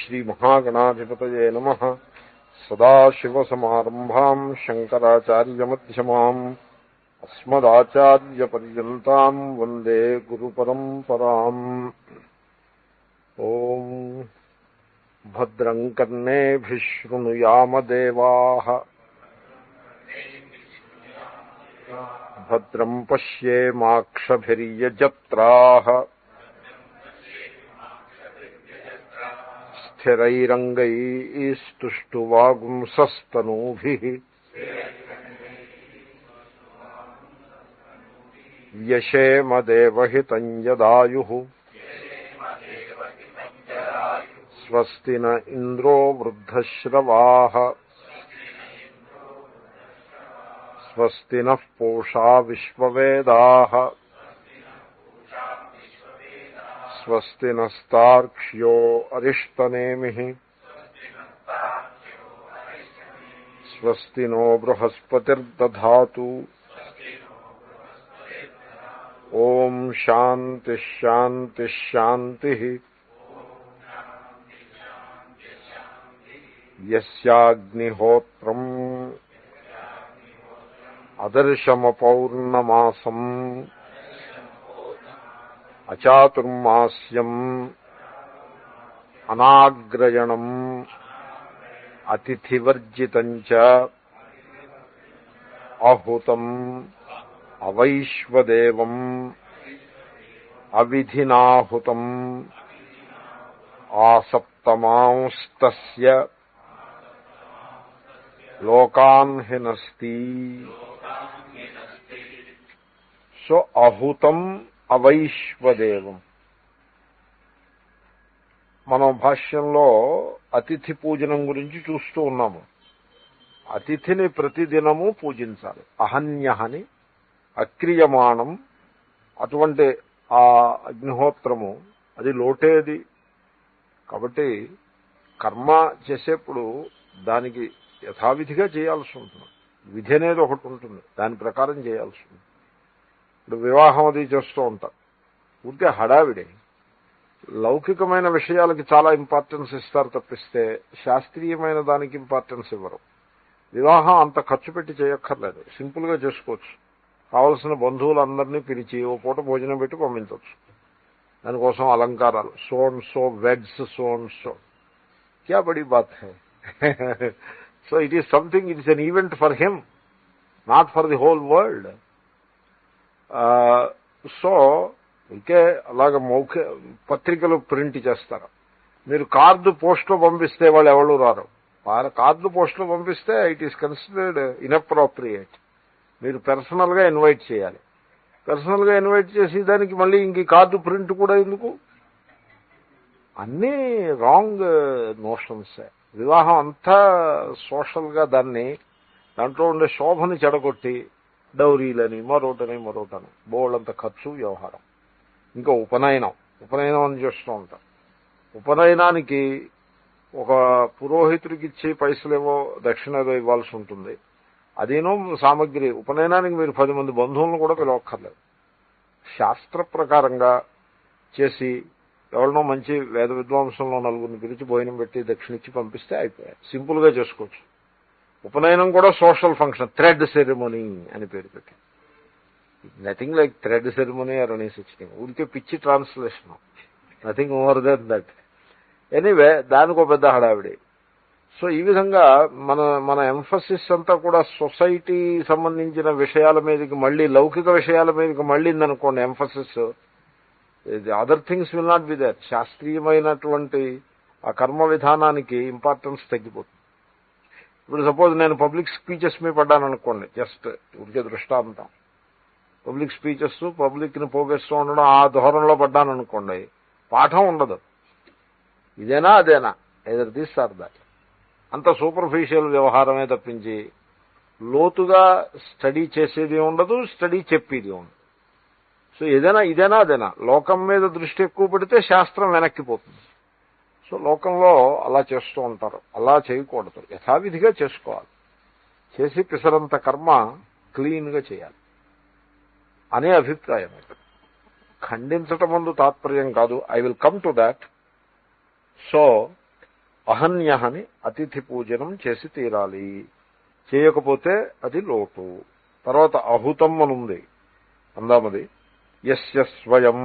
శ్రీమహాగణాధిపతయే నమః. సదాశివసమారంభాం శంకరాచార్యమధ్యమాం అస్మదాచార్యపర్యంతాం వందే గురుపరంపరాం. ఓం భద్రం కర్ణేభిః శృణుయామ దేవాః భద్రం పశ్యేమాక్షభిర్యజత్రాః స్థిరైరంగైస్తుష్టువాగుంసస్తనూభిః వ్యశేమ దేవహితం యదాయుః స్వస్తి న ఇంద్రో వృద్ధశ్రవాః స్వస్తి నః పూషా విశ్వవేదాః స్వస్తి నస్తార్క్ష్యో అరిష్టనేమిః స్వస్తి నో బృహస్పతిర్దధాతు. ఓం శాంతి శాంతి శాంతి. యస్యాగ్నిహోత్రం అదర్శమపౌర్ణమాసం అచాతుర్మాస్యం అనాగ్రయణం అతిథివర్జితం చ అహుతం అవైశ్వదేవం అవిధినాహుతం ఆసప్తమాంస్తస్య లోకాన్ హినస్తి. సో అహుతం అవైశ్వదేవం. మనం భాష్యంలో అతిథి పూజనం గురించి చూస్తూ ఉన్నాము. అతిథిని ప్రతిదినము పూజించాలి. అహన్యహని అక్రియమాణం. అటువంటి ఆ అగ్నిహోత్రము అది లోటేది కాబట్టి కర్మ చేసేప్పుడు దానికి యథావిధిగా చేయాల్సి ఉంటుంది. విధి అనేది ఒకటి ఉంటుంది, దాని ప్రకారం చేయాల్సి ఉంటుంది. ఇప్పుడు వివాహం అది చేస్తూ ఉంటారు, ఊరికే హడావిడి లౌకికమైన విషయాలకి చాలా ఇంపార్టెన్స్ ఇస్తారు తప్పిస్తే శాస్త్రీయమైన దానికి ఇంపార్టెన్స్ ఇవ్వరు. వివాహం అంత ఖర్చు పెట్టి చేయక్కర్లేదు, సింపుల్గా చేసుకోవచ్చు. కావలసిన బంధువులందరినీ పిలిచి ఓ పూట భోజనం పెట్టి పంపించవచ్చు. దానికోసం అలంకారాలు so and so weds so and so క్యా బడీ బాత్ హై. So it is something, it is an event for him, not for the whole world. So ఇంకే అలాగ పత్రికలు ప్రింట్ చేస్తారు. మీరు కార్డు పోస్ట్లో పంపిస్తే వాళ్ళు ఎవరు రారు. కార్డు పోస్ట్లో పంపిస్తే ఇట్ ఈస్ కన్సిడర్డ్ ఇన్అప్రోప్రియేట్. మీరు పర్సనల్గా ఇన్వైట్ చేయాలి. పర్సనల్గా ఇన్వైట్ చేసి దానికి మళ్ళీ ఇంక కార్డు ప్రింట్ కూడా ఎందుకు? అన్నీ రాంగ్ నోషన్సే. వివాహం అంతా సోషల్గా దాంట్లో ఉండే శోభని చెడగొట్టి డౌరీలని మరోటని బోళ్ళంత ఖర్చు వ్యవహారం. ఇంకా ఉపనయనం అని చేస్తూ ఉంటాం. ఉపనయనానికి ఒక పురోహితుడికి ఇచ్చి పైసలేవో దక్షిణ ఏదో ఇవ్వాల్సి ఉంటుంది. అదేనో సామగ్రి. ఉపనయనానికి మీరు 10 మంది బంధువులను కూడా పిలవక్కర్లేదు. శాస్త్ర ప్రకారంగా చేసి ఎవరినో మంచి వేద విద్వాంసంలో నలుగురిని పిలిచి భోజనం పెట్టి దక్షిణ ఇచ్చి పంపిస్తే అయిపోయాయి. సింపుల్గా చేసుకోవచ్చు. ఉపనయనం కూడా సోషల్ ఫంక్షన్, థ్రెడ్ సెరమనీ అని పేరు పెట్టి. Nothing like thread ceremony or any such thing. ఊరికే పిచ్చి translation, nothing more than that. Anyway దానికి పెద్ద హడావిడి. సో ఈ విధంగా మన ఎంఫసిస్ అంతా కూడా సొసైటీ సంబంధించిన విషయాల మీదకి మళ్ళీ, లౌకిక విషయాల మీదకి మళ్ళీందనుకోండి emphasis. Other things will not be there. శాస్త్రీయమైనటువంటి ఆ కర్మ విధానానికి ఇంపార్టెన్స్ తగ్గిపోతుంది. ఇప్పుడు సపోజ్ నేను పబ్లిక్ స్పీచెస్ మీద పడ్డాను అనుకోండి, జస్ట్ ఊరికే దృష్టాంతం. పబ్లిక్ స్పీచెస్, పబ్లిక్ని పోగేస్తూ ఉండడం, ఆ ధోరణిలో పడ్డాను అనుకోండి, పాఠం ఉండదు. ఇదేనా అదేనా, ఎదర్ దిస్ ఆర్ దట్. అంత సూపర్ఫిషియల్ వ్యవహారమే తప్పించి లోతుగా స్టడీ చేసేది ఉండదు, స్టడీ చెప్పేది ఉండదు. సో ఇదేనా అదేనా. లోకం మీద దృష్టి ఎక్కువ పెడితే శాస్త్రం వెనక్కిపోతుంది. సో లోకంలో అలా చేస్తూ ఉంటారు. అలా చేయకూడదు, యథావిధిగా చేసుకోవాలి. చేసి పిసరంత కర్మ క్లీన్గా చేయాలి అనే అభిప్రాయం. ఖండించటం ముందు తాత్పర్యం కాదు. I will come to that. So అహన్యహని అతిథి పూజనం చేసి తీరాలి. చేయకపోతే అది లోటు. తర్వాత అహుతం అనుంది, అందామది. యస్య స్వయం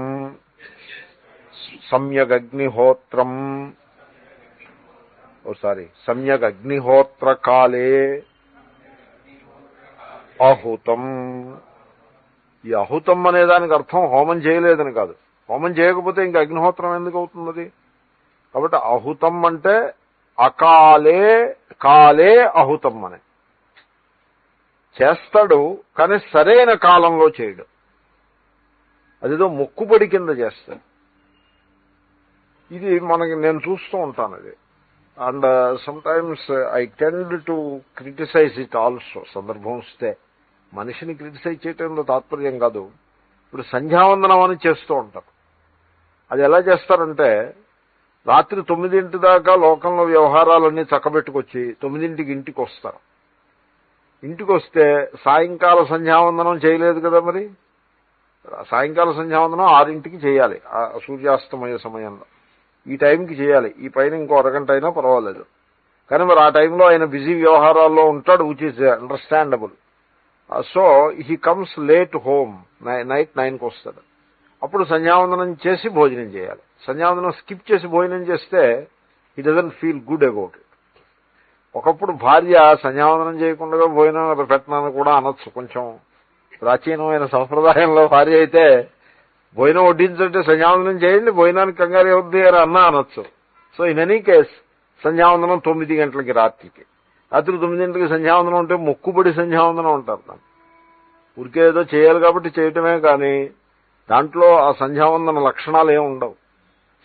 సమ్యగగ్నిహోత్రం సమ్యగగ్నిహోత్ర కాలే అహుతం. ఈ అహుతం అనే దానికి అర్థం హోమం చేయలేదని కాదు. హోమం చేయకపోతే ఇంకా అగ్నిహోత్రం ఎందుకు అవుతున్నది? కాబట్టి అహుతం అంటే అకాలే, కాలే అహుతం అని. చేస్తాడు కానీ సరైన కాలంలో చేయడు. అదేదో మొక్కుబడి కింద చేస్తాడు. ఇది మనకి నేను చూస్తూ ఉంటాను అది. And sometimes I tend to criticise it also. సందర్భం వస్తే మనిషిని క్రిటిసైజ్ చేయటంలో తాత్పర్యం కాదు. ఇప్పుడు సంధ్యావందనం అని చేస్తూ ఉంటారు. అది ఎలా చేస్తారంటే రాత్రి 9 దాకా లోకంలో వ్యవహారాలన్నీ చక్కబెట్టుకొచ్చి 9కి ఇంటికి వస్తారు. ఇంటికి వస్తే సాయంకాల సంధ్యావందనం చేయలేదు కదా. మరి సాయంకాల సంధ్యావందనం 6కి చేయాలి, సూర్యాస్తమయ సమయంలో. ఈ టైంకి చేయాలి. ఈ పైన ఇంకో అరగంట అయినా పర్వాలేదు. కానీ మరి ఆ టైంలో ఆయన బిజీ వ్యవహారాల్లో ఉంటాడు, which is understandable. So he comes late home. Night 9కి వస్తాడు. అప్పుడు సంధ్యావందనం చేసి భోజనం చేయాలి. సంధ్యావందనం స్కిప్ చేసి భోజనం చేస్తే he doesn't feel good about it. ఒకప్పుడు భార్య సంధ్యావందనం చేయకుండా భోజనం పెట్టనని కూడా అనొచ్చు. కొంచెం ప్రాచీనమైన సంప్రదాయంలో భార్య అయితే భోజనం వడ్డించంటే సంధ్యావందనం చేయండి, భోజనానికి కంగారు అవుద్ది అని అనొచ్చు. సో ఇన్ ఎనీ కేస్ సంధ్యావందనం 9 గంటలకి రాత్రి 9 సంధ్యావందనం ఉంటే మొక్కుబడి సంధ్యావందనం ఉంటారు. దాన్ని ఊరికే ఏదో చేయాలి కాబట్టి చేయటమే కానీ దాంట్లో ఆ సంధ్యావందన లక్షణాలు ఏమి ఉండవు.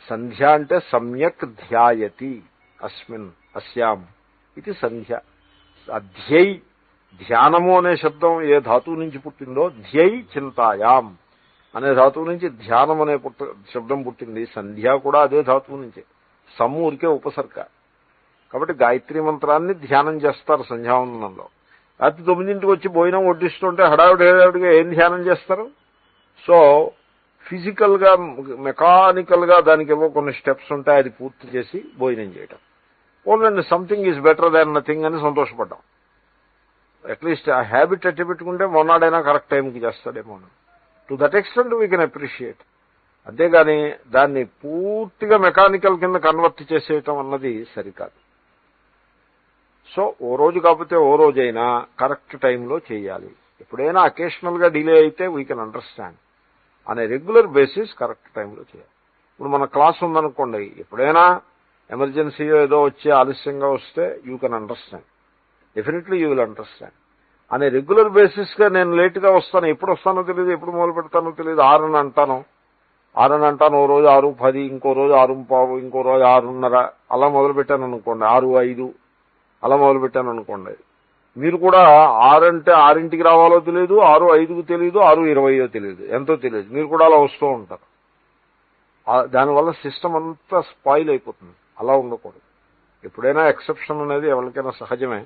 సంధ్య అంటే సమ్యక్ ధ్యాయతి అస్మిన్ అస్యాం ఇది సంధ్య. అధ్యై, ధ్యానము అనే శబ్దం ఏ ధాతువు నుంచి పుట్టిందో, ధ్యై చింతాయాం అనే ధాతువు నుంచి ధ్యానం అనే శబ్దం పుట్టింది. సంధ్య కూడా అదే ధాతువు నుంచి. సమ్ము ఊరికే ఉపసర్గ. కాబట్టి గాయత్రీ మంత్రాన్ని ధ్యానం చేస్తారు సంధ్యావందనంలో. రాత్రి 9కి వచ్చి భోజనం వడ్డిస్తుంటే హడావిడిగా ఏం ధ్యానం చేస్తారు? సో ఫిజికల్ గా, మెకానికల్ గా దానికి ఏవో కొన్ని స్టెప్స్ ఉంటాయి, అది పూర్తి చేసి భోజనం చేయటం. Only something is better than nothing అని సంతోషపడ్డాం. అట్లీస్ట్ ఆ హ్యాబిట్ అట్టి పెట్టుకుంటే మొన్నాడైనా కరెక్ట్ టైంకి చేస్తాడేమో. To that extent we can appreciate. అంతేగాని దాన్ని పూర్తిగా మెకానికల్ కింద కన్వర్ట్ చేసేయటం అన్నది సరికాదు. సో ఓ రోజు కాకపోతే ఓ రోజైనా కరెక్ట్ టైంలో చేయాలి. ఎప్పుడైనా అకేషనల్ గా డిలే అయితే వీ కెన్ అండర్స్టాండ్. అనే రెగ్యులర్ బేసిస్ కరెక్ట్ టైంలో చేయాలి. ఇప్పుడు మన క్లాస్ ఉందనుకోండి, ఎప్పుడైనా ఎమర్జెన్సీ ఏదో వచ్చి ఆలస్యంగా వస్తే you can understand. Definitely you will understand. అనే రెగ్యులర్ బేసిస్ గా నేను లేట్గా వస్తాను, ఎప్పుడు వస్తానో తెలియదు, ఎప్పుడు మొదలు పెడతానో తెలియదు, 6 అని అంటాను, ఓ రోజు 6:10, ఇంకో రోజు 6:15, ఇంకో రోజు 6:30 అలా మొదలు పెట్టాను అనుకోండి, 6:05 అలా మొదలు పెట్టాను అనుకోండి. మీరు కూడా 6 అంటే 6కి రావాలో తెలియదు, 6:05 తెలియదు, 6:20 తెలియదు, ఎంతో తెలియదు. మీరు కూడా అలా వస్తూ ఉంటారు. దానివల్ల సిస్టమ్ అంతా స్పాయిల్ అయిపోతుంది. అలా ఉండకూడదు. ఎప్పుడైనా ఎక్సెప్షన్ అనేది ఎవరికైనా సహజమే.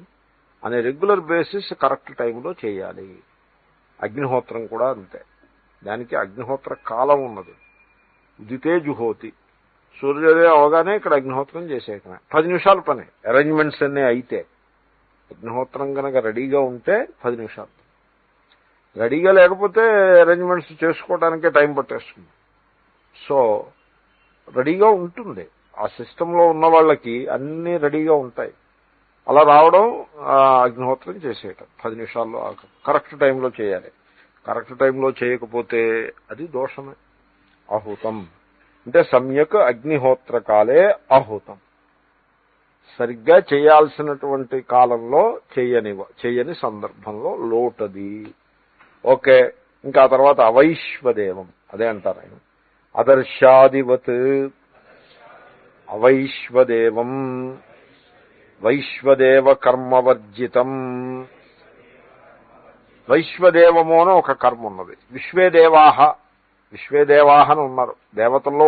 అనే రెగ్యులర్ బేసిస్ కరెక్ట్ టైంలో చేయాలి. అగ్నిహోత్రం కూడా అంతే. దానికి అగ్నిహోత్ర కాలం ఉన్నది. ఉదితే జుహోతి, సూర్యోదయం అవగానే ఇక్కడ అగ్నిహోత్రం చేసేయటమే. 10 నిమిషాల పని. అరేంజ్మెంట్స్ అన్నీ అయితే అగ్నిహోత్రం కనుక రెడీగా ఉంటే 10 నిమిషాలు. రెడీగా లేకపోతే అరేంజ్మెంట్స్ చేసుకోవడానికే టైం పట్టేస్తుంది. సో రెడీగా ఉంటుంది. ఆ సిస్టంలో ఉన్న వాళ్ళకి అన్నీ రెడీగా ఉంటాయి. అలా రావడం, అగ్నిహోత్రం చేసేయటం 10 నిమిషాల్లో కరెక్ట్ టైంలో చేయాలి. కరెక్ట్ టైంలో చేయకపోతే అది దోషమే. అహుతం అంటే సమ్యక్ అగ్నిహోత్ర కాలే అహుతం. సరిగ్గా చేయాల్సినటువంటి కాలంలో చేయని సందర్భంలో లోటది. ఓకే. ఇంకా తర్వాత అవైశ్వదేవం, అదే అంటారు ఆయన. అదర్శాదివత్ అవైశ్వదేవం వైశ్వదేవ కర్మవర్జితం. వైశ్వదేవము అని ఒక కర్మ ఉన్నది. విశ్వేదేవాహ, విశ్వేదేవాహ అని ఉన్నారు. దేవతల్లో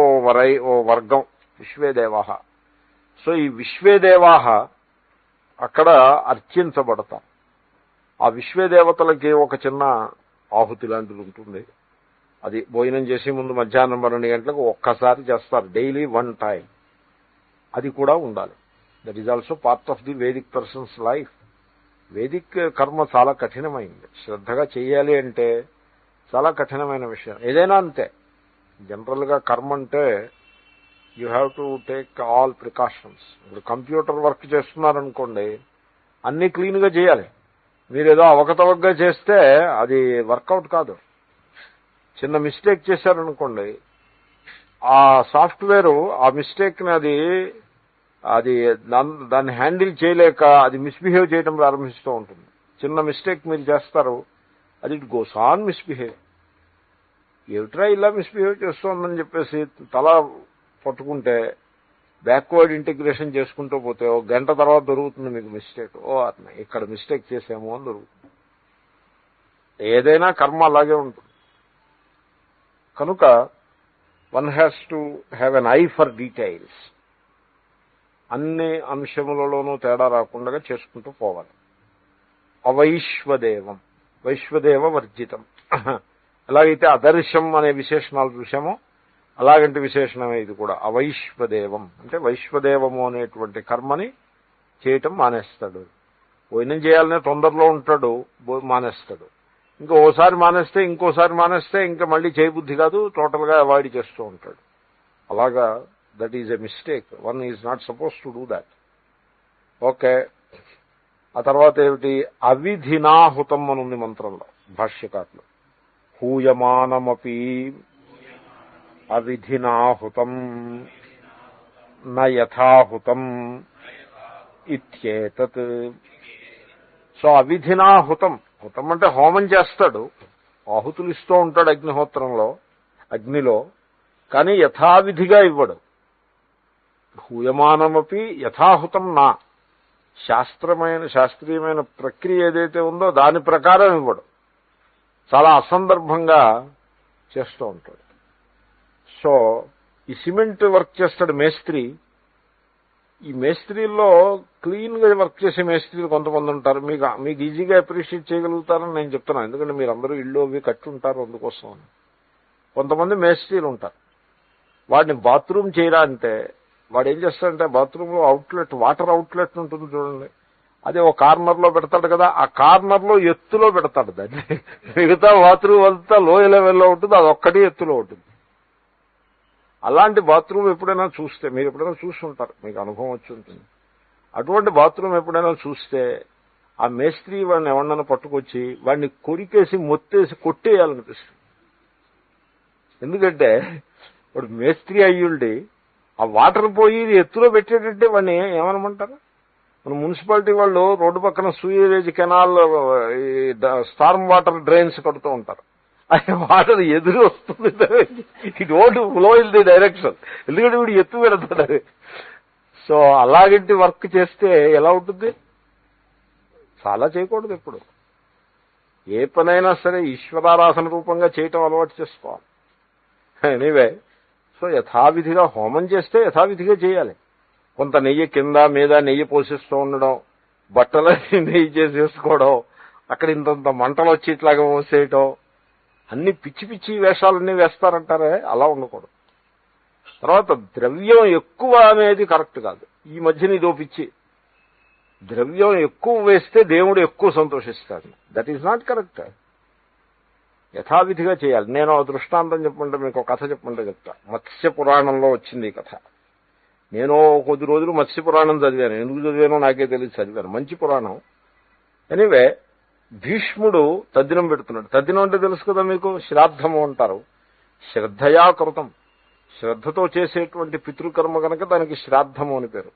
ఓ వర్గం విశ్వేదేవాహ. సో ఈ విశ్వేదేవాహ అక్కడ అర్చించబడతారు. ఆ విశ్వేదేవతలకి ఒక చిన్న ఆహుతి లాంటిది ఉంటుంది. అది భోజనం చేసే ముందు మధ్యాహ్నం 12 గంటలకు ఒక్కసారి చేస్తారు. Daily 1 time. అది కూడా ఉండాలి. That is also part of the Vedic persons life. Vedic కర్మ చాలా కఠినమైంది. శ్రద్ధగా చేయాలి అంటే చాలా కఠినమైన విషయం. ఏదైనా అంతే. జనరల్గా కర్మ అంటే you have to take all precautions. ఇప్పుడు కంప్యూటర్ వర్క్ చేస్తున్నారనుకోండి, అన్నీ క్లీన్గా చేయాలి. మీరు ఏదో అవకతవకగా చేస్తే అది వర్కౌట్ కాదు. చిన్న మిస్టేక్ చేశారనుకోండి, ఆ సాఫ్ట్వేరు ఆ మిస్టేక్ని అది దాన్ని హ్యాండిల్ చేయలేక అది మిస్బిహేవ్ చేయడం ప్రారంభిస్తూ ఉంటుంది. చిన్న మిస్టేక్ మీరు చేస్తారు, అది ఇట్ గోస్ ఆన్ మిస్బిహేవ్. ఏమిట్రా ఇలా మిస్బిహేవ్ చేస్తోందని చెప్పేసి తల పట్టుకుంటే బ్యాక్వర్డ్ ఇంటిగ్రేషన్ చేసుకుంటూ పోతే ఒక గంట తర్వాత దొరుకుతుంది మీకు మిస్టేక్. ఇక్కడ మిస్టేక్ చేసాము అని దొరుకుతుంది. ఏదైనా కర్మ అలాగే ఉంటుంది. కనుక one has to have N I for details. అన్ని అంశములలోనూ తేడా రాకుండా చేసుకుంటూ పోవాలి. అవైశ్వదేవం, వైశ్వదేవ వర్జితం. ఎలాగైతే అదర్శం అనే విశేషణాలు చూసామో అలాగంటి విశేషణమే ఇది కూడా. అవైశ్వదేవం అంటే వైశ్వదేవము అనేటువంటి కర్మని చేయటం మానేస్తాడు. భోజనం చేయాలనే తొందరలో ఉంటాడు, మానేస్తాడు. ఓసారి మానేస్తే ఇంకోసారి మానేస్తే ఇంకా మళ్ళీ చేయబుద్ధి కాదు, టోటల్గా అవాయిడ్ చేస్తూ ఉంటాడు. అలాగా that is a mistake. One is not suppose to do that. Okay. ఆ తర్వాత ఏమిటి? అవిధినాహుతం అని ఉంది మంత్రంలో భాష్యకారులు. హూయమానమపి అవిధినాహుతం నయథాహుతం ఇత్యేతత్. సో అవిధినాహుతం, హుతం అంటే హోమం చేస్తాడు, ఆహుతులు ఇస్తూ ఉంటాడు అగ్నిలో, కానీ యథావిధిగా ఇవ్వడు. హూయమానమపి యథాహుతం నా, శాస్త్రీయమైన ప్రక్రియ ఏదైతే ఉందో దాని ప్రకారం ఇవ్వడు. చాలా అసందర్భంగా చేస్తూ ఉంటాడు. సో ఈ సిమెంట్ వర్క్ చేస్తాడు మేస్త్రి. ఈ మేస్త్రీల్లో క్లీన్గా వర్క్ చేసే మేస్త్రీలు కొంతమంది ఉంటారు. మీకు ఈజీగా అప్రిషియేట్ చేయగలుగుతారని నేను చెప్తున్నాను, ఎందుకంటే మీరు అందరూ ఇళ్ళు అవి కట్టి ఉంటారు అందుకోసం. కొంతమంది మేస్త్రీలు ఉంటారు, వాడిని బాత్రూమ్ చేయరా అంటే వాడు ఏం చేస్తాడంటే బాత్రూంలో అవుట్లెట్, వాటర్ అవుట్లెట్ ఉంటుంది చూడండి, అదే ఒక కార్నర్లో పెడతాడు కదా, ఆ కార్నర్లో ఎత్తులో పెడతాడు దాన్ని. మిగతా బాత్రూమ్ అంతా లోయ లెవెల్లో ఉంటుంది, అది ఒక్కటి ఎత్తులో ఉంటుంది. అలాంటి బాత్రూమ్ ఎప్పుడైనా చూస్తే, మీరు ఎప్పుడైనా చూస్తుంటారు, మీకు అనుభవం వచ్చి ఉంటుంది. అటువంటి బాత్రూమ్ ఎప్పుడైనా చూస్తే ఆ మేస్త్రి వాడిని ఎవరినైనా పట్టుకొచ్చి వాడిని కొరికేసి మొత్తేసి కొట్టేయాలనిపిస్తుంది. ఎందుకంటే వాడు మేస్త్రి అయ్యుండి ఆ వాటర్ పోయి ఎత్తులో పెట్టేటంటే వాడిని ఏమనమంటారు? మన మున్సిపాలిటీ వాళ్ళు రోడ్డు పక్కన sewage canal, Storm water drains కడుతూ ఉంటారు. అది వాటర్ ఎదురు వస్తుంది, it won't flow in the direction, ఎందుకంటే వీడు ఎత్తు పెడతాడు. సో అలాగంటి వర్క్ చేస్తే ఎలా ఉంటుంది? చాలా చేయకూడదు. ఎప్పుడు ఏ పనైనా సరే ఈశ్వరారాధన రూపంగా చేయటం అలవాటు చేసుకోవాలి. ఎనీవే, సో యథావిధిగా హోమం చేస్తే యథావిధిగా చేయాలి. కొంత నెయ్యి కింద మీద నెయ్యి పోషిస్తూ ఉండడం, బట్టలన్నీ నెయ్యి చేసేసుకోవడం, అక్కడ ఇంతంత మంటలు వచ్చి ఇట్లాగా మోసేయటం, అన్ని పిచ్చి పిచ్చి వేషాలన్నీ వేస్తారంటారే, అలా ఉండకూడదు. తర్వాత ద్రవ్యం ఎక్కువ అనేది కరెక్ట్ కాదు. ఈ మధ్యన ఇదో పిచ్చి, ద్రవ్యం ఎక్కువ వేస్తే దేవుడు ఎక్కువ సంతోషిస్తాడు. That is not correct. యథావిధిగా చేయాలి. నేను దృష్టాంతం చెప్పమంటే, మీకు కథ చెప్పమంటే చెప్తా. మత్స్య పురాణంలో వచ్చింది ఈ కథ. నేను కొద్ది రోజులు మత్స్య పురాణం చదివాను. ఎందుకు చదివానో నాకే తెలియదు, చదివాను. మంచి పురాణం. ఎనీవే, భీష్ముడు తద్దినం పెడుతున్నాడు. తద్దినం అంటే తెలుసు కదా మీకు, శ్రాద్ధము అంటారు. శ్రద్ధయా కృతం, శ్రద్ధతో చేసేటువంటి పితృకర్మ కనుక దానికి శ్రాద్ధము అని పేరు.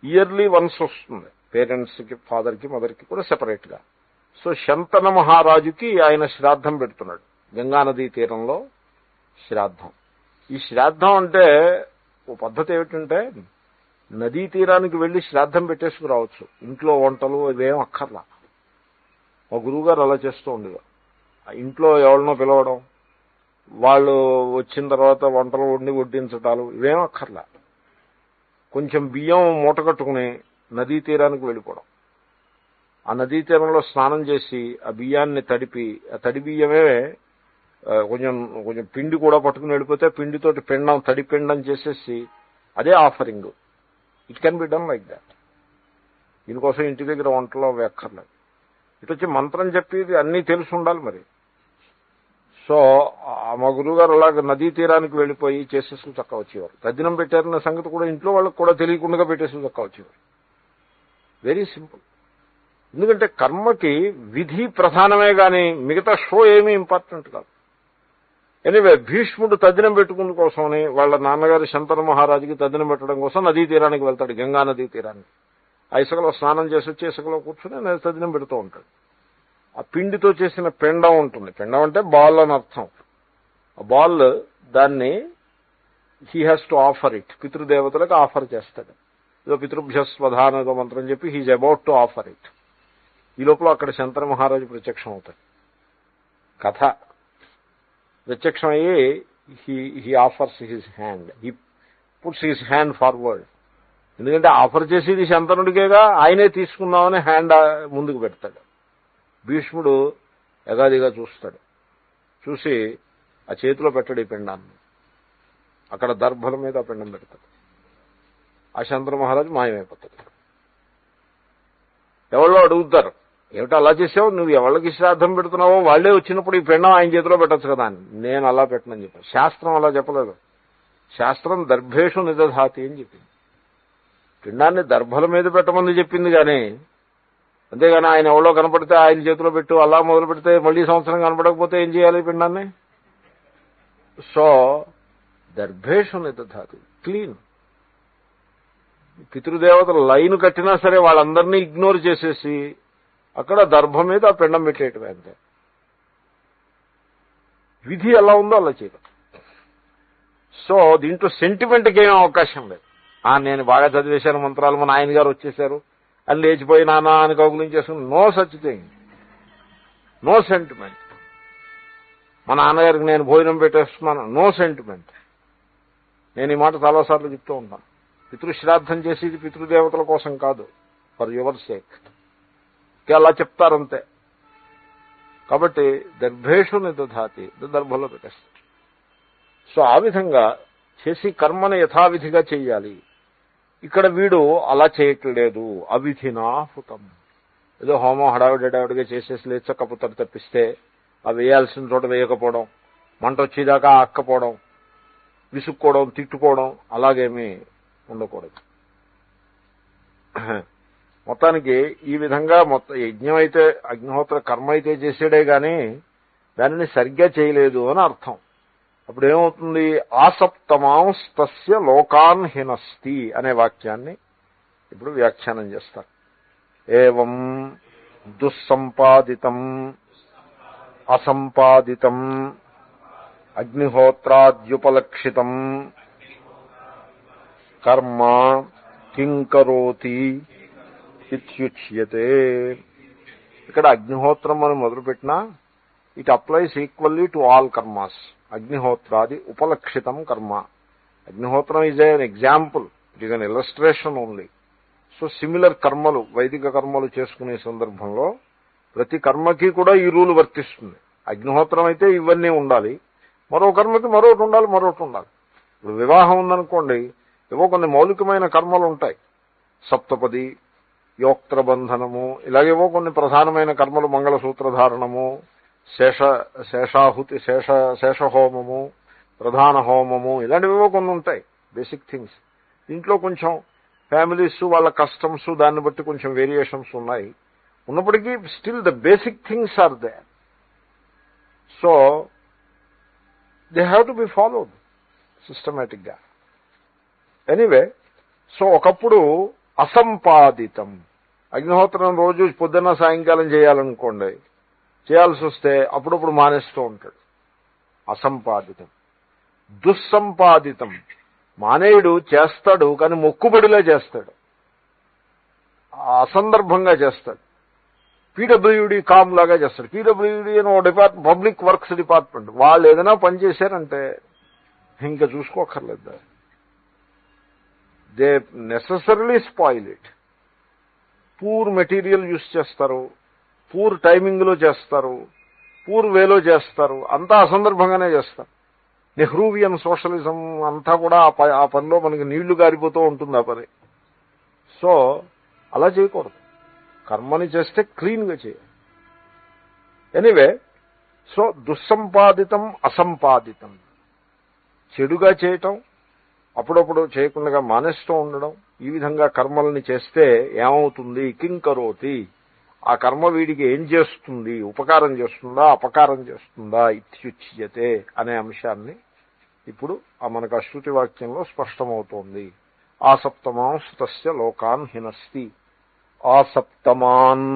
ఇయర్లీ వన్స్ వస్తుంది, పేరెంట్స్కి, ఫాదర్కి, మదర్కి కూడా సెపరేట్గా. సో శంతన మహారాజుకి ఆయన శ్రాద్ధం పెడుతున్నాడు, గంగానదీ తీరంలో శ్రాద్ధం. ఈ శ్రాద్ధం అంటే ఓ పద్ధతి ఏమిటంటే, నదీ తీరానికి వెళ్ళి శ్రాద్ధం పెట్టేసుకురావచ్చు, ఇంట్లో వంటలు ఇవేం అక్కర్లా. మా గురువుగారు అలా చేస్తూ ఉండేవారు. ఇంట్లో ఎవరినో పిలవడం, వాళ్ళు వచ్చిన తర్వాత వంటలు వండి వడ్డించటాలు ఇవేం అక్కర్లా. కొంచెం బియ్యం మూట కట్టుకుని నదీ తీరానికి వెళ్ళిపోవడం, ఆ నదీ తీరంలో స్నానం చేసి ఆ బియ్యాన్ని తడిపి, ఆ తడి బియ్యమే కొంచెం కొంచెం పిండి కూడా పట్టుకుని వెళ్ళిపోతే పిండితోటి పిండం, తడి పిండం చేసేసి అదే offering. It can be done like that. దీనికోసం ఇంటి దగ్గర వంటలో వెక్కర్లేదు. ఇటు వచ్చి మంత్రం చెప్పి అన్నీ తెలిసి ఉండాలి మరి. సో మా గురువుగారు అలాగ నదీ తీరానికి వెళ్ళిపోయి చేసేసుకుని చక్క వచ్చేవారు. తద్దినం పెట్టారన్న సంగతి కూడా ఇంట్లో వాళ్ళకి కూడా తెలియకుండా పెట్టేసుకుని చక్క వచ్చేవారు. Very simple. ఎందుకంటే కర్మకి విధి ప్రధానమే కానీ మిగతా షో ఏమీ ఇంపార్టెంట్ కాదు. ఎనివే భీష్ముడు తద్దినం పెట్టుకున్న కోసమని వాళ్ళ నాన్నగారు శంతను మహారాజుకి తద్దినం పెట్టడం కోసం నదీ తీరానికి వెళ్తాడు, గంగా నదీ తీరానికి. ఆ ఇసుకలో స్నానం చేసి వచ్చి ఇసుకలో కూర్చొని తద్దినం పెడుతూ ఉంటాడు. ఆ పిండితో చేసిన పెండం ఉంటుంది. పెండం అంటే బాల్ అని అర్థం. ఆ బాల్ దాన్ని he has to offer it, పితృదేవతలకు ఆఫర్ చేస్తాడు. ఏదో పితృభ్యస్వధాన ఏదో మంత్రం చెప్పి he's about to offer it. ఈ లోపల అక్కడ శంతన మహారాజు ప్రత్యక్షం అవుతాడు. కథ ప్రత్యక్షం అయ్యి he offers his hand, he puts his hand forward. ఎందుకంటే ఆఫర్ చేసేది శంతనుడికేగా, ఆయనే తీసుకుందామని హ్యాండ్ ముందుకు పెడతాడు. భీష్ముడు యగాదిగా చూస్తాడు. చూసి ఆ చేతిలో పెట్టాడు ఈ పిండాన్ని. అక్కడ దర్భల మీద ఆ పిండం పెడతాడు. ఆ శంతన మహారాజు మాయమైపోతాడు. ఎవరో అడుగుతారు, ఏమిటో అలా చేసావు, నువ్వు ఎవరికి శ్రాద్ధం పెడుతున్నావో వాళ్లే వచ్చినప్పుడు ఈ పిండం ఆయన చేతిలో పెట్టచ్చు కదా అని. నేను అలా పెట్టనని చెప్పాను. శాస్త్రం అలా చెప్పలేదు. శాస్త్రం దర్భేషు నిదధాతి అని చెప్పింది. పిండాన్ని దర్భల మీద పెట్టమని చెప్పింది కానీ, అంతేగాని ఆయన ఎవరో కనపడితే ఆయన చేతిలో పెట్టు అలా మొదలు పెడితే మళ్లీ సంవత్సరం కనపడకపోతే ఏం చేయాలి పిండాన్ని? సో దర్భేషు నిదధాతి, క్లీన్. పితృదేవతలు లైన్ కట్టినా సరే వాళ్ళందరినీ ఇగ్నోర్ చేసేసి అక్కడ దర్భ మీద ఆ పిండం పెట్టేయటమే అంతే. విధి ఎలా ఉందో అలా చేయడం. సో దీంట్లో సెంటిమెంట్కి ఏమీ అవకాశం లేదు. నేను బాగా చదివేశాను మంత్రాలు, మా నాయన గారు వచ్చేసారు అని లేచిపోయి నాన్న అని కౌగులించేసుకుని, no such thing, no sentiment. మా నాన్నగారికి నేను భోజనం పెట్టేస్తున్నాను, నో సెంటిమెంట్. నేను ఈ మాట చాలాసార్లు చెప్తూ ఉంటాను. పితృశ్రాద్ధం చేసేది పితృదేవతల కోసం కాదు, ఫర్ యువర్ సేక్. అలా చెప్తారంతే. కాబట్టి దర్భేషు నిదధాతి, దర్భలో పెట్టేస్తారు. సో ఆ విధంగా చేసి కర్మను యథావిధిగా చెయ్యాలి. ఇక్కడ వీడు అలా చేయట్లేదు. అవిధినాహుతం, ఏదో హోమం హడావిడిగా చేసేసి లేచ కపుతలు తప్పిస్తే ఆ వేయాల్సిన చోట వేయకపోవడం, మంట వచ్చేదాకా అక్కపోవడం, విసుక్కోవడం, తిట్టుకోవడం అలాగేమీ ఉండకూడదు. మొత్తానికి ఈ విధంగా మొత్తం యజ్ఞం అయితే అగ్నిహోత్ర కర్మ అయితే చేసాడే గాని దానిని సరిగ్గా చేయలేదు అని అర్థం. అప్పుడు ఏమవుతుంది? ఆసప్తమాంస్తస్య లోకాన్ హినస్తి అనే వాక్యాన్ని ఇప్పుడు వ్యాఖ్యానం చేస్తారు. ఏవం దుస్సంపాదితం అసంపాదితం అగ్నిహోత్రాద్యుపలక్షితం కర్మ కింకరోతి ఇత్యుచ్యతే. ఇక్కడ అగ్నిహోత్రం అని మొదలుపెట్టినా it applies equally to all karmas. అగ్నిహోత్రాది ఉపలక్షితం కర్మ. అగ్నిహోత్రం is an example, it is an illustration only. So similar కర్మలు, వైదిక కర్మలు చేసుకునే సందర్భంలో ప్రతి కర్మకి కూడా ఈ రూల్ వర్తిస్తుంది. అగ్నిహోత్రం అయితే ఇవన్నీ ఉండాలి, మరో కర్మకి మరొకటి ఉండాలి, మరొకటి ఉండాలి. ఇప్పుడు వివాహం ఉందనుకోండి, ఏవో కొన్ని మౌలికమైన కర్మలు ఉంటాయి. సప్తపది, యోక్త్రబంధనము, ఇలాగేవో కొన్ని ప్రధానమైన కర్మలు, మంగళసూత్రధారణము, శేషాహుతి, శేషహోమము, ప్రధాన హోమము, ఇలాంటివివో కొన్ని ఉంటాయి బేసిక్ థింగ్స్. దీంట్లో కొంచెం ఫ్యామిలీస్ వాళ్ళ కస్టమ్స్ దాన్ని బట్టి కొంచెం వేరియేషన్స్ ఉన్నాయి. ఉన్నప్పటికీ still the basic things are there. So they have to be followed systematic గా. ఎనీవే, సో ఒకప్పుడు అసంపాదితం, అగ్నిహోత్రం రోజు పొద్దున్న సాయంకాలం చేయాలనుకోండి, చేయాల్సి వస్తే అప్పుడప్పుడు మానేస్తూ ఉంటాడు. అసంపాదితం. దుస్సంపాదితం, మానేయుడు చేస్తాడు కానీ మొక్కుబడిలో చేస్తాడు, అసందర్భంగా చేస్తాడు. పీడబ్ల్యూడీ కామ్ లాగా చేస్తాడు. పీడబ్ల్యూడీ అని ఒక డిపార్ట్మెంట్, పబ్లిక్ వర్క్స్ డిపార్ట్మెంట్, వాళ్ళు ఏదైనా పని చేశారంటే ఇంకా చూసుకోకర్లేదు. They necessarily spoil it. Poor material use చేస్తారు, పూర్ టైమింగ్లో చేస్తారు, పూర్ వేలో చేస్తారు, అంతా అసందర్భంగానే చేస్తారు. నెహ్రూవియన్ సోషలిజం అంతా కూడా ఆ పనిలో మనకి నీళ్లు గారిపోతూ ఉంటుంది ఆ పని. సో అలా చేయకూడదు. కర్మని చేస్తే క్లీన్గా చేయాలి. ఎనీవే, సో దుస్సంపాదితం అసంపాదితం, చెడుగా చేయటం, అప్పుడప్పుడు చేయకుండా మానేస్తూ ఉండడం, ఈ విధంగా కర్మల్ని చేస్తే ఏమవుతుంది? కింకరోతి, ఆ కర్మ వీడికి ఏం చేస్తుంది? ఉపకారం చేస్తుందా అపకారం చేస్తుందా? ఇత్యుచ్యతే అనే అంశాన్ని ఇప్పుడు మనకు ఆ శృతి వాక్యంలో స్పష్టమవుతోంది. ఆసప్తమాంస్ తస్య లోకాన్ హినస్తి, ఆసప్తమాన్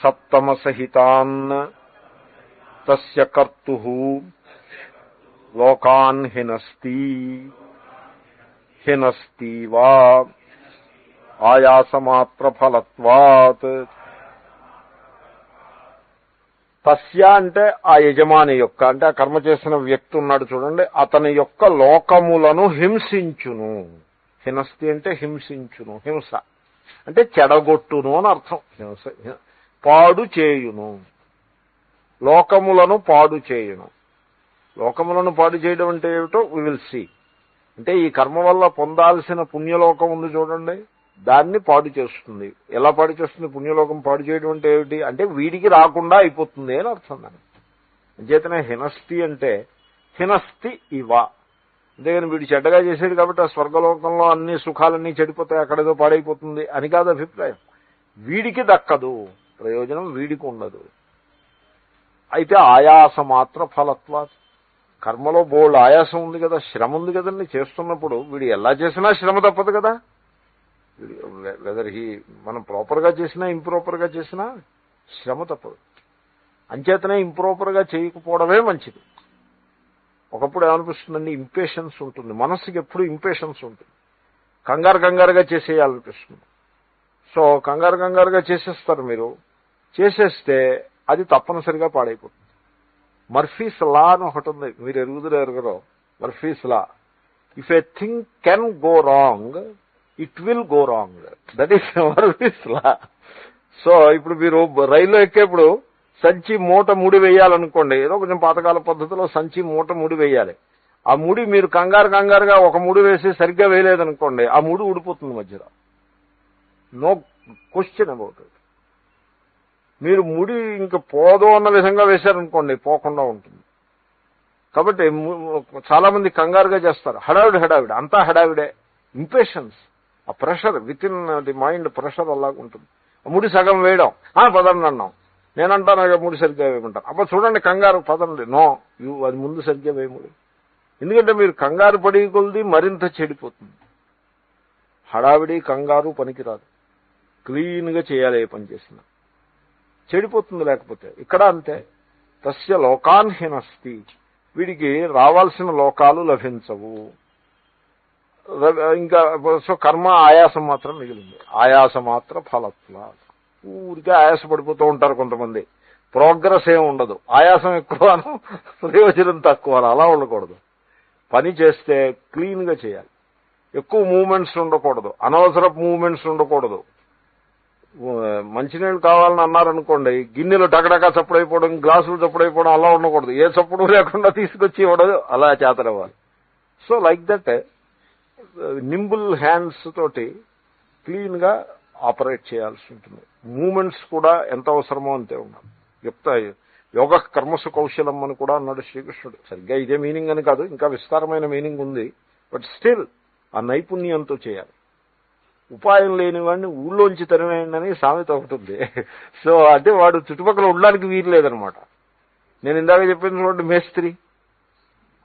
సప్తమసహితాన్ తస్య కర్తుః లోకాన్ హినస్తి హినస్తివా ఆయాసమాత్ర ఫలత్వాత్. తస్య అంటే ఆ యజమాని యొక్క, అంటే ఆ కర్మ చేసిన వ్యక్తి ఉన్నాడు చూడండి, అతని యొక్క లోకములను హింసించును. హినస్తి అంటే హింసించును, హింస అంటే చెడగొట్టును అని అర్థం. హింస పాడు చేయును, లోకములను పాడు చేయును. లోకములను పాడు చేయడం అంటే ఏమిటో వి విల్ సీ. అంటే ఈ కర్మ వల్ల పొందాల్సిన పుణ్యలోకం ఉంది చూడండి, దాన్ని పాడు చేస్తుంది. ఎలా పాడు చేస్తుంది? పుణ్యలోకం పాడు చేయడం అంటే ఏమిటి అంటే వీడికి రాకుండా అయిపోతుంది అని అర్థం. దాన్ని అంచేతనే హినస్తి అంటే హినస్తి ఇవ. అంతేగాని వీడు చెడ్డగా చేసేది కాబట్టి ఆ స్వర్గలోకంలో అన్ని సుఖాలన్నీ చెడిపోతాయి, అక్కడేదో పాడైపోతుంది అని కాదు అభిప్రాయం. వీడికి దక్కదు, ప్రయోజనం వీడికి ఉండదు. అయితే ఆయాస మాత్ర ఫలత్వా, కర్మలో బోల్డ్ ఆయాసం ఉంది కదా, శ్రమ ఉంది కదండి. చేస్తున్నప్పుడు వీడు ఎలా చేసినా శ్రమ తప్పదు కదా. వెదర్ మనం ప్రాపర్గా చేసినా ఇంప్రాపర్గా చేసినా శ్రమ తప్పదు. అంచేతనే ఇంప్రాపర్గా చేయకపోవడమే మంచిది. ఒకప్పుడు ఏమనిపిస్తుందండి, ఇంపేషన్స్ ఉంటుంది మనస్సుకి, ఎప్పుడు ఇంపేషన్స్ ఉంటుంది. కంగారుగా చేసేయాలనిపిస్తుంది. సో కంగారుగా చేసేస్తారు మీరు. చేసేస్తే అది తప్పనిసరిగా పాడైపోతుంది. మర్ఫీస్ లా అని ఒకటి ఉంది, మీరు ఎరుగురో. Murphy's law, if a thing can go wrong it will go wrong. That is Murphy's law. So ఇప్పుడు మీరు రైల్లో ఎక్కేప్పుడు సంచి మూట ముడి వేయాలనుకోండి, ఏదో కొంచెం పాతకాల పద్ధతిలో సంచి మూట ముడి వేయాలి. ఆ ముడి మీరు కంగారుగా ఒక ముడి వేసి సరిగ్గా వేయలేదనుకోండి, ఆ ముడి ఊడిపోతుంది మధ్యలో. No question about it. మీరు ముడి ఇంక పోదో అన్న విధంగా వేశారనుకోండి, పోకుండా ఉంటుంది. కాబట్టి చాలా మంది కంగారుగా చేస్తారు, హడావిడి అంతా హడావిడే. ఇంపేషన్స్, ఆ pressure with in the mind pressure అలాగా ఉంటుంది. ముడి సగం వేయడం, పదండి అన్నాం, నేనంటాను ముడి సరిగ్గా వేయమంటాను. అప్పుడు చూడండి కంగారు, పదండి, నో అది ముందు సరిగ్గా వేయముడి. ఎందుకంటే మీరు కంగారు పడి కొలిది మరింత చెడిపోతుంది. హడావిడి కంగారు పనికిరాదు. క్లీన్గా చేయాలి ఏ పని చేసినా, చెడిపోతుంది లేకపోతే. ఇక్కడ అంతే, తస్య లోకాన్ హినస్తి, వీడికి రావాల్సిన లోకాలు లభించవు. ఇంకా సో కర్మ ఆయాసం మాత్రం మిగిలింది. ఆయాస మాత్ర ఫలత్వ, ఊరికే ఆయాసపడిపోతూ ఉంటారు కొంతమంది. ప్రోగ్రెస్ ఏమి ఉండదు, ఆయాసం ఎక్కువను ప్రయోజనం తక్కువ, అలా ఉండకూడదు. పని చేస్తే క్లీన్గా చేయాలి, ఎక్కువ మూవ్మెంట్స్ ఉండకూడదు, అనవసరపు మూవ్మెంట్స్ ఉండకూడదు. మంచినీళ్ళు కావాలని అన్నారనుకోండి, గిన్నెలు టకటకా చప్పుడైపోవడం, గ్లాసులు చప్పుడైపోవడం అలా ఉండకూడదు. ఏ చప్పుడు లేకుండా తీసుకొచ్చి ఇవ్వడం, అలా చేతనివ్వాలి. So like that nimble hands తోటి క్లీన్గా ఆపరేట్ చేయాల్సి ఉంటుంది. మూమెంట్స్ కూడా ఎంత అవసరమో అంతే ఉండాలి. యోగ కర్మసు కౌశలం అని కూడా అన్నాడు శ్రీకృష్ణుడు. సరిగ్గా ఇదే మీనింగ్ అని కాదు, ఇంకా విస్తారమైన మీనింగ్ ఉంది. బట్ స్టిల్ ఆ నైపుణ్యంతో చేయాలి. ఉపాయం లేని వాడిని ఊళ్ళోంచి తరివేయండి అని సామెత ఒకటి ఉంది. సో అంటే వాడు చుట్టుపక్కల ఉండడానికి వీలు లేదనమాట. నేను ఇందాక చెప్పిన చూడండి మేస్త్రి,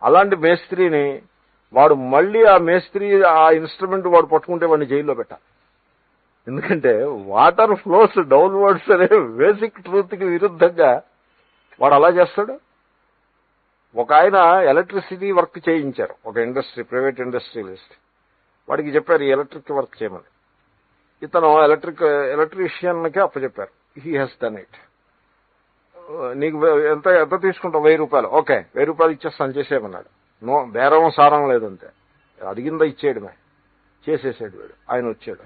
అలాంటి మేస్త్రిని వాడు మళ్ళీ ఆ మేస్త్రి ఆ ఇన్స్ట్రుమెంట్ వాడు పట్టుకుంటే వాడిని జైల్లో పెట్టాలి. ఎందుకంటే వాటర్ ఫ్లోస్ డౌన్వర్డ్స్ అనే బేసిక్ ట్రూత్కి విరుద్ధంగా వాడు అలా చేస్తాడు. ఒక ఆయన ఎలక్ట్రిసిటీ వర్క్ చేయించారు, ఒక ఇండస్ట్రీ, ప్రైవేట్ ఇండస్ట్రియలిస్ట్. వాడికి చెప్పారు ఈ ఎలక్ట్రిక్ వర్క్ చేయమని. ఇతను ఎలక్ట్రీషియన్కి అప్పచెప్పారు. He has done it. నీకు ఎంత తీసుకుంటావు? 1000 రూపాయలు. ఓకే, 1000 రూపాయలు ఇచ్చేస్తాను, చేసేయమన్నాడు. నో బేరం సారం లేదంతే, అడిగిందా ఇచ్చేయడమే. చేసేసాడు వీడు. ఆయన వచ్చాడు,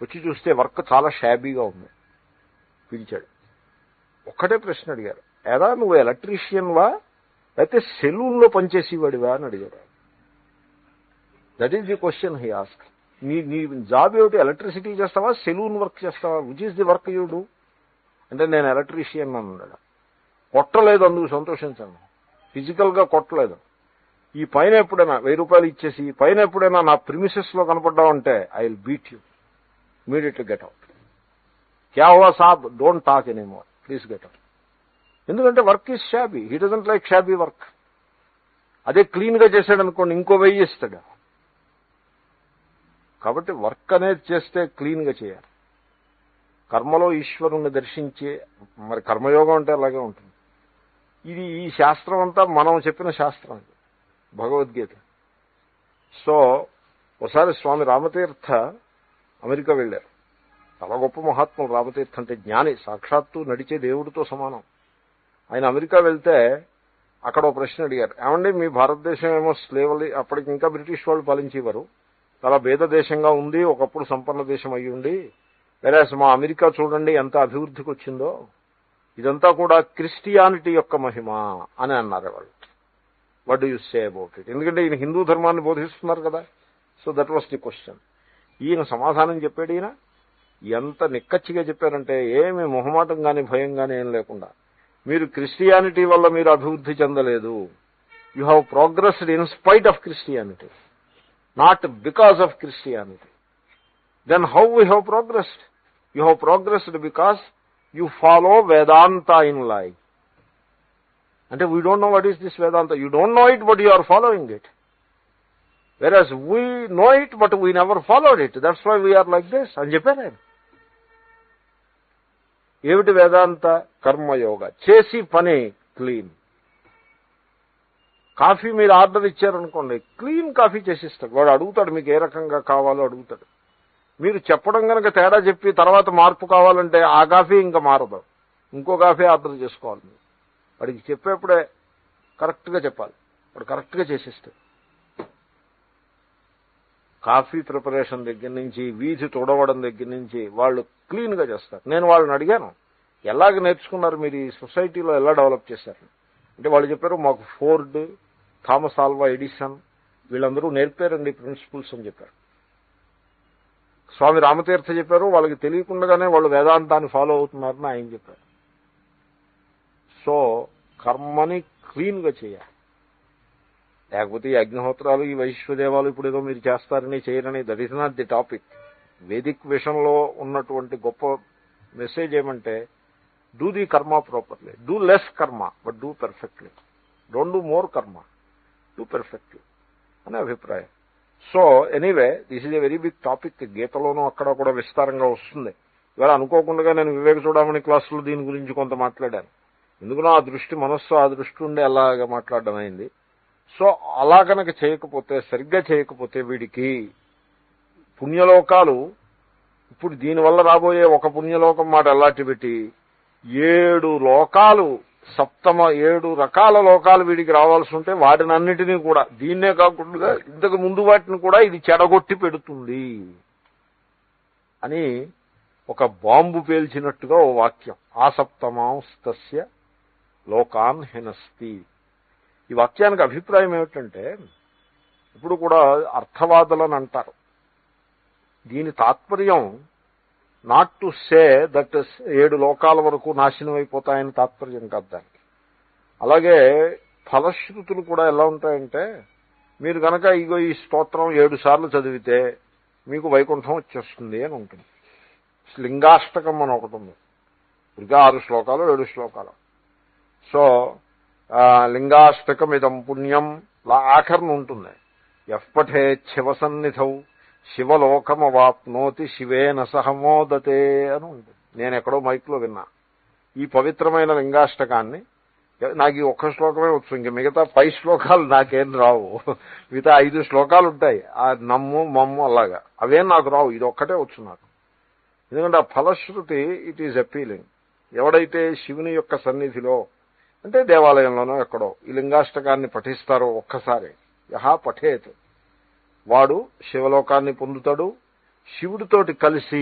వచ్చి చూస్తే వర్క్ చాలా షాబీగా ఉంది. పిలిచాడు, ఒక్కటే ప్రశ్న అడిగారు, ఏదా నువ్వు ఎలక్ట్రీషియన్వా లేకపోతే సెలూన్లో పనిచేసేవాడివా అని అడిగారు. That is the question he ask. నీ జాబ్ ఏమిటి? ఎలక్ట్రిసిటీ చేస్తావా, సెలూన్ వర్క్ చేస్తావా? Which is the work you do? అంటే నేను ఎలక్ట్రీషియన్ అన్నాడు. కొట్టలేదు, అందుకు సంతోషించండి. ఫిజికల్గా కొట్టలేదు. ఈ పైన ఎప్పుడైనా 1000 రూపాయలు ఇచ్చేసి ఈ పైన ఎప్పుడైనా నా ప్రిమిసెస్ లో కనపడ్డావంటే I will beat you, immediately get out. క్యా హువా సాబ్, don't talk anymore, please get out. ఎందుకంటే work is shabby, he doesn't like shabby work. అదే క్లీన్ గా చేశాడు అనుకోండి, ఇంకో 1000 ఇస్తాడు. కాబట్టి వర్క్ అనేది చేస్తే క్లీన్ గా చేయాలి. కర్మలో ఈశ్వరుణ్ణి దర్శించే, మరి కర్మయోగం అంటే అలాగే ఉంటుంది. ఈ శాస్త్రం అంతా మనం చెప్పిన శాస్త్రం, భగవద్గీత. సో ఒకసారి స్వామి రామతీర్థ అమెరికా వెళ్ళారు. చాలా గొప్ప మహాత్ములు రామతీర్థ అంటే, జ్ఞాని, సాక్షాత్తు నడిచే దేవుడితో సమానం. ఆయన అమెరికా వెళ్తే అక్కడ ఒక ప్రశ్న అడిగారు, ఏమండి మీ భారతదేశం ఏమో స్లేవలి, అప్పటికి ఇంకా బ్రిటిష్ వాళ్ళు పాలించేవారు, చాలా భేద దేశంగా ఉంది, ఒకప్పుడు సంపన్న దేశం అయ్యి ఉండి, వెరాస్ మా అమెరికా చూడండి ఎంత అభివృద్ధికి వచ్చిందో, ఇదంతా కూడా క్రిస్టియానిటీ యొక్క మహిమ అని అన్నారు వాళ్ళు. What do you say about it? ఎందుకంటే ఈయన హిందూ ధర్మాన్ని బోధిస్తున్నారు కదా. So that was the question. ఈయన సమాధానం చెప్పాడు. ఈయన ఎంత నిక్కచ్చిగా చెప్పారంటే, ఏమి మొహమాటం కానీ భయం కానీ ఏం లేకుండా, మీరు క్రిస్టియానిటీ వల్ల మీరు అభివృద్ధి చెందలేదు. You have progressed in spite of Christianity, not because of Christianity. Then how we have progressed? You have progressed because you follow Vedanta in life. అంటే we don't know what is this Vedanta. You don't know it but you are following it. Whereas we know it but we never followed it, that's why we are like this అని చెప్పాను నేను. ఏమిటి వేదాంత? కర్మయోగ, చేసి పని clean. Coffee మీరు order ఇచ్చారనుకోండి, clean coffee చేసిస్తాడు వాడు. అడుగుతాడు మీకు ఏ రకంగా కావాలో అడుగుతాడు. మీరు చెప్పడం కనుక తేడా చెప్పి తర్వాత మార్పు కావాలంటే ఆ కాఫీ ఇంకా మారదు, ఇంకో కాఫీ ఆర్డర్ చేసుకోవాలి. వాడికి చెప్పేప్పుడే కరెక్ట్గా చెప్పాలి, వాడు కరెక్ట్గా చేసిస్తాడు. కాఫీ ప్రిపరేషన్ దగ్గర నుంచి, వీధి తుడవడం దగ్గర నుంచి వాళ్ళు క్లీన్గా చేస్తారు. నేను వాళ్ళని అడిగాను, ఎలాగ నేర్చుకున్నారు మీరు, ఈ సొసైటీలో ఎలా డెవలప్ చేశారు అంటే, వాళ్ళు చెప్పారు మాకు ఫోర్డ్, థామస్ ఆల్వా ఎడిసన్ వీళ్ళందరూ నేర్పారండి ప్రిన్సిపల్స్ అని చెప్పారు. స్వామి రామతీర్థ చెప్పారు, వాళ్ళకి తెలియకుండానే వాళ్ళు వేదాంతాన్ని ఫాలో అవుతున్నారని ఆయన చెప్పారు. సో కర్మని క్లీన్గా చేయాలి. లేకపోతే ఈ అగ్నిహోత్రాలు, ఈ వైశ్వదేవాలు ఇప్పుడు ఏదో మీరు చేస్తారని చేయరని, that is not the topic. Vedic విషయంలో ఉన్నటువంటి గొప్ప మెసేజ్ ఏమంటే, do the karma properly, do less karma but do perfectly, don't do more karma, do perfectly అనే అభిప్రాయం. So anyway this is a very big topic. గీతలోనూ అక్కడ కూడా విస్తారంగా వస్తుంది. ఇవాళ అనుకోకుండా నేను వివేక చూడమని క్లాసులో దీని గురించి కొంత మాట్లాడాను. ఎందుకునో ఆ దృష్టి, మనస్సు ఆ దృష్టి ఉండి అలాగా మాట్లాడడం అయింది. సో అలా కనుక చేయకపోతే, సరిగ్గా చేయకపోతే వీడికి పుణ్యలోకాలు, ఇప్పుడు దీనివల్ల రాబోయే ఒక పుణ్యలోకం మాట ఎల్లాటి పెట్టి 7 లోకాలు, 7 రకాల లోకాలు వీడికి రావాల్సి ఉంటే వాటినన్నిటినీ కూడా, దీన్నే కాకుండా ఇంతకు ముందు వాటిని కూడా ఇది చెడగొట్టి పెడుతుంది అని ఒక బాంబు పేల్చినట్టుగా ఓ వాక్యం. ఆసప్తమాంస్తస్య లోకాన్ హినస్తి. ఈ వాక్యానికి అభిప్రాయం ఏమిటంటే, ఇప్పుడు కూడా అర్థవాదులని అంటారు. దీని తాత్పర్యం నాట్ టు సే దట్ 7 లోకాల వరకు నాశనం అయిపోతాయని తాత్పర్యం కాదు దానికి. అలాగే ఫలశ్రుతులు కూడా ఎలా ఉంటాయంటే, మీరు కనుక ఇగో ఈ స్తోత్రం 7 సార్లు చదివితే మీకు వైకుంఠం వచ్చేస్తుంది అని ఉంటుంది. లింగాష్టకం అని ఒకటి ఉంది, ఇంకా 6 శ్లోకాలు 7 శ్లోకాలు. సో లింగాష్టకం ఇదం పుణ్యం ఆఖరణ ఉంటుంది. ఎఫ్పఠే శివసన్నిధౌ శివలోకమవాప్నోతి శివేన సహమోదతే అని ఉంటుంది. నేను ఎక్కడో మైక్లో విన్నా. ఈ పవిత్రమైన లింగాష్టకాన్ని, నాకు ఈ ఒక్క శ్లోకమే వచ్చు, ఇంక మిగతా 5 శ్లోకాలు నాకేం రావు. మిగతా 5 శ్లోకాలు ఉంటాయి, ఆ నమ్ము మమ్ము అలాగా, అవేం నాకు రావు. ఇది ఒక్కటే వచ్చు నాకు. ఎందుకంటే ఆ ఫలశ్రుతి ఇట్ ఈజ్ అపీలింగ్. ఎవడైతే శివుని యొక్క సన్నిధిలో, అంటే దేవాలయంలోనో ఎక్కడో ఈ లింగాష్టకాన్ని పఠిస్తారో ఒక్కసారి, యహా పఠేత్, వాడు శివలోకాన్ని పొందుతాడు. శివుడితోటి కలిసి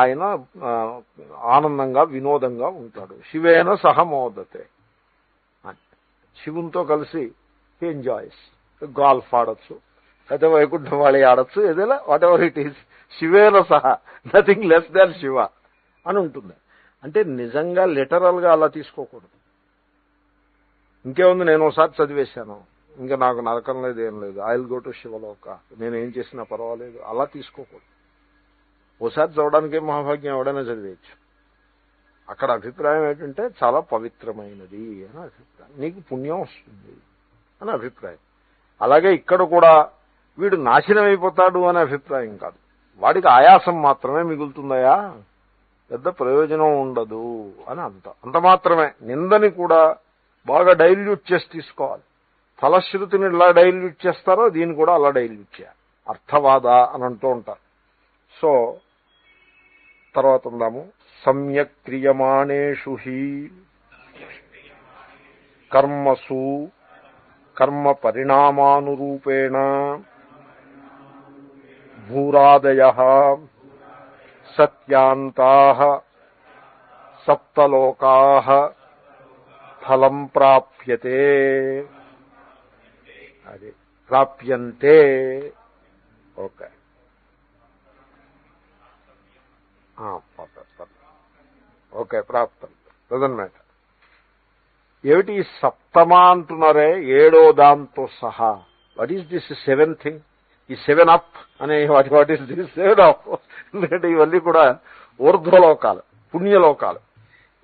ఆయన ఆనందంగా వినోదంగా ఉంటాడు. శివేన సహమోదతే, శివునితో కలిసి ఎంజాయ్స్, గాల్ఫ్ ఆడచ్చు, అయితే వైకుంఠం వాళ్ళే ఆడచ్చు, ఏదైనా వాట్ ఎవర్ ఇట్ ఈస్, శివేన సహా, నథింగ్ లెస్ దాన్ శివ అని ఉంటుంది. అంటే నిజంగా లిటరల్ గా అలా తీసుకోకూడదు. ఇంకేముంది, నేను ఒకసారి చదివేశాను, ఇంకా నాకు నరకం లేదు, ఏం లేదు, ఐ విల్ గో టు శివలోక, నేను ఏం చేసినా పర్వాలేదు, అలా తీసుకోకూడదు. ఓసారి చదవడానికే మహాభాగ్యం ఎవడైనా చదివేయచ్చు. అక్కడ అభిప్రాయం ఏంటంటే చాలా పవిత్రమైనది అని అభిప్రాయం, నీకు పుణ్యం వస్తుంది అని అభిప్రాయం. అలాగే ఇక్కడ కూడా వీడు నాశనం అయిపోతాడు అనే అభిప్రాయం కాదు, వాడికి ఆయాసం మాత్రమే మిగులుతుందయా, పెద్ద ప్రయోజనం ఉండదు అని అంత మాత్రమే. నిందని కూడా బాగా డైల్యూట్ చేసి తీసుకోవాలి. ఫలశ్రుతిని ఇలా డైల్యూట్ చేస్తారో దీన్ని కూడా అలా డైల్యూట్ చేయాలి. అర్థవాద అని అంటూ ఉంటారు. సో తర్వాత ఉందాము, సమ్యక్ క్రియమాణేషు హి కర్మసు కర్మ పరిణామానురూపేణ భూరాదయః సత్యాంతాః సప్తలోకాః ఫలం ప్రాప్యతే, అది ప్రాప్యంతే. ఓకే, ఓకే, ప్రాప్తం డజంట్ మ్యాటర్. ఏమిటి సప్తమ అంటున్నారే, ఏడో దాంతో సహా. What is this seven thing, ఈ సెవెన్ అప్ అనే what is this seven up? ఎందుకంటే ఇవన్నీ కూడా ఊర్ధ్వలోకాలు, పుణ్యలోకాలు.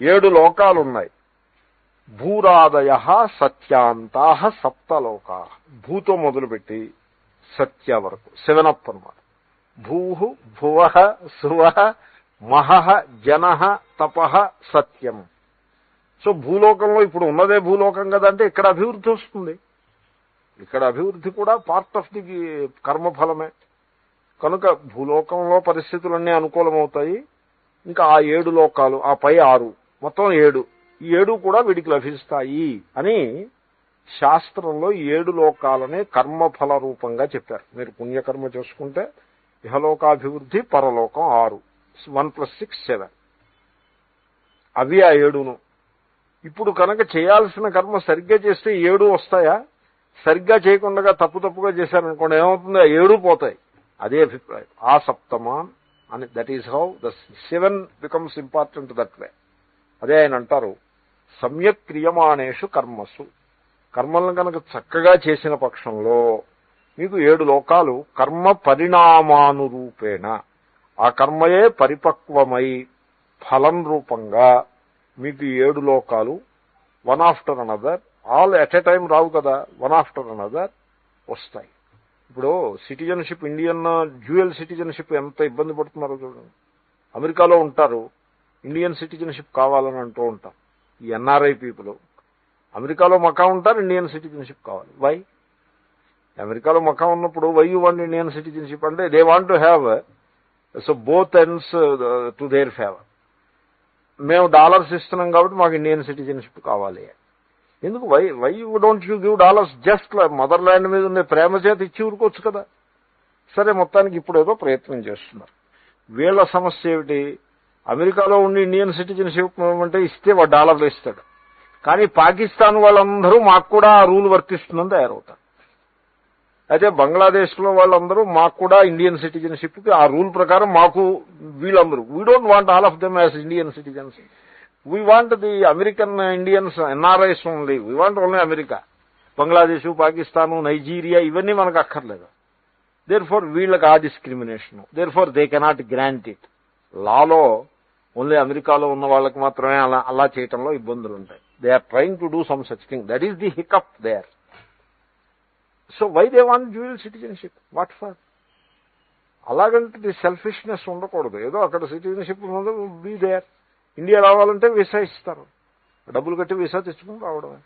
7 లోకాలు ఉన్నాయి. భూరాదయ సత్యాంతా సప్తలోకా, భూతో మొదలుపెట్టి సత్య వరకు 7 అప్ అన్నమాట. భూ భువ సువ మహ జన తప సత్యం. సో భూలోకంలో ఇప్పుడు ఉన్నదే భూలోకం కదా, అంటే ఇక్కడ అభివృద్ధి వస్తుంది. ఇక్కడ అభివృద్ధి కూడా పార్ట్ ఆఫ్ ది కర్మఫలమే. కనుక భూలోకంలో పరిస్థితులన్నీ అనుకూలమవుతాయి. ఇంకా ఆ 7 లోకాలు, ఆ పై 6, మొత్తం 7, ఈ 7 కూడా వీడికి లభిస్తాయి అని శాస్త్రంలో 7 లోకాలనే కర్మఫల రూపంగా చెప్పారు. మీరు పుణ్యకర్మ చేసుకుంటే ఇహలోకాభివృద్ధి, పరలోకం 6, 1 + 6 7, అవి ఆ 7ను. ఇప్పుడు కనుక చేయాల్సిన కర్మ సరిగ్గా చేస్తే 7 వస్తాయా? సరిగ్గా చేయకుండా తప్పుగా చేశారనుకోండి, ఏమవుతుంది, ఆ 7 పోతాయి. అదే అభిప్రాయం. ఆ సప్తమాన్ అని, that is how the 7 becomes important that way. అదే ఆయన అంటారు, సమ్యక్ క్రియమాణేషు కర్మసు, కర్మలను కనుక చక్కగా చేసిన పక్షంలో మీకు 7 లోకాలు కర్మ పరిణామానురూపేణ, ఆ కర్మయే పరిపక్వమై ఫలం రూపంగా మీకు 7 లోకాలు one after another, all at a time రావు కదా, వన్ ఆఫ్టర్ అనదర్ వస్తాయి. ఇప్పుడు సిటిజన్షిప్, ఇండియన్ డ్యూయల్ సిటిజన్షిప్ ఎంత ఇబ్బంది పడుతున్నారో చూడండి. అమెరికాలో ఉంటారు, ఇండియన్ సిటిజన్షిప్ కావాలని అంటూ ఉంటారు. ఈ ఎన్ఆర్ఐ పీపుల్ అమెరికాలో మకా ఉంటారు, ఇండియన్ సిటిజన్షిప్ కావాలి. వై? అమెరికాలో మకా ఉన్నప్పుడు why you want Indian citizenship అంటే they want to have so both ends to their favour. మేము డాలర్స్ ఇస్తున్నాం కాబట్టి మాకు ఇండియన్ సిటిజన్షిప్ కావాలి. ఎందుకు? Why don't you give dollars? Just motherland మీద ఉండే ప్రేమ చేత ఇచ్చి ఊరుకోవచ్చు కదా. సరే, మొత్తానికి ఇప్పుడు ఏదో ప్రయత్నం చేస్తున్నారు. వీళ్ళ సమస్య ఏమిటి? అమెరికాలో ఉండి ఇండియన్ సిటిజన్షిప్ అంటే ఇస్తే వాడు డాలర్లు ఇస్తాడు, కానీ పాకిస్తాన్ వాళ్ళందరూ మాకు కూడా ఆ రూల్ వర్తిస్తుందని తయారవుతారు. అయితే బంగ్లాదేశ్లో వాళ్ళందరూ మాకు కూడా ఇండియన్ సిటిజన్షిప్కి ఆ రూల్ ప్రకారం మాకు వీళ్ళందరూ, we don't want all of them as Indian citizens. We want the American Indians, NRIs only. We want only America. Bangladesh, Pakistan, Nigeria ఇవన్నీ మనకు అక్కర్లేదు. దేర్ ఫోర్ వీళ్ళకి ఆ discrimination, therefore they cannot grant it. లాలో only అమెరికాలో ఉన్న వాళ్ళకి మాత్రమే అలా చేయటంలో ఇబ్బందులు ఉంటాయి. They are trying to do some such thing, that is the hiccup there. So why they want dual citizenship? What for? అలాగంటే సెల్ఫిష్నెస్ ఉండకూడదు. ఏదో అక్కడ సిటిజన్షిప్ బీ దేర్. ఇండియా రావాలంటే వీసా ఇస్తారు, డబ్బులు కట్టి వీసా తెచ్చుకుని రావడమే.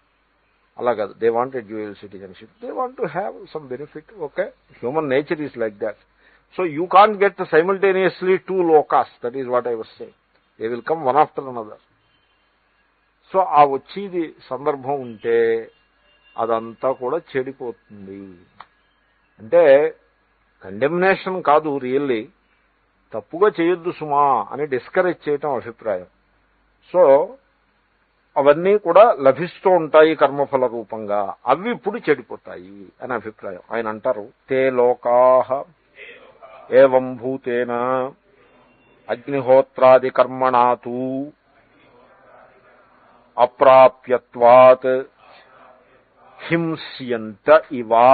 అలా కాదు, they want a dual citizenship, they want to have some benefit. Okay, human nature is like that. So you can't get simultaneously 2 lokas. That is what I was saying. They will come one after another. So ఆ వచ్చేది సందర్భం ఉంటే అదంతా కూడా చెడిపోతుంది. అంటే condemnation కాదు, really తప్పుగా చేయొద్దు సుమా అని డిస్కరేజ్ చేయటం అభిప్రాయం. సో అవన్నీ కూడా లభిస్తూ ఉంటాయి కర్మఫల రూపంగా, అవి ఇప్పుడు చెడిపోతాయి అని అభిప్రాయం. ఆయన అంటారు, తే లోకాః ఏవం భూతేన అగ్నిహోత్రాది కర్మణాతు అప్రాప్యత్వాత్ హింస్యంత ఇవా.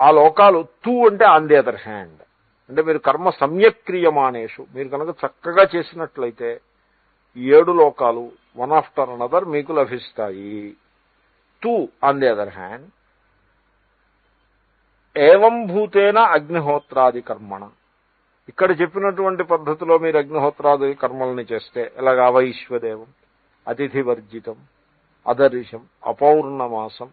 ఆ లోకాలు తూ అంటే ఆన్ ది అదర్ హ్యాండ్, అంటే మీరు కర్మ సమ్యక్రియమానేషు, మీరు కనుక చక్కగా చేసినట్లయితే 7 లోకాలు వన్ ఆఫ్టర్ అనదర్ మీకు లభిస్తాయి. తూ ఆన్ ది అదర్ హ్యాండ్ ఏవం భూతేన అగ్నిహోత్రాది కర్మణ, ఇక్కడ చెప్పినటువంటి పద్ధతిలో మీరు అగ్నిహోత్రాది కర్మల్ని చేస్తే, ఎలాగా వైశ్వదేవం, అతిథి వర్జితం, అదర్శం, అపౌర్ణమాసం,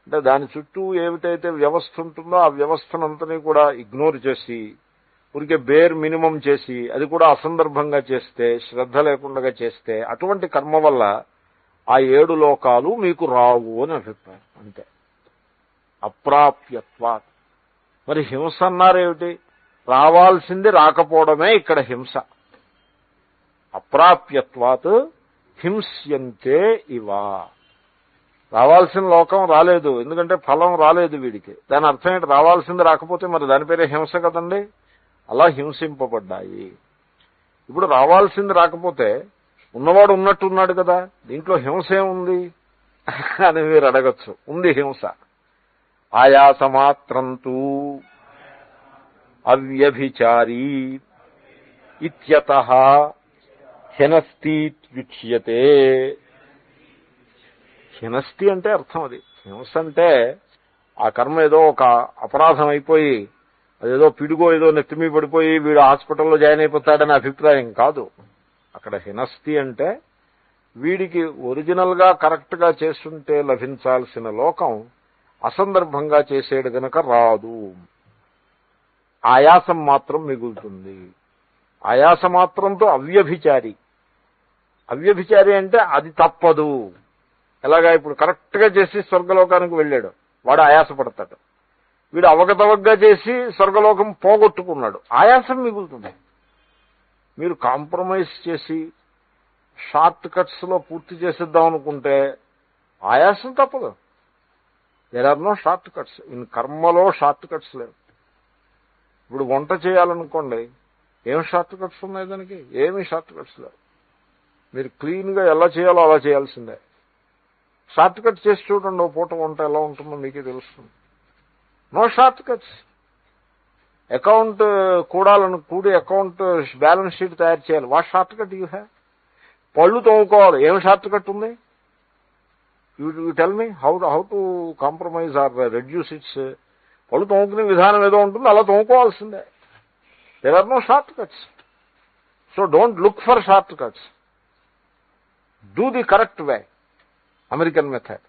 అంటే దాని చుట్టూ ఏమిటైతే వ్యవస్థ ఉంటుందో ఆ వ్యవస్థనంతని కూడా ఇగ్నోర్ చేసి ఊరికే బేర్ మినిమం చేసి, అది కూడా అసందర్భంగా చేస్తే, శ్రద్ధ లేకుండా చేస్తే, అటువంటి కర్మ వల్ల ఆ 7 లోకాలు మీకు రావు అని అభిప్రాయం. అంతే. అప్రాప్యత్వాత్. మరి హింస అన్నారేమిటి? రావాల్సింది రాకపోవడమే ఇక్కడ హింస. అప్రాప్యత్వాత్ హింస్యంతే ఇవా. రావాల్సిన లోకం రాలేదు, ఎందుకంటే ఫలం రాలేదు వీడికి. దాని అర్థం ఏంటి? రావాల్సింది రాకపోతే మరి దాని పేరే హింస కదండి. అలా హింసింపబడ్డాయి. ఇప్పుడు రావాల్సింది రాకపోతే ఉన్నవాడు ఉన్నట్టున్నాడు కదా, దీంట్లో హింస ఏముంది అని మీరు అడగచ్చు. ఉంది హింస. ఆయాసమాత్రంతు అవ్యభిచారీ ఇత్యతః హినస్తిత్యుచ్యతే. హినస్తి అంటే అర్థం అది. హింస అంటే ఆ కర్మ ఏదో ఒక అపరాధం అయిపోయి, అదేదో పిడుగో ఏదో నెత్తిమీ పడిపోయి వీడు హాస్పిటల్లో జాయిన్ అయిపోతాడనే అభిప్రాయం కాదు. అక్కడ హినస్తి అంటే వీడికి ఒరిజినల్ గా కరెక్ట్ గా చేస్తుంటే లభించాల్సిన లోకం అసందర్భంగా చేసేడు గనక రాదు. ఆయాసం మాత్రం మిగులుతుంది. ఆయాస మాత్రంతో అవ్యభిచారి. అవ్యభిచారి అంటే అది తప్పదు. ఎలాగా? ఇప్పుడు కరెక్ట్ గా చేసి స్వర్గలోకానికి వెళ్ళాడు, వాడు ఆయాసపడతాడు. వీడు అవగతవగ్గా చేసి స్వర్గలోకం పోగొట్టుకున్నాడు, ఆయాసం మిగులుతుంది. మీరు కాంప్రమైజ్ చేసి షార్ట్ కట్స్ లో పూర్తి చేసేద్దాం అనుకుంటే ఆయాసం తప్పదు. There are no shortcuts in కర్మలో. షార్ట్ కట్స్ లేవు. ఇప్పుడు వంట చేయాలనుకోండి, ఏం షార్ట్ కట్స్ ఉన్నాయి దానికి? ఏమీ షార్ట్ కట్స్ లేవు. మీరు క్లీన్ గా ఎలా చేయాలో అలా చేయాల్సిందే. షార్ట్ కట్ చేసి చూడండి, ఓ పూట వంట ఎలా ఉంటుందో మీకే తెలుస్తుంది. No shortcuts. అకౌంట్ కూడి అకౌంట్ బ్యాలెన్స్ షీట్ తయారు చేయాలి, what shortcut you have? పళ్ళు తోముకోవాలి, ఏం షార్ట్ కట్ ఉంది? You tell me how to compromise or reduce its. పళ్ళు తోముకునే విధానం ఏదో ఉంటుంది, అలా తోముకోవాల్సిందే. There are no shortcuts. So don't look for shortcuts. Do the correct way. American method.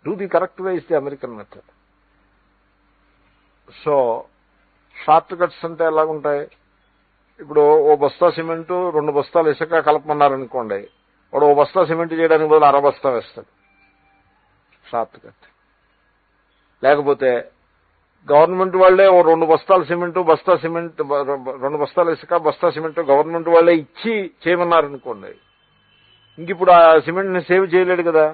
Do the correct way is the American method. So shortcuts అంటే ఎలాగుంటాయి? ఇప్పుడు ఓ బస్తా సిమెంటు 2 బస్తాలు ఇసుక కలపమన్నారనుకోండి, వాడు ఓ బస్తా సిమెంట్ చేయడానికి బదులు 1/2 బస్తా వేస్తాడు. Short cut. లేకపోతే గవర్నమెంట్ వాళ్లే ఓ 2 బస్తాలు సిమెంటు, 2 బస్తాలు ఇసుక, బస్తా సిమెంటు గవర్నమెంట్ వాళ్లే ఇచ్చి చేయమన్నారనుకోండి, ఇంక ఇప్పుడు ఆ సిమెంట్ ని సేవ్ చేయలేడు కదా,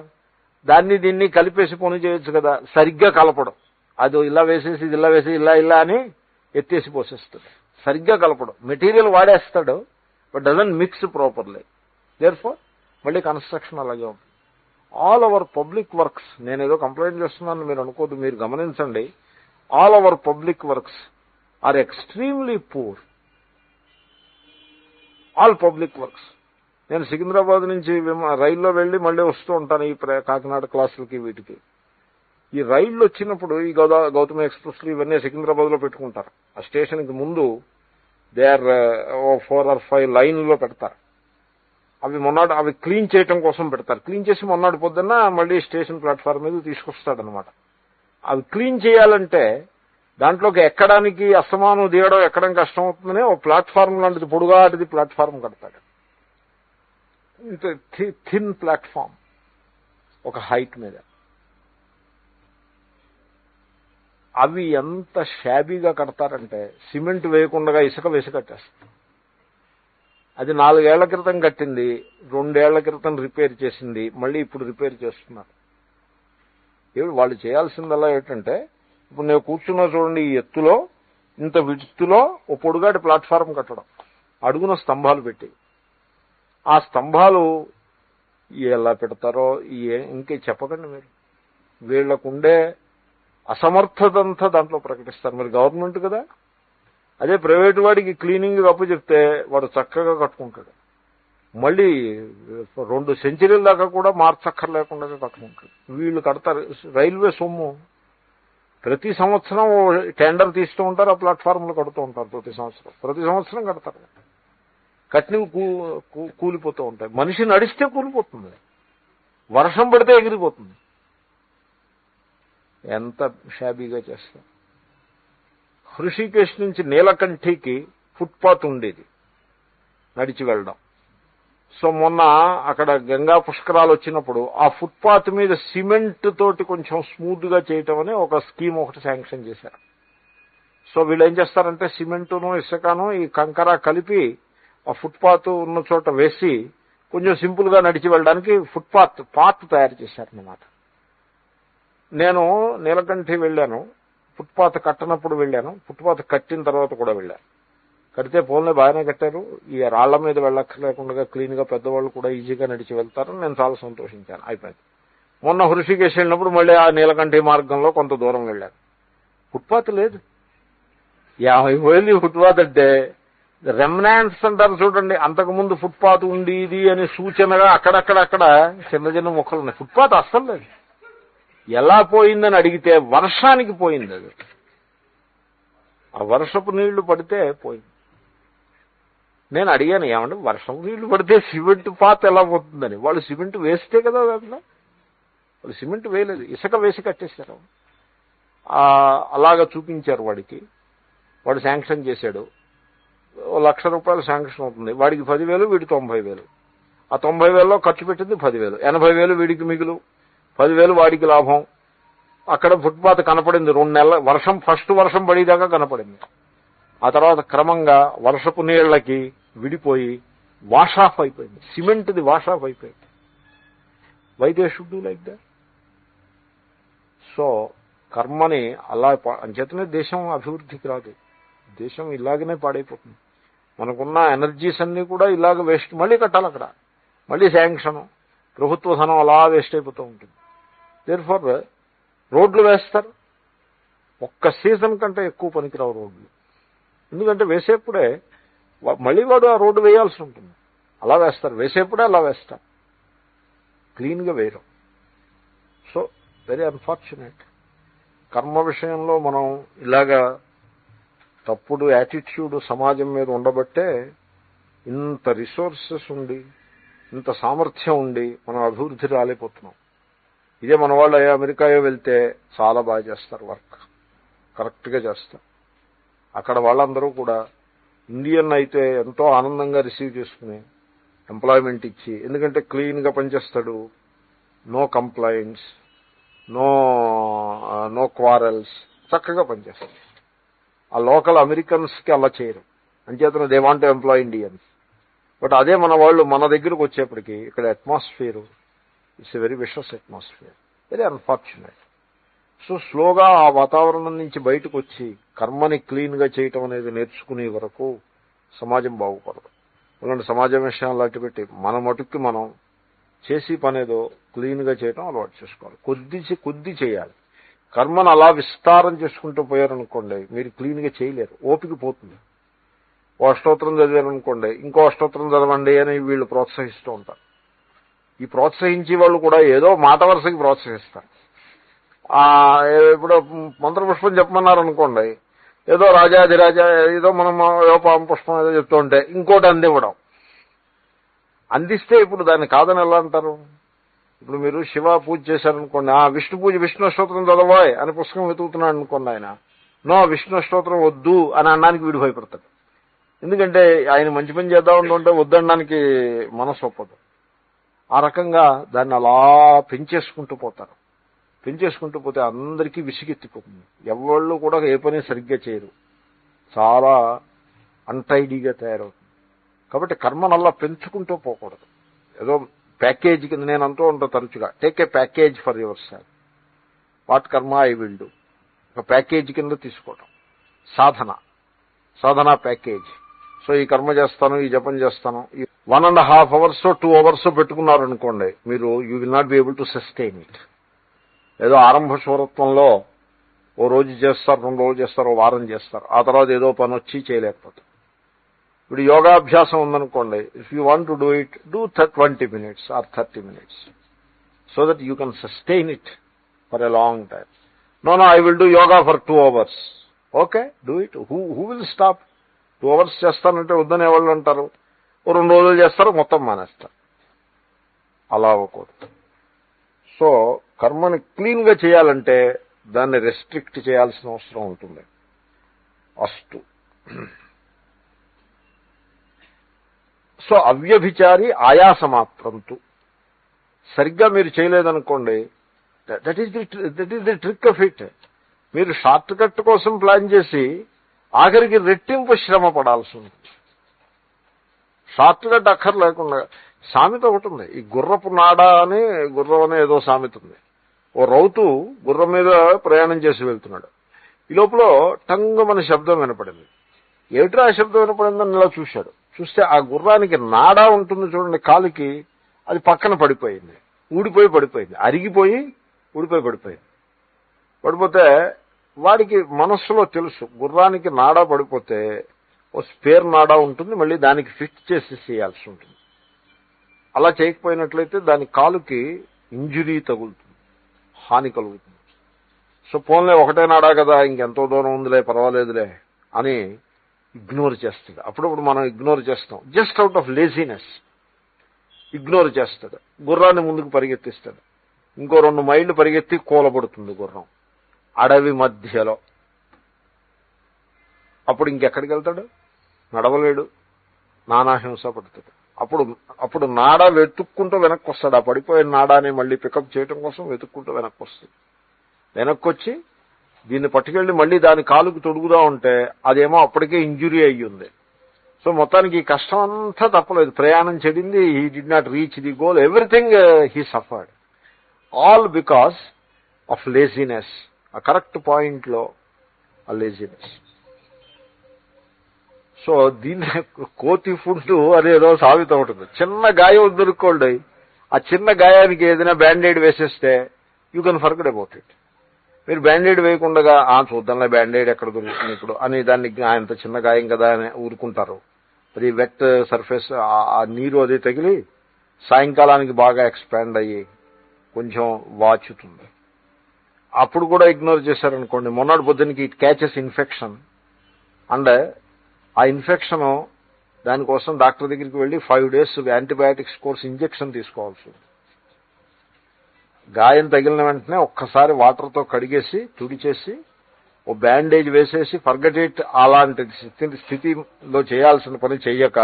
దాన్ని దీన్ని కలిపేసి పని చేయొచ్చు కదా. సరిగ్గా కలపడం, అది ఇలా వేసేసి ఇది ఇలా వేసి ఇలా అని ఎత్తేసి పోసేస్తాడు. సరిగ్గా కలపడం. మెటీరియల్ వాడేస్తాడు, but doesn't mix properly. Therefore మళ్ళీ కన్స్ట్రక్షన్ అలాగే ఉంటుంది. ఆల్ అవర్ పబ్లిక్ వర్క్స్, నేనేదో కంప్లైంట్ చేస్తున్నాను మీరు అనుకోదు, మీరు గమనించండి. All our public works are extremely poor. All public works. నేను సికింద్రాబాద్ నుంచి రైల్లో వెళ్లి మళ్ళీ వస్తూ ఉంటాను ఈ కాకినాడ క్లాసులకి వీటికి. ఈ రైళ్లు వచ్చినప్పుడు ఈ గౌతమి ఎక్స్ప్రెస్ ఇవన్నీ సికింద్రాబాద్ లో పెట్టుకుంటారు. ఆ స్టేషన్ కి ముందు దే ఆర్ 4 or 5 లైన్లో పెడతారు. అవి క్లీన్ చేయటం కోసం పెడతారు. క్లీన్ చేసి మొన్నటి పొద్దున్న మళ్ళీ స్టేషన్ ప్లాట్ఫామ్ మీద తీసుకొస్తాడనమాట. అవి క్లీన్ చేయాలంటే దాంట్లోకి ఎక్కడానికి అస్తమానం దిగడం ఎక్కడం కష్టం అవుతుందని ఓ ప్లాట్ఫామ్ లాంటిది పొడుగాటిది ప్లాట్ఫామ్ కడతాడు. థిన్ ప్లాట్ఫామ్ ఒక హైట్ మీద. అవి ఎంత షాబీగా కడతారంటే సిమెంట్ వేయకుండా ఇసుక వేసి కట్టేస్తారు. అది 4 ఏళ్ల క్రితం కట్టింది, 2 ఏళ్ల క్రితం రిపేర్ చేసింది, మళ్ళీ ఇప్పుడు రిపేర్ చేస్తున్నారు. వాళ్ళు చేయాల్సిందల్లా ఏంటంటే, ఇప్పుడు నేను కూర్చున్నా చూడండి, ఈ ఎత్తులో ఇంత విడుతులో ఓ పొడుగాటి ప్లాట్ఫారం కట్టడం, అడుగున స్తంభాలు పెట్టి, ఆ స్తంభాలు ఎలా పెడతారో ఇంకే చెప్పకండి మీరు. వీళ్లకుండే అసమర్థతంతా దాంట్లో ప్రకటిస్తారు. మరి గవర్నమెంట్ కదా, అదే ప్రైవేటు వాడికి క్లీనింగ్ అప్పు చెప్తే వాడు చక్కగా కట్టుకుంటాడు, మళ్ళీ 2 సెంచరీల దాకా కూడా మార్చక్కర్లేకుండా కట్టుకుంటాడు. వీళ్ళు కడతారు. రైల్వే సొమ్ము ప్రతి సంవత్సరం టెండర్ తీస్తూ ఉంటారు, ఆ ప్లాట్ఫారంలో కడుతూ ఉంటారు. ప్రతి సంవత్సరం కడతారు. కట్టినవి కూలిపోతూ ఉంటాయి. మనిషి నడిస్తే కూలిపోతుంది, వర్షం పడితే ఎగిరిపోతుంది. ఎంత షాబీగా చేస్తారు. హృషికేశ్ నుంచి నీలకంఠికి ఫుట్పాత్ ఉండేది, నడిచి వెళ్ళడం. సో మొన్న అక్కడ గంగా పుష్కరాలు వచ్చినప్పుడు ఆ ఫుట్పాత్ మీద సిమెంట్ తోటి కొంచెం స్మూత్ గా చేయటం అని ఒక స్కీమ్ ఒకటి శాంక్షన్ చేశారు. సో వీళ్ళు ఏం చేస్తారంటే, సిమెంటును ఇసుకను ఈ కంకర కలిపి ఆ ఫుట్పాత్ ఉన్న చోట వేసి కొంచెం సింపుల్ గా నడిచి వెళ్ళడానికి పాత్ తయారు చేశారన్నమాట. నేను నీలకంఠి వెళ్ళాను, ఫుట్పాత్ కట్టనప్పుడు వెళ్ళాను, ఫుట్పాత్ కట్టిన తర్వాత కూడా వెళ్ళాను. కడితే పోన్లే బాగానే కట్టారు, ఈ రాళ్ల మీద వెళ్ళక్కర్లేకుండా క్లీన్ గా పెద్దవాళ్ళు కూడా ఈజీగా నడిచి వెళ్తారు, నేను చాలా సంతోషించాను. అయిపోయింది. మొన్న హృషికేశ్ వెళ్ళినప్పుడు మళ్ళీ ఆ నీలకంఠి మార్గంలో కొంత దూరం వెళ్ళాను, ఫుట్పాత్ లేదు. 50,000 ఫుట్పాత్ అంటే రెమ్నాన్స్ అంటారు చూడండి, అంతకుముందు ఫుట్పాత్ ఉండేది అని సూచనగా అక్కడక్కడ చిన్న చిన్న మొక్కలు ఉన్నాయి. ఫుట్పాత్ అస్సలు లేదు. ఎలా పోయిందని అడిగితే వర్షానికి పోయింది. అది ఆ వర్షపు నీళ్లు పడితే పోయింది. నేను అడిగాను, ఏమంటే వర్షపు నీళ్లు పడితే సిమెంట్ పాత్ ఎలా పోతుందని. వాళ్ళు సిమెంట్ వేస్తే కదా దాంట్లో, వాళ్ళు సిమెంట్ వేయలేదు, ఇసుక వేసి కట్టేశారు. అలాగా చూపించారు వాడికి. వాడు శాంక్షన్ చేశాడు, ₹1,00,000 శాంక్షన్ అవుతుంది. వాడికి 10,000, వీడికి 90,000. ఆ 90,000లో ఖర్చు పెట్టింది 10,000, 80,000 వీడికి మిగులు, 10,000 వాడికి లాభం. అక్కడ ఫుట్పాత్ కనపడింది 2 నెలల ఫస్ట్ వర్షం పడేదాకా కనపడింది. ఆ తర్వాత క్రమంగా వర్షపు నీళ్లకి విడిపోయి వాష్ ఆఫ్ అయిపోయింది, సిమెంట్ది వాష్ ఆఫ్ అయిపోయింది. Why they should do like that? So కర్మని అలా అంచేతనే దేశం అభివృద్ధికి రాదు, దేశం ఇలాగనే పాడైపోతుంది. మనకున్న ఎనర్జీస్ అన్నీ కూడా ఇలాగ వేస్ట్. మళ్ళీ కట్టాలి అక్కడ, మళ్ళీ శాంక్షన్, ప్రభుత్వ ధనం అలా వేస్ట్ అయిపోతూ ఉంటుంది. దేర్ఫోర్ రోడ్లు వేస్తారు, ఒక్క సీజన్ కంటే ఎక్కువ పనికిరావు రోడ్లు. ఎందుకంటే వేసేప్పుడే మళ్ళీ వాడు ఆ రోడ్డు వేయాల్సి ఉంటుంది, అలా వేస్తారు. వేసేప్పుడే అలా వేస్తారు, క్లీన్గా వేయరు. So very unfortunate. కర్మ విషయంలో మనం ఇలాగా తప్పుడు యాటిట్యూడ్ సమాజం మీద ఉండబట్టే ఇంత రిసోర్సెస్ ఉండి, ఇంత సామర్థ్యం ఉండి మనం అభివృద్ధి రాలేకపోతున్నాం. ఇదే మన వాళ్ళు అమెరికాయో వెళ్తే చాలా బాగా చేస్తారు, వర్క్ కరెక్ట్గా చేస్తారు. అక్కడ వాళ్ళందరూ కూడా ఇండియన్ అయితే ఎంతో ఆనందంగా రిసీవ్ చేసుకుని ఎంప్లాయ్మెంట్ ఇచ్చి, ఎందుకంటే క్లీన్గా పనిచేస్తాడు, నో కంప్లైంట్స్, నో క్వారల్స్, చక్కగా పనిచేస్తాడు. ఆ లోకల్ అమెరికన్స్కి అలా చేయరు, అంచేతనే they want to employee Indians. But అదే మన వాళ్ళు మన దగ్గరకు వచ్చేప్పటికి ఇక్కడ atmosphere it's a very wishes atmosphere, very unfortunate. So స్లోగా ఆ వాతావరణం నుంచి బయటకు వచ్చి కర్మని క్లీన్గా చేయటం అనేది నేర్చుకునే వరకు సమాజం బాగుపడదు. అలాంటి సమాజం విషయం అలాంటి పెట్టి మన మటుక్కి మనం చేసి పనేదో క్లీన్గా చేయటం అలవాటు చేసుకోవాలి. కొద్ది చేయాలి. కర్మను అలా విస్తారం చేసుకుంటూ పోయారనుకోండి, మీరు క్లీన్గా చేయలేరు, ఓపిక పోతుంది. ఓ అష్టోత్తరం చదివారనుకోండి, ఇంకో అష్టోత్తరం చదవండి అని వీళ్ళు ప్రోత్సహిస్తూ ఉంటారు. ఈ ప్రోత్సహించే వాళ్ళు కూడా ఏదో మాట వరుసకి ప్రోత్సహిస్తారు. ఇప్పుడు మంత్రపుష్పం చెప్పమన్నారనుకోండి, ఏదో రాజాధిరాజా ఏదో మనం యోపాం పుష్పం ఏదో చెప్తూ ఉంటే ఇంకోటి అందివ్వడం. అందిస్తే ఇప్పుడు దాన్ని కాదని ఎలా అంటారు? ఇప్పుడు మీరు శివ పూజ చేశారనుకోండి, విష్ణు పూజ విష్ణు అష్టోత్తరం చదవాయ్ అని పుస్తకం వెతుకుతున్నాడు అనుకోండి, ఆయన నో విష్ణు అష్టోత్తరం వద్దు అని అనడానికి వీడు భయపడతాడు. ఎందుకంటే ఆయన మంచి పని చేద్దామంటుంటే వద్దనడానికి మనసు ఒప్పదు. ఆ రకంగా దాన్ని అలా పెంచేసుకుంటూ పోతారు. పెంచేసుకుంటూ పోతే అందరికీ విసిగెత్తిపోతుంది. ఎవళ్ళు కూడా ఏ పని సరిగ్గా చేయరు, చాలా అన్టైడీగా తయారవుతుంది. కాబట్టి కర్మనల్లా పెంచుకుంటూ పోకూడదు. ఏదో ప్యాకేజ్ కింద నేను అంటూ ఉంటాను తరచుగా, take a package for your self. What కర్మ ఐ విల్ డూ, ఒక ప్యాకేజ్ కింద తీసుకోవడం. సాధన ప్యాకేజ్. సో ఈ కర్మ చేస్తాను, ఈ జపం చేస్తాను, 1.5 hours 2 hours పెట్టుకున్నారనుకోండి, మీరు you will not be able to sustain it. ఏదో ఆరంభ శూరత్వంలో ఓ రోజు చేస్తారు, 2 రోజులు చేస్తారు, ఓ వారం చేస్తారు, ఆ తర్వాత ఏదో పని వచ్చి చేయలేకపోతారు. ఇప్పుడు యోగాభ్యాసం ఉందనుకోండి, if you want to do it, do 20 minutes or 30 minutes so that you can sustain it for a long time. No, I will do yoga for 2 hours. Okay, do it. Who will stop? 2 hours చేస్తానంటే వద్దనే వాళ్ళు అంటారు. ఓ 2 రోజులు చేస్తారు, మొత్తం మానేస్తారు. అలా అవ్వకూడదు. సో కర్మని క్లీన్ గా చేయాలంటే దాన్ని రెస్ట్రిక్ట్ చేయాల్సిన అవసరం ఉంటుంది. అస్తు. సో అవ్యభిచారి ఆయాసమాత్రంతు. సరిగ్గా మీరు చేయలేదనుకోండి, that is the trick of it. మీరు షార్ట్ కట్ కోసం ప్లాన్ చేసి ఆఖరికి రెట్టింపు శ్రమ పడాల్సి ఉంటుంది. షార్ట్ కట్ అక్కర్లేకుండా. సామెత ఒకటి ఉంది, ఈ గుర్రపు నాడ అని, గుర్రం అనే ఏదో సామెత ఉంది. ఓ రౌతు గుర్రం మీద ప్రయాణం చేసి వెళ్తున్నాడు. ఈ లోపల టంగమని శబ్దం వినపడింది. ఏమిట్రా ఆ శబ్దం వినపడిందని ఇలా చూశాడు. చూస్తే ఆ గుర్రానికి నాడా ఉంటుంది చూడండి కాలికి, అది పక్కన పడిపోయింది, ఊడిపోయి పడిపోయింది, అరిగిపోయి ఊడిపోయి పడిపోయింది. పడిపోతే వాడికి మనస్సులో తెలుసు, గుర్రానికి నాడా పడిపోతే ఓ స్పేర్ నాడా ఉంటుంది, మళ్ళీ దానికి ఫిట్ చేసి చేయాల్సి ఉంటుంది. అలా చేయకపోయినట్లయితే దాని కాలుకి ఇంజురీ తగులుతుంది, హాని కలుగుతుంది. సో పోన్లే ఒకటే నాడా కదా, ఇంకెంతో దూరం ఉందిలే, పర్వాలేదులే అని ఇగ్నోర్ చేస్తాడు. అప్పుడప్పుడు మనం ఇగ్నోర్ చేస్తాం, just out of laziness ignore చేస్తాడు. గుర్రాన్ని ముందుకు పరిగెత్తిస్తాడు. ఇంకో 2 మైళ్ళు పరిగెత్తి కూలబడుతుంది గుర్రం అడవి మధ్యలో. అప్పుడు ఇంకెక్కడికి వెళ్తాడు? నడవలేడు, నానాహింస పడుతాడు. అప్పుడు నాడా వెతుక్కుంటూ వెనక్కి వస్తాడు. ఆ పడిపోయిన నాడాని మళ్ళీ పికప్ చేయడం కోసం వెతుక్కుంటూ వెనక్కి వస్తుంది. వెనక్కి వచ్చి దీన్ని పట్టుకెళ్ళి మళ్ళీ దాని కాలుకు తొడుగుదా ఉంటే అదేమో అప్పటికే ఇంజురీ అయ్యింది. సో మొత్తానికి ఈ కష్టం అంతా తప్పలేదు, ప్రయాణం చెడింది. He did not reach the goal, everything he suffered, all because of laziness. ఆ కరెక్ట్ పాయింట్లో ఆ లేజినెస్. సో దీన్ని కోతి ఫుడ్ అనేదో సాగుతూ ఉంటుంది. చిన్న గాయం దొరుకోండి, ఆ చిన్న గాయానికి ఏదైనా బ్యాండేడ్ వేసేస్తే you can forget about it. మీరు బ్యాండేడ్ వేయకుండా చూద్దాంలే బ్యాండేడ్ ఎక్కడ దొరుకుతుంది ఇప్పుడు అని దాన్ని అంత చిన్న గాయం కదా అని ఊరుకుంటారు. అది వెట్ సర్ఫేస్, ఆ నీరు అది తగిలి సాయంకాలానికి బాగా ఎక్స్పాండ్ అయ్యి కొంచెం వాచుతుంది. అప్పుడు కూడా ఇగ్నోర్ చేశారనుకోండి, మొన్నటి పొద్దునికి ఇట్ క్యాచెస్ ఇన్ఫెక్షన్. అండ్ ఆ ఇన్ఫెక్షన్ దానికోసం డాక్టర్ దగ్గరికి వెళ్ళి 5 days యాంటీబయాటిక్స్ కోర్స్ ఇంజెక్షన్ తీసుకోవాల్సి ఉంది. గాయం తగిలిన వెంటనే ఒక్కసారి వాటర్తో కడిగేసి తుడిచేసి ఓ బ్యాండేజ్ వేసేసి ఫర్గెట్ ఇట్. అలాంటి స్థితిలో చేయాల్సిన పని చెయ్యక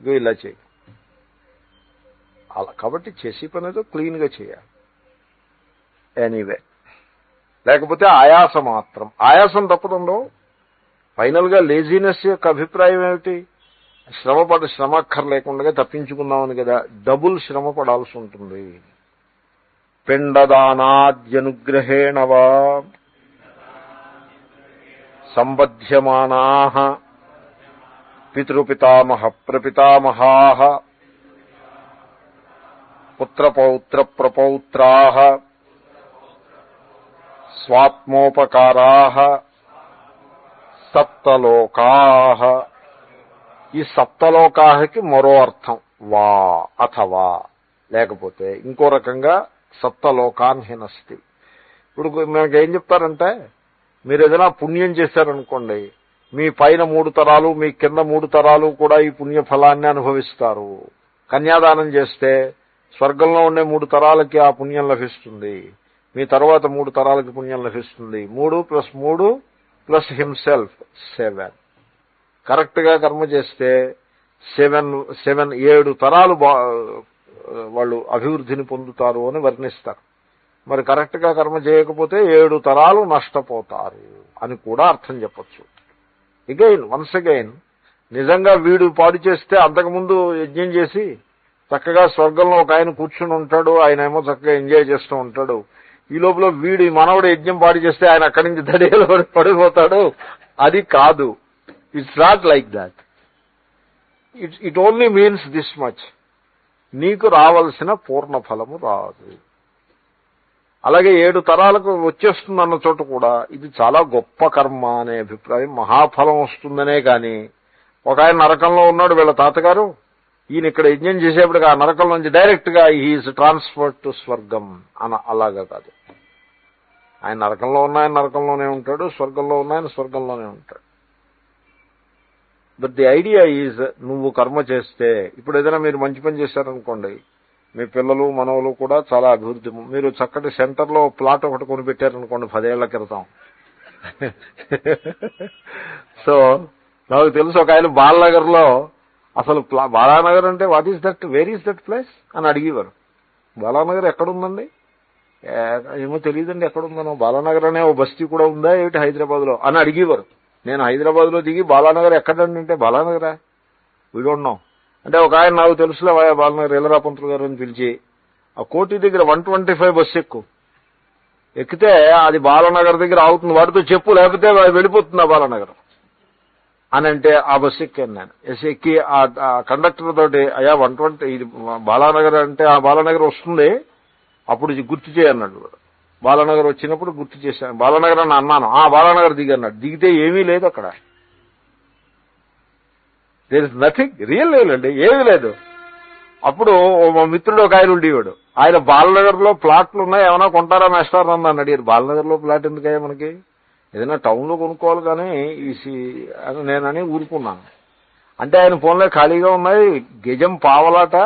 ఇలా చేయి. అలా కాబట్టి చేసే పని ఏదో క్లీన్గా చేయాలి. ఎనీవే, లేకపోతే ఆయాసం మాత్రం. ఆయాసం తప్పదండో. ఫైనల్ గా లేజినెస్ యొక్క అభిప్రాయం ఏమిటి? శ్రమ అక్కర్లేకుండా తప్పించుకుందామని కదా. డబుల్ శ్రమ పడాల్సి ఉంటుంది. పిండదానాద్యనుగ్రహేణ వా సంబధ్యమానాః పితృపితామహ ప్రపితామహాః పుత్రపౌత్ర ప్రపౌత్రాః స్వాత్మోపకారాః సప్తలోకాః. ఈ సప్తలోకాహకి మరో అర్థం వా అథవా, లేకపోతే ఇంకో రకంగా సప్తలోకాన్ హినస్తి. ఇప్పుడు మనకేం చెప్తారంటే, మీరు ఏదైనా పుణ్యం చేశారనుకోండి, మీ పైన 3 తరాలు మీ కింద 3 తరాలు కూడా ఈ పుణ్య ఫలాన్ని అనుభవిస్తారు. కన్యాదానం చేస్తే స్వర్గంలో ఉండే 3 తరాలకి ఆ పుణ్యం లభిస్తుంది. మీ తర్వాత 3 తరాలకి పుణ్యం లభిస్తుంది. 3 + 3 + హిమ్సెల్ఫ్ 7. కరెక్ట్ గా కర్మ చేస్తే 7 తరాలు వాళ్ళు అభివృద్ధిని పొందుతారు అని వర్ణిస్తారు. మరి కరెక్ట్ గా కర్మ చేయకపోతే 7 తరాలు నష్టపోతారు అని కూడా అర్థం చెప్పచ్చు. వన్స్ అగైన్ నిజంగా వీడు పాడు చేస్తే అంతకుముందు యజ్ఞం చేసి చక్కగా స్వర్గంలో ఒక ఆయన కూర్చుని ఉంటాడు, ఆయన ఏమో చక్కగా ఎంజాయ్ చేస్తూ ఉంటాడు. ఈ లోపల వీడి మనవడు యజ్ఞం పాడు చేస్తే ఆయన అక్కడి నుంచి దడేలో పడిపోతాడు. అది కాదు. It's not like that. It only means this much, నీకు రావలసిన పూర్ణ ఫలము రాదు. అలాగే 7 తరాలకు వచ్చేస్తుందన్న చోట కూడా ఇది చాలా గొప్ప కర్మ అనే అభిప్రాయం, మహాఫలం వస్తుందనే కానీ ఒక ఆయన నరకంలో ఉన్నాడు, వీళ్ళ తాతగారు ఈయన ఇక్కడ యజ్ఞం చేసేప్పటికి ఆ నరకం నుంచి డైరెక్ట్ గా హీఈస్ ట్రాన్స్ఫర్డ్ టు స్వర్గం అలాగా కాదు. ఆయన నరకంలో ఉన్నాయని నరకంలోనే ఉంటాడు, స్వర్గంలో ఉన్నాయని స్వర్గంలోనే ఉంటాడు. బట్ ది ఐడియా ఈజ్, నువ్వు కర్మ చేస్తే, ఇప్పుడు ఏదైనా మీరు మంచి పని చేశారనుకోండి, మీ పిల్లలు మనవలు కూడా చాలా అభివృద్ధి. మీరు చక్కటి సెంటర్లో ప్లాట్ ఒకటి కొనిపెట్టారనుకోండి 10 ఏళ్ల క్రితం. సో నాకు తెలుసు ఒక ఆయన బాలనగర్ లో, అసలు బాలానగర్ అంటే what is that, where is that place అని అడిగేవారు. బాలానగర్ ఎక్కడుందండి, ఏమో తెలియదండి ఎక్కడుందనో. బాలానగర్ అనే ఓ బస్తీ కూడా ఉందా ఏమిటి హైదరాబాద్ లో అని అడిగేవారు. నేను హైదరాబాద్ లో దిగి బాలానగర్ ఎక్కడండి అంటే, బాలానగరా వీ డోంట్ నో అంటే, ఒక ఆయన నాకు తెలుసులే బాలనగర్ ఎల్లరా పంతులు గారు అని పిలిచి, ఆ కోటి దగ్గర 125 బస్సు ఎక్కితే అది బాలనగర్ దగ్గర ఆగుతుంది, వాటితో చెప్పు లేకపోతే వెళ్ళిపోతుంది ఆ బాలనగర్ అని అంటే, ఆ బస్సు ఎక్కాను నేను. ఎక్కి ఆ కండక్టర్ తోటి, అయ్యా 120 ఇది బాలానగర్ అంటే ఆ బాలానగర్ వస్తుంది అప్పుడు గుర్తు చేయన్నాడు. బాలానగర్ వచ్చినప్పుడు గుర్తు చేశాను, బాలానగర్ అని అన్నాను. బాలానగర్ దిగన్నాడు. దిగితే ఏమీ లేదు అక్కడ, దేర్ ఇస్ నథింగ్, రియల్ లేదండి, ఏమీ లేదు. అప్పుడు మా మిత్రుడు ఒక ఆయన ఉండేవాడు, ఆయన బాలనగర్ లో ప్లాట్లు ఉన్నాయి ఏమైనా కొంటారా మేస్టార్ అని అడిగారు. బాలనగర్ లో ప్లాట్ ఎందుకయ్యా మనకి, ఏదైనా టౌన్ లో కొనుక్కోవాలి కానీ అని నేనని ఊరుకున్నాను. అంటే ఆయన ఫోన్లో ఖాళీగా ఉన్నాయి, గజం పావలాట,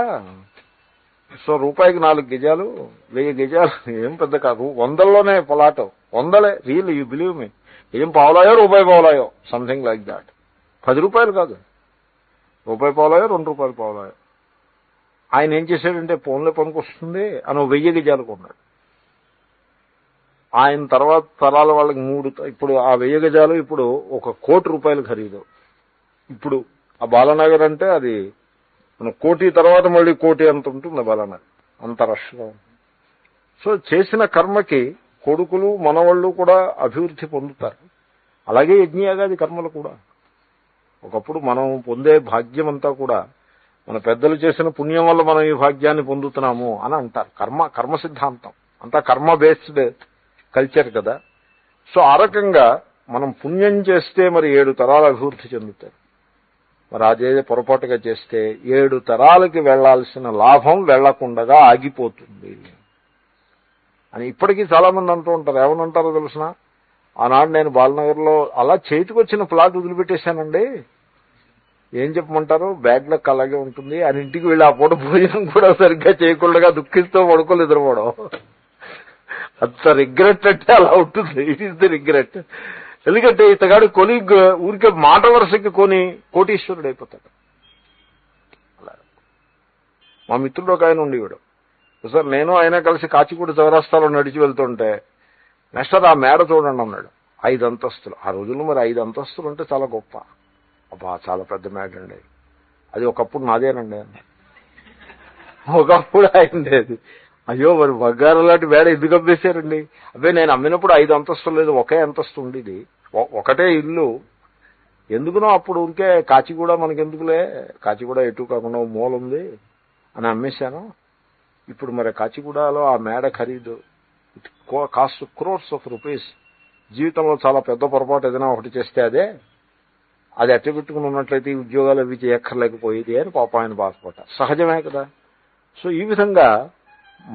సో రూపాయికి 4 గజాలు 1000 గజాలు ఏం పెద్ద కాదు, 100లోనే పొలాటో, 100లే, రియల్ యూ బిలీవ్ మీ. ఏం పావులాయో రూపాయి పావులాయో సంథింగ్ లైక్ దాట్, 10 రూపాయలు కాదు, రూపాయి పావులాయో 2 రూపాయలు పావులాయో. ఆయన ఏం చేశాడంటే ఫోన్లో పనికొస్తుంది అని 1000 గజాలు కొన్నాడు. ఆయన తర్వాత తరాల వాళ్ళకి 3, ఇప్పుడు ఆ 1000 గజాలు ఇప్పుడు 1 కోటి రూపాయలు ఖరీదు. ఇప్పుడు ఆ బాలానగర్ అంటే అది మన కోటి తర్వాత మళ్ళీ కోటి అంత ఉంటుంది బాలానగర్, అంత రష్గా. సో చేసిన కర్మకి కొడుకులు మనవాళ్ళు కూడా అభివృద్ధి పొందుతారు. అలాగే యజ్ఞయాగాది కర్మలు కూడా. ఒకప్పుడు మనం పొందే భాగ్యం అంతా కూడా మన పెద్దలు చేసిన పుణ్యం వల్ల మనం ఈ భాగ్యాన్ని పొందుతున్నాము అని అంటారు. కర్మ సిద్ధాంతం అంతా కర్మ బేస్డ్ కల్చర్ కదా. సో ఆ రకంగా మనం పుణ్యం చేస్తే మరి 7 తరాలు అభివృద్ధి చెందుతారు. మరి అదే పొరపాటుగా చేస్తే 7 తరాలకి వెళ్లాల్సిన లాభం వెళ్లకుండా ఆగిపోతుంది అని ఇప్పటికీ చాలా మంది అంటూ ఉంటారు. ఏమనంటారో తెలుసిన, ఆనాడు నేను బాలనగర్ లో అలా చేతికొచ్చిన ప్లాట్ వదిలిపెట్టేశానండి, ఏం చెప్పమంటారు, బ్యాడ్ లక్ అలాగే ఉంటుంది అని ఇంటికి వెళ్ళి ఆ పూట భోజనం కూడా సరిగ్గా చేయకుండా దుఃఖిస్తూ పడుకోలు ఎదురుపోవడం. అంత రిగ్రెట్ అంటే అలా ఉంటుంది. It is the regret. ఎందుకంటే ఇతగాడు కొలీగ్ ఊరికే మాట వరుసకి కోటీశ్వరుడు అయిపోతాడు. అలా మా మిత్రుడు ఒక ఆయన ఉండేవాడు. సార్ నేను ఆయన కలిసి కాచిగూడ చౌరస్తాలో నడిచి వెళ్తుంటే, నెక్స్ట్ ఆ మేడ చూడండి అన్నాడు. 5 అంతస్తులు. ఆ రోజుల్లో మరి 5 అంతస్తులు అంటే చాలా గొప్ప. అబ్బా చాలా పెద్ద మేడ అండి అది, ఒకప్పుడు నాదేనండి, ఒకప్పుడు అయిండేది. అయ్యో మరి బంగారం లాంటి మేడ ఎందుకు అమ్మేశారండి? అబ్బే నేను అమ్మినప్పుడు 5 అంతస్తులు లేదు, ఒకే అంతస్తు ఉండేది, ఒకటే ఇల్లు. ఎందుకునో అప్పుడు ఉంటే కాచిగూడ మనకెందుకులే, కాచిగూడ ఎటు కాకుండా మూల ఉంది అని అమ్మేశాను. ఇప్పుడు మరి కాచిగూడలో ఆ మేడ ఖరీదు కాస్ట్ క్రోర్స్ ఆఫ్ రూపీస్. జీవితంలో చాలా పెద్ద పొరపాటు ఏదైనా ఒకటి చేస్తే అది అట్ట పెట్టుకుని ఉన్నట్లయితే ఈ ఉద్యోగాలు అవి చేయక్కర్లేకపోయేది అని పాప ఆయన బాధపడ్డ. సహజమే కదా. సో ఈ విధంగా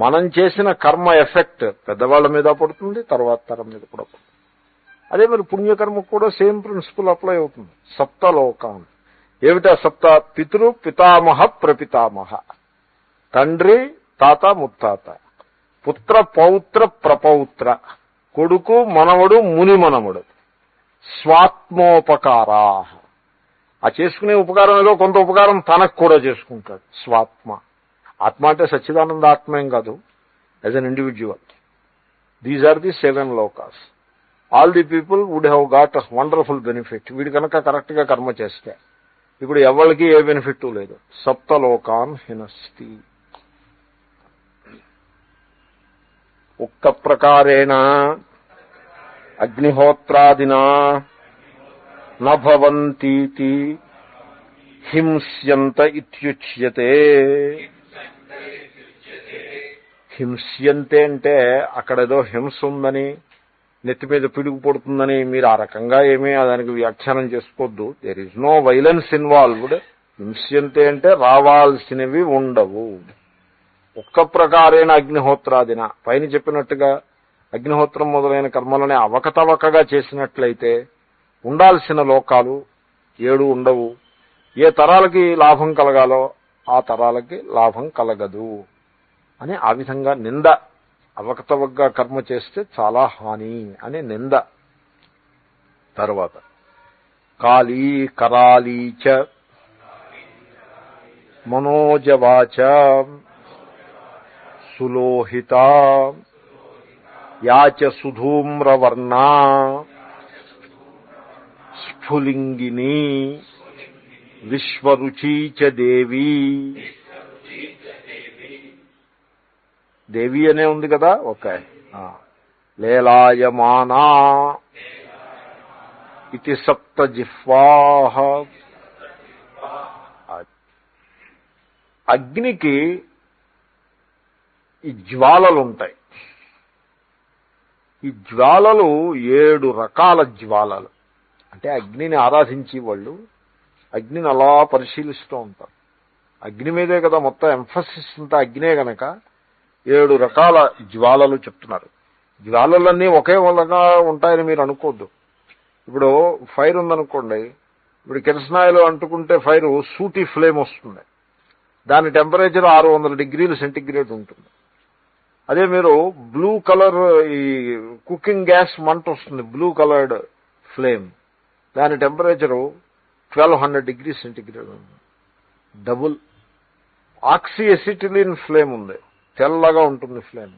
మనం చేసిన కర్మ ఎఫెక్ట్ పెద్దవాళ్ల మీద పడుతుంది, తర్వాత తరం మీద కూడా పడుతుంది. అదే మరి పుణ్యకర్మ కూడా సేమ్ ప్రిన్సిపల్ అప్లై అవుతుంది. సప్తలోకం ఏమిటా సప్త? పితృ పితామహ ప్రపితామహ, తండ్రి తాత ముత్తాత, పుత్ర పౌత్ర ప్రపౌత్ర, కొడుకు మనవడు ముని మనవడు, స్వాత్మోపకారా. ఆ చేసుకునే ఉపకారం ఏదో కొంత ఉపకారం తనకు కూడా చేసుకుంటాడు. స్వాత్మ, ఆత్మ అంటే సచ్చిదానంద ఆత్మ ఏం కాదు, as an individual. These are the 7 lokas. All the people would have got a wonderful benefit వీడు కనుక కరెక్ట్ గా కర్మ చేస్తే. ఇప్పుడు ఎవరికి ఏ బెనిఫిట్ లేదు. సప్తలోకాన్ హినస్తి. ఉక్త ప్రకారేణ అగ్నిహోత్రాదినా నభవంతీతి హింస్యంత ఇత్యుచ్యతే. హింస్యంతే అంటే అక్కడేదో హింస ఉందని, నెత్తి మీద పిడుగు పడుతుందని మీరు ఆ రకంగా ఏమీ దానికి వ్యాఖ్యానం చేసుకోవద్దు. There is no violence involved. హింస్యంతే అంటే రావాల్సినవి ఉండవు. ఒక్క ప్రకారైన అగ్నిహోత్రాదిన, పైన చెప్పినట్టుగా అగ్నిహోత్రం మొదలైన కర్మలని అవకతవకగా చేసినట్లయితే ఉండాల్సిన లోకాలు 7 ఉండవు. ఏ తరాలకి లాభం కలగాలో ఆ తరాలకి లాభం కలగదు అని ఆ విధంగా నింద. అవకతవకగా కర్మ చేస్తే చాలా హాని అని నింద. తర్వాత కాళీ కరాళీచ మనోజవాచ సులోహిత యాచ సుధూమ్రవర్ణా స్ఫులింగిని విశ్వరుచీచ దేవి. దేవి అనే ఉంది కదా, ఓకే. లేలాయమానా ఇది సప్త జిహ్వాః. అగ్నికి ఈ జ్వాలలు ఉంటాయి. ఈ జ్వాలలు 7 రకాల జ్వాలలు. అంటే అగ్నిని ఆరాధించి వాళ్ళు అగ్నిని అలా పరిశీలిస్తూ ఉంటారు. అగ్ని మీదే కదా మొత్తం ఎంఫసిస్ అంతా అగ్నే గనక 7 రకాల జ్వాలలు చెప్తున్నారు. జ్వాలలన్నీ ఒకే విధంగా ఉంటాయని మీరు అనుకోవద్దు. ఇప్పుడు ఫైర్ ఉందనుకోండి, ఇప్పుడు కిరసనాయిలు అంటుకుంటే ఫైర్ సూటీ ఫ్లేమ్ వస్తుంది. దాని టెంపరేచర్ 600 డిగ్రీల సెంటిగ్రేడ్ ఉంటుంది. అదే మీరు బ్లూ కలర్ ఈ కుకింగ్ గ్యాస్ మంట వస్తుంది, బ్లూ కలర్డ్ ఫ్లేమ్, దాని టెంపరేచరు 1200 డిగ్రీ సెంటిగ్రేడ్ ఉంది. డబుల్. ఆక్సీ ఎసిటిలిన్ ఫ్లేమ్ ఉంది, తెల్లగా ఉంటుంది ఫ్లేమ్,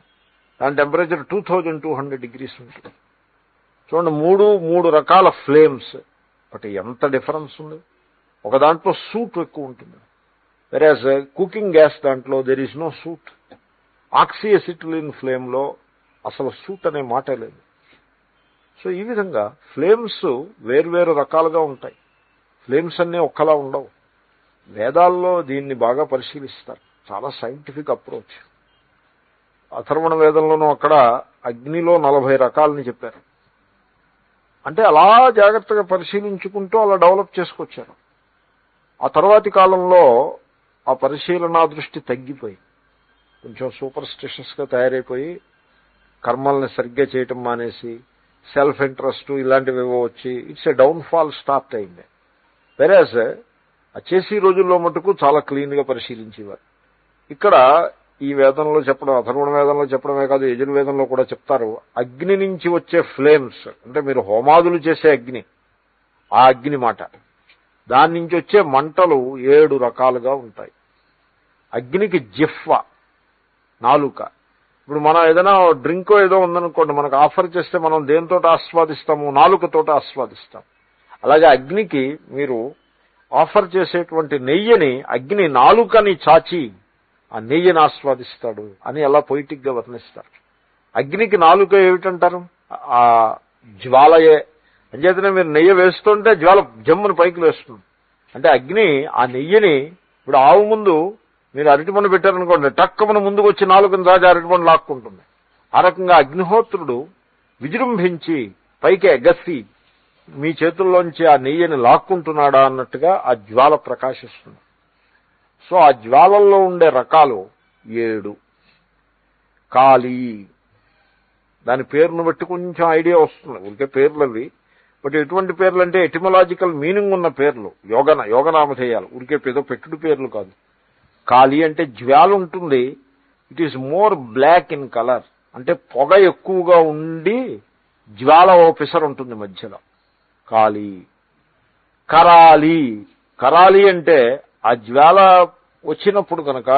దాని టెంపరేచర్ 2200 డిగ్రీస్ ఉంటుంది. చూడండి, మూడు రకాల ఫ్లేమ్స్. బట్ ఎంత డిఫరెన్స్ ఉంది. ఒక దాంట్లో సూట్ ఎక్కువ ఉంటుంది, వెరాజ్ కుకింగ్ గ్యాస్ దాంట్లో there is no soot. Oxyacetylene ఫ్లేమ్లో అసలు సూట్ అనే మాటే లేదు. సో ఈ విధంగా ఫ్లేమ్స్ వేర్వేరు రకాలుగా ఉంటాయి. ఫ్లేమ్స్ అన్నీ ఒక్కలా ఉండవు. వేదాల్లో దీన్ని బాగా పరిశీలిస్తారు. చాలా సైంటిఫిక్ అప్రోచ్. అథర్వణ వేదంలోనూ అక్కడ అగ్నిలో 40 రకాలని చెప్పారు. అంటే అలా జాగ్రత్తగా పరిశీలించుకుంటూ అలా డెవలప్ చేసుకొచ్చారు. ఆ తర్వాతి కాలంలో ఆ పరిశీలనా దృష్టి తగ్గిపోయి కొంచెం సూపర్ స్టిషియస్గా తయారైపోయి కర్మల్ని సరిగ్గా చేయటం మానేసి సెల్ఫ్ ఇంట్రెస్ట్ ఇలాంటివి ఏవో వచ్చి ఇట్స్ ఎ డౌన్ఫాల్ స్టార్ట్ అయింది. వెరాజ్ చేసే రోజుల్లో మటుకు చాలా క్లీన్గా పరిశీలించేవారు. ఇక్కడ ఈ వేదంలో చెప్పడం, అథర్వణ వేదంలో చెప్పడమే కాదు, యజుర్వేదంలో కూడా చెప్తారు. అగ్ని నుంచి వచ్చే ఫ్లేమ్స్ అంటే మీరు హోమాదులు చేసే అగ్ని, ఆ అగ్ని మాట, దాని నుంచి వచ్చే మంటలు 7 రకాలుగా ఉంటాయి. అగ్నికి జిహ్వ, నాలుక. ఇప్పుడు మనం ఏదైనా డ్రింక్ ఏదో ఉందనుకోండి, మనకు ఆఫర్ చేస్తే మనం దేనితో ఆస్వాదిస్తాము? నాలుకతో ఆస్వాదిస్తాం. అలాగే అగ్నికి మీరు ఆఫర్ చేసేటువంటి నెయ్యిని అగ్ని నాలుకని చాచి ఆ నెయ్యిని ఆస్వాదిస్తాడు అని అలా పొయిటిక్ గా వర్ణిస్తారు. అగ్నికి నాలుక ఏమిటంటారు? ఆ జ్వాలయే. అంచేతనే మీరు నెయ్యి వేస్తుంటే జ్వాల జమ్మును పైకి వేస్తుంది. అంటే అగ్ని ఆ నెయ్యిని, ఇప్పుడు ఆవు ముందు మీరు అరటిపండు పెట్టారనుకోండి, టక్కమని ముందుకు వచ్చి నాలుకను రాజా అరటిపండు లాక్కుంటుంది. ఆ రకంగా అగ్నిహోత్రుడు విజృంభించి పైకి ఎగసి మీ చేతుల్లోంచి ఆ నెయ్యిని లాక్కుంటున్నాడా అన్నట్టుగా ఆ జ్వాల ప్రకాశిస్తుంది. సో ఆ జ్వాలల్లో ఉండే రకాలు 7. కాళీ, దాని పేరును బట్టి కొంచెం ఐడియా వస్తుంది. ఊరికే పేర్లు అవి. బట్ ఎటువంటి పేర్లు అంటే ఎటిమలాజికల్ మీనింగ్ ఉన్న పేర్లు, యోగనామధేయాలు. ఊరికే ఏదో పెట్టుడు పేర్లు కాదు. కాళీ అంటే జ్వాల ఉంటుంది. It is more black in colour. అంటే పొగ ఎక్కువగా ఉండి జ్వాల ఓఫీసర్ ఉంటుంది మధ్యలో. కాళీ. కరాళీ, కరాళీ అంటే ఆ జ్వాల వచ్చినప్పుడు కనుక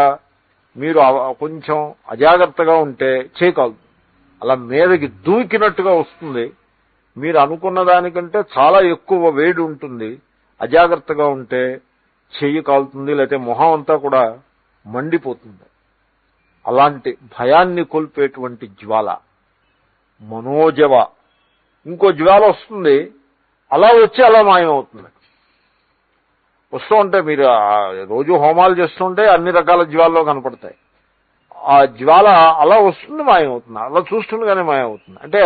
మీరు కొంచెం అజాగ్రత్తగా ఉంటే చేయకాదు, అలా మీదకి దూకినట్టుగా వస్తుంది. మీరు అనుకున్న దానికంటే చాలా ఎక్కువ వేడి ఉంటుంది. అజాగ్రత్తగా ఉంటే చెయ్యి కాలుతుంది, లేకపోతే మొహం అంతా కూడా మండిపోతుంది. అలాంటి భయాన్ని కొల్పేటువంటి జ్వాల మనోజవ. ఇంకో జ్వాల వస్తుంది, అలా వచ్చి అలా మాయమవుతుంది. వస్తూ ఉంటే మీరు రోజు హోమాలు చేస్తుంటే అన్ని రకాల జ్వాలలో కనపడతాయి. ఆ జ్వాల అలా వస్తుంది, మాయమవుతుంది, అలా చూస్తుండగానే మాయమవుతుంది. అంటే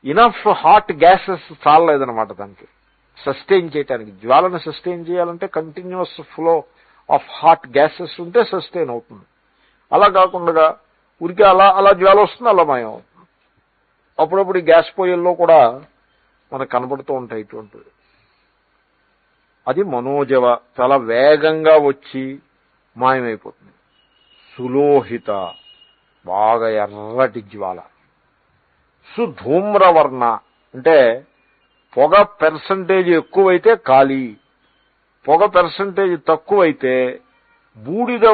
ఇనఫ్ హాట్ గ్యాసెస్ చాలలేదనమాట దానికి సస్టైన్ చేయడానికి. జ్వాలను సస్టైన్ చేయాలంటే continuous flow of hot gases ఉంటే సస్టైన్ అవుతుంది. అలా కాకుండా ఉరికి అలా అలా జ్వాల వస్తుంది, అలా మాయం అవుతుంది. అప్పుడప్పుడు ఈ గ్యాస్ పొయ్యిల్లో కూడా మనకు కనబడుతూ ఉంటాయి ఇటువంటివి. అది మనోజవ, చాలా వేగంగా వచ్చి మాయమైపోతుంది. సులోహిత, బాగా ఎర్రటి జ్వాల. సుధూమ్రవర్ణ అంటే పొగ పెర్సంటేజ్ ఎక్కువైతే కాలి, పొగ పెర్సంటేజ్ తక్కువైతే బూడిద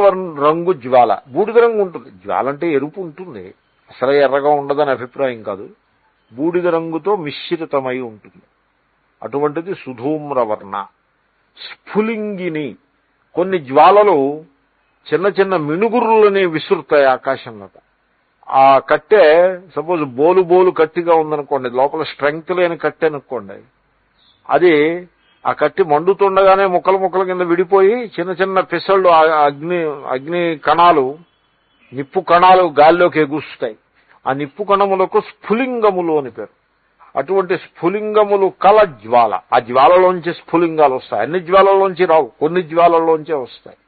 రంగు జ్వాల. బూడిద రంగు ఉంటుంది, జ్వాల అంటే ఎరుపు ఉంటుంది, అసలు ఎర్రగా ఉండదని అభిప్రాయం కాదు, బూడిద రంగుతో మిశ్రితమై ఉంటుంది. అటువంటిది సుధూమ్రవర్ణ. స్ఫులింగిని, కొన్ని జ్వాలలు చిన్న చిన్న మినుగురులని విసురుతాయి ఆకాశంలో. ఆ కట్టె సపోజ్ బోలు కట్టిగా ఉందనుకోండి, లోపల స్ట్రెంగ్త్ లేని కట్టె అనుకోండి, అది ఆ కట్టి మండుతుండగానే ముక్కల కింద విడిపోయి చిన్న చిన్న పిసళ్ళు, అగ్ని కణాలు, నిప్పు కణాలు గాల్లోకి ఎగుస్తాయి. ఆ నిప్పు కణములకు స్ఫులింగములు అని పేరు. అటువంటి స్ఫులింగములు కల జ్వాల. ఆ జ్వాలలోంచి స్ఫులింగాలు వస్తాయి. అన్ని జ్వాలలోంచి రావు, కొన్ని జ్వాలలోంచే వస్తాయి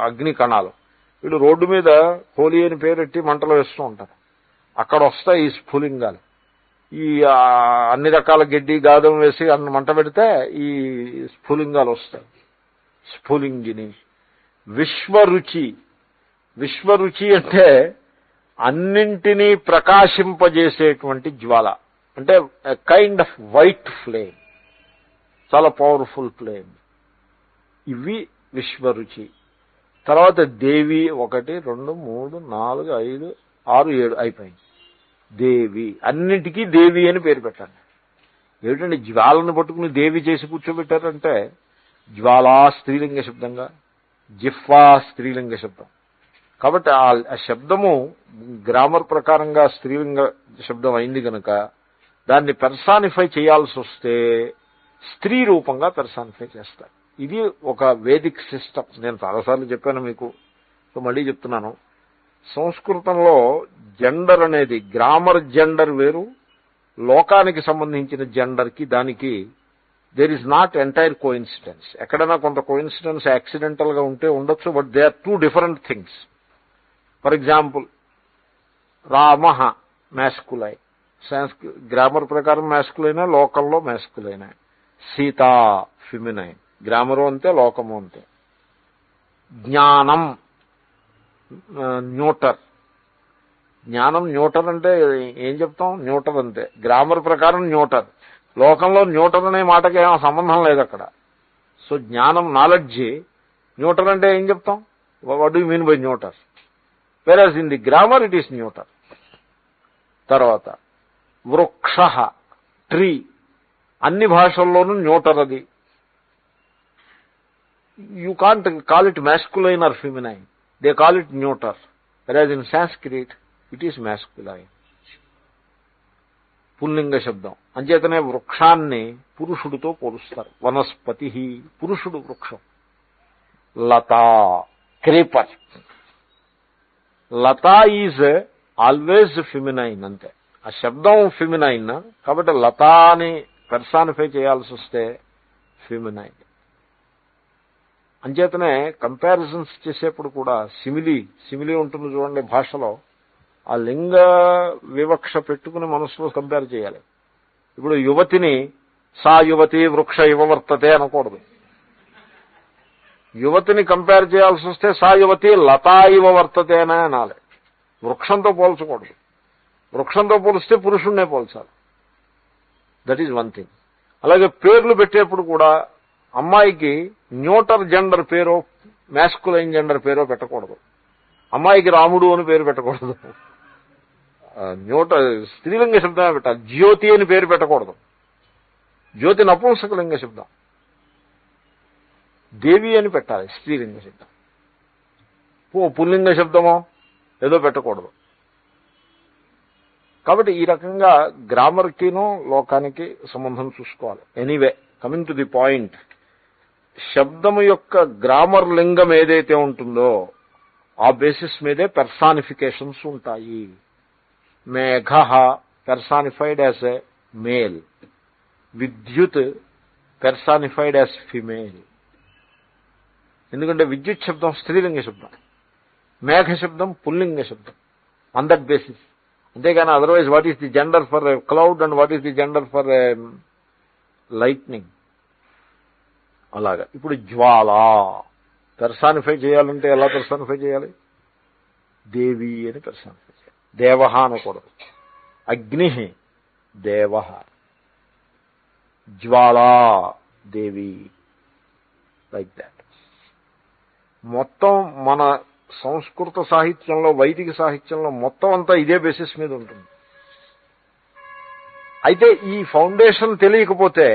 అగ్ని కణాలు. వీళ్ళు రోడ్డు మీద హోలీ అని పేరెట్టి మంటలు వేస్తూ ఉంటారు, అక్కడ వస్తాయి ఈ స్ఫులింగాలు. ఈ అన్ని రకాల గడ్డి గాదం వేసి అన్న మంట పెడితే ఈ స్ఫులింగాలు వస్తాయి. స్ఫులింగిని. విశ్వరుచి. విశ్వరుచి అంటే అన్నింటినీ ప్రకాశింపజేసేటువంటి జ్వాల. అంటే కైండ్ ఆఫ్ వైట్ ఫ్లేమ్, చాలా పవర్ఫుల్ ఫ్లేమ్. ఇవి విశ్వరుచి. తర్వాత దేవి 1 2 3 4 5 6 7 అయిపోయింది. దేవి, అన్నిటికీ దేవి అని పేరు పెట్టండి. ఏమిటండి జ్వాలను పట్టుకుని దేవి చేసి కూర్చోబెట్టారంటే, జ్వాలా స్త్రీలింగ శబ్దంగా, జిహ్వా స్త్రీలింగ శబ్దం. కాబట్టి ఆ శబ్దము గ్రామర్ ప్రకారంగా స్త్రీలింగ శబ్దం అయింది కనుక దాన్ని పెర్సానిఫై చేయాల్సి వస్తే స్త్రీ రూపంగా పెర్సానిఫై చేస్తారు. ఇది ఒక వేదిక్ సిస్టమ్. నేను చాలాసార్లు చెప్పాను మీకు, సో మళ్ళీ చెప్తున్నాను. సంస్కృతంలో జెండర్ అనేది, గ్రామర్ జెండర్ వేరు, లోకానికి సంబంధించిన జెండర్కి దానికి there is not entire coincidence. ఎక్కడైనా కొంత కోఇన్సిడెన్స్ యాక్సిడెంటల్గా ఉంటే ఉండొచ్చు, but they are 2 different things. For example, Rama masculine, గ్రామర్ ప్రకారం మ్యాస్కులైనా, లోకల్లో మ్యాస్కులైనా. సీత ఫిమినైన్, గ్రామరు అంతే, లోకము అంతే. జ్ఞానం న్యూటర్. జ్ఞానం న్యూటర్ అంటే ఏం చెప్తాం, న్యూటర్ అంతే. గ్రామర్ ప్రకారం న్యూటర్, లోకంలో న్యూటర్ అనే మాటకి ఏమో సంబంధం లేదు అక్కడ. సో జ్ఞానం నాలెడ్జ్, న్యూటర్ అంటే ఏం చెప్తాం, what do you mean by neuter? Whereas in the grammar it is neuter. తర్వాత వృక్ష, ట్రీ, అన్ని భాషల్లోనూ న్యూటర్ అది. You can't call it masculine or feminine, they call it neuter, whereas in Sanskrit it is masculine. పుల్లింగ శబ్దం. అంచేతనే వృక్షాన్ని పురుషుడితో పోలుస్తారు. వనస్పతి, పురుషుడు వృక్షం. లత, creeper. Lata is always feminine అంతే. ఆ శబ్దం ఫిమినైన్ కాబట్టి లత అని పెర్సానిఫై చేయాల్సి వస్తే ఫిమినైన్. అంచేతనే కంపారిజన్స్ చేసేప్పుడు కూడా సిమిలి ఉంటుంది చూడండి భాషలో, ఆ లింగ వివక్ష పెట్టుకుని మనసులో కంపేర్ చేయాలి. ఇప్పుడు యువతిని సా యువతి వృక్ష ఇవ వర్తతే అనకూడదు. యువతిని కంపేర్ చేయాల్సి వస్తే సా యువతి లతా ఇవ వర్తతే అనే అనాలి. వృక్షంతో పోల్చకూడదు. వృక్షంతో పోలిస్తే పురుషుణ్ణే పోల్చాలి. That is one thing. అలాగే పేర్లు పెట్టేప్పుడు కూడా అమ్మాయికి న్యూటర్ జెండర్ పేరో మ్యాస్కులైన్ జెండర్ పేరో పెట్టకూడదు. అమ్మాయికి రాముడు అని పేరు పెట్టకూడదు. న్యూటర్ స్త్రీలింగ శబ్దమే పెట్టాలి. జ్యోతి అని పేరు పెట్టకూడదు. జ్యోతి నపుంసకలింగ శబ్దం. దేవి అని పెట్టాలి స్త్రీలింగ శబ్దం. పుల్లింగ శబ్దమో ఏదో పెట్టకూడదు. కాబట్టి ఈ రకంగా గ్రామర్కిను లోకానికి సంబంధం చూసుకోవాలి. Anyway, coming to the point, శబ్దము యొక్క గ్రామర్ లింగం ఏదైతే ఉంటుందో ఆ బేసిస్ మీదే పెర్సానిఫికేషన్స్ ఉంటాయి. Megha personified as a male, vidyut personified as female. ఎందుకంటే విద్యుత్ శబ్దం స్త్రీలింగ శబ్దం, మేఘ శబ్దం పుల్లింగ శబ్దం. On that basis. అంతేగాని otherwise what is the gender for cloud and what is the gender for lightning, అలాగా. ఇప్పుడు జ్వాల పెర్సానిఫై చేయాలంటే ఎలా పెర్సానిఫై చేయాలి? దేవి అని పెర్సానిఫై చేయాలి. దేవ అనకూడదు. అగ్ని దేవ, జ్వాలా దేవి, లైక్ దాట్. మొత్తం మన సంస్కృత సాహిత్యంలో, వైదిక సాహిత్యంలో మొత్తం అంతా ఇదే బేసిస్ మీద ఉంటుంది. అయితే ఈ ఫౌండేషన్ తెలియకపోతే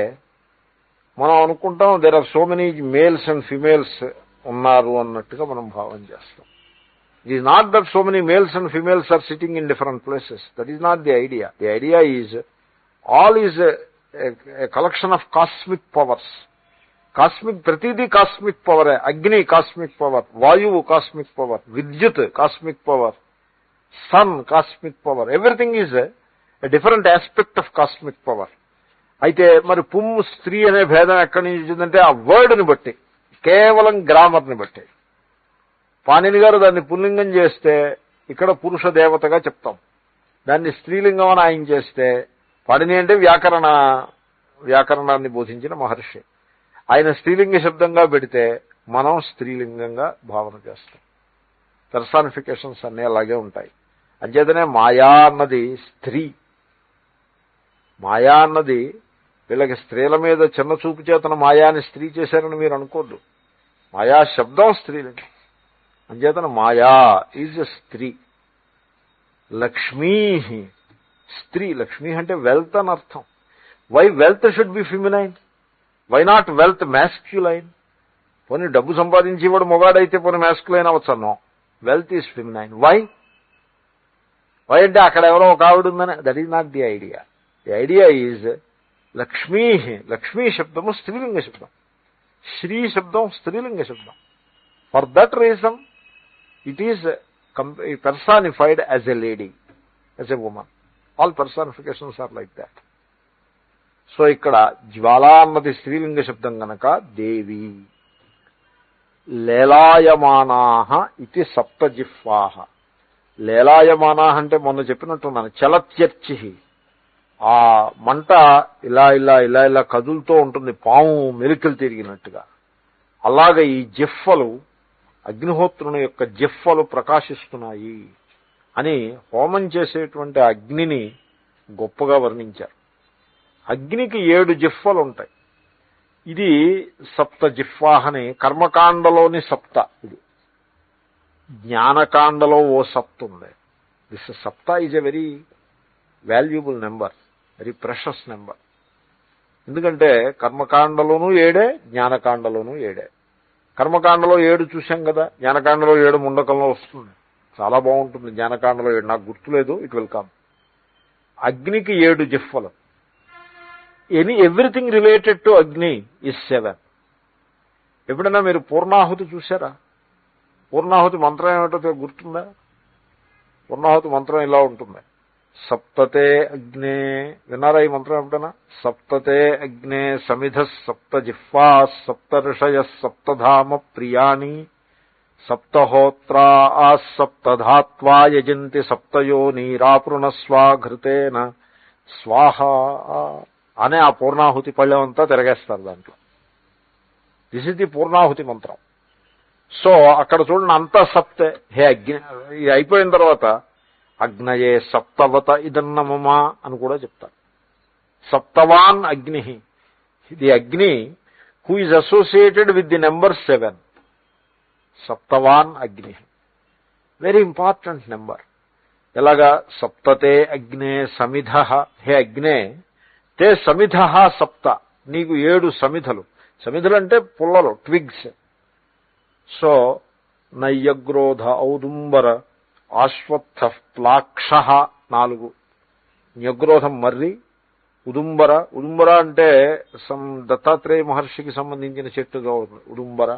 మనం అనుకుంటాం there are so many males and females ఉన్నారు అన్నట్టుగా మనం భావం చేస్తాం. It is not that so many males and females are sitting in different places. That is not the idea. The idea is all is a collection of cosmic powers. Cosmic, ప్రతిదీ cosmic పవరే. అగ్ని cosmic power, వాయువు cosmic power, విద్యుత్ cosmic power, sun cosmic power. Everything is a different aspect of cosmic power. అయితే మరి పుమ్ స్త్రీ అనే భేదం ఎక్కడి నుంచి వచ్చిందంటే ఆ వర్డ్ని బట్టి, కేవలం గ్రామర్ని బట్టి. పాణిని గారు దాన్ని పుల్లింగం చేస్తే ఇక్కడ పురుష దేవతగా చెప్తాం. దాన్ని స్త్రీలింగం అని ఆయన చేస్తే, పాణిని అంటే వ్యాకరణాన్ని బోధించిన మహర్షి, ఆయన స్త్రీలింగ శబ్దంగా పెడితే మనం స్త్రీలింగంగా భావన చేస్తాం. పెర్సానిఫికేషన్స్ అన్నీ అలాగే ఉంటాయి. అంచేతనే మాయా అన్నది స్త్రీ. మాయా అన్నది వీళ్ళకి స్త్రీల మీద చిన్న చూపు చేతన మాయాని స్త్రీ చేశారని మీరు అనుకోద్దు. మాయా శబ్దం స్త్రీలింగం. అంచేతన మాయా ఈజ్ స్త్రీ. లక్ష్మీ స్త్రీ. లక్ష్మీ అంటే వెల్త్ అని అర్థం. Why wealth should be feminine? Why not wealth masculine? పోనీ డబ్బు సంపాదించేవాడు మొగాడైతే పోనీ మ్యాస్క్యులైన్ అవ్వచ్చు. No, wealth is feminine. Why అంటే అక్కడ ఎవరో ఒక ఆవిడ ఉందని. That is not the idea. The idea is Lakshmi. Lakshmi శబ్దము స్త్రీలింగ శబ్దం. శ్రీ శబ్దం స్త్రీలింగ శబ్దం. For that reason it is personified as a lady, as a woman. All personifications are like that. So ఇక్కడ జ్వాల అన్నది స్త్రీలింగ శబ్దం గనక దేవి. లేలాయమానాహ ఇది సప్తజిహ్వాహ. లేలాయమానాహ అంటే మొన్న చెప్పినట్టున్నాను, చలత్యర్చి. ఆ మంట ఇలా ఇలా ఇలా ఇలా కదులుతూ ఉంటుంది, పాము మెలికలు తిరిగినట్టుగా. అలాగే ఈ జిహ్వలు, అగ్నిహోత్రుని యొక్క జిహ్వలు ప్రకాశిస్తున్నాయి అని హోమం చేసేటువంటి అగ్నిని గొప్పగా వర్ణించారు. అగ్నికి 7 జిహ్వలు ఉంటాయి. ఇది సప్త జిహ్వాహని కర్మకాండలోని సప్త. ఇది జ్ఞానకాండలో ఓ సప్త ఉంది. దిస్ సప్త is a very valuable number, very precious number. ఎందుకంటే కర్మకాండలోనూ 7, జ్ఞానకాండలోనూ 7. కర్మకాండలో 7 చూశాం కదా, జ్ఞానకాండలో 7 ముండకంలో వస్తుంది. చాలా బాగుంటుంది జ్ఞానకాండలో 7. నాకు గుర్తులేదు, ఇట్ విల్ కమ్. అగ్నికి 7 జిహ్వలు. ఎవ్రీథింగ్ రిలేటెడ్ టు అగ్ని ఈజ్ 7. ఎప్పుడైనా మీరు పూర్ణాహుతి చూసారా? పూర్ణాహుతి మంత్రం ఏమిటో గుర్తుందా? పూర్ణాహుతి మంత్రం ఇలా ఉంటుంది, సప్తతే అగ్నే. విన్నారా ఈ మంత్రం ఎప్పుడైనా? సప్తతే అగ్నే సమిధ సప్త జిహ్వా సప్త ఋషయ సప్తధామ ప్రియాణి సప్తహోత్రా సప్తధాత్వా యజంతి సప్తయో నీరాపృణస్వాఘృతేన స్వాహ అనే ఆ పూర్ణాహుతి పళ్ళెం అంతా తిరగేస్తారు దాంట్లో. దిస్ ఇస్ ది పూర్ణాహుతి మంత్రం. సో అక్కడ చూడండి, అంతా సప్తే. హే అగ్ని, ఇది అయిపోయిన తర్వాత అగ్నయే సప్తవత ఇదన్నమమా అని కూడా చెప్తారు. సప్తవాన్ అగ్ని, ది అగ్ని who is associated with the number 7. సప్తవాన్ అగ్ని, వెరీ ఇంపార్టెంట్ నెంబర్. ఎలాగా? సప్తతే అగ్నే సమిధ. హే అగ్నే, తే సమిధ సప్త, నీకు 7 సమిధలు. సమిధులు అంటే పుల్లలు, ట్విగ్స్. సో నయ్యగ్రోధ ఔదుంబర ఆశ్వత్థ ప్లాక్ష 4. న్యగ్రోధం మర్రి, ఉదుంబర. ఉదుంబర అంటే దత్తాత్రేయ మహర్షికి సంబంధించిన చెట్టుగా ఉదుంబర,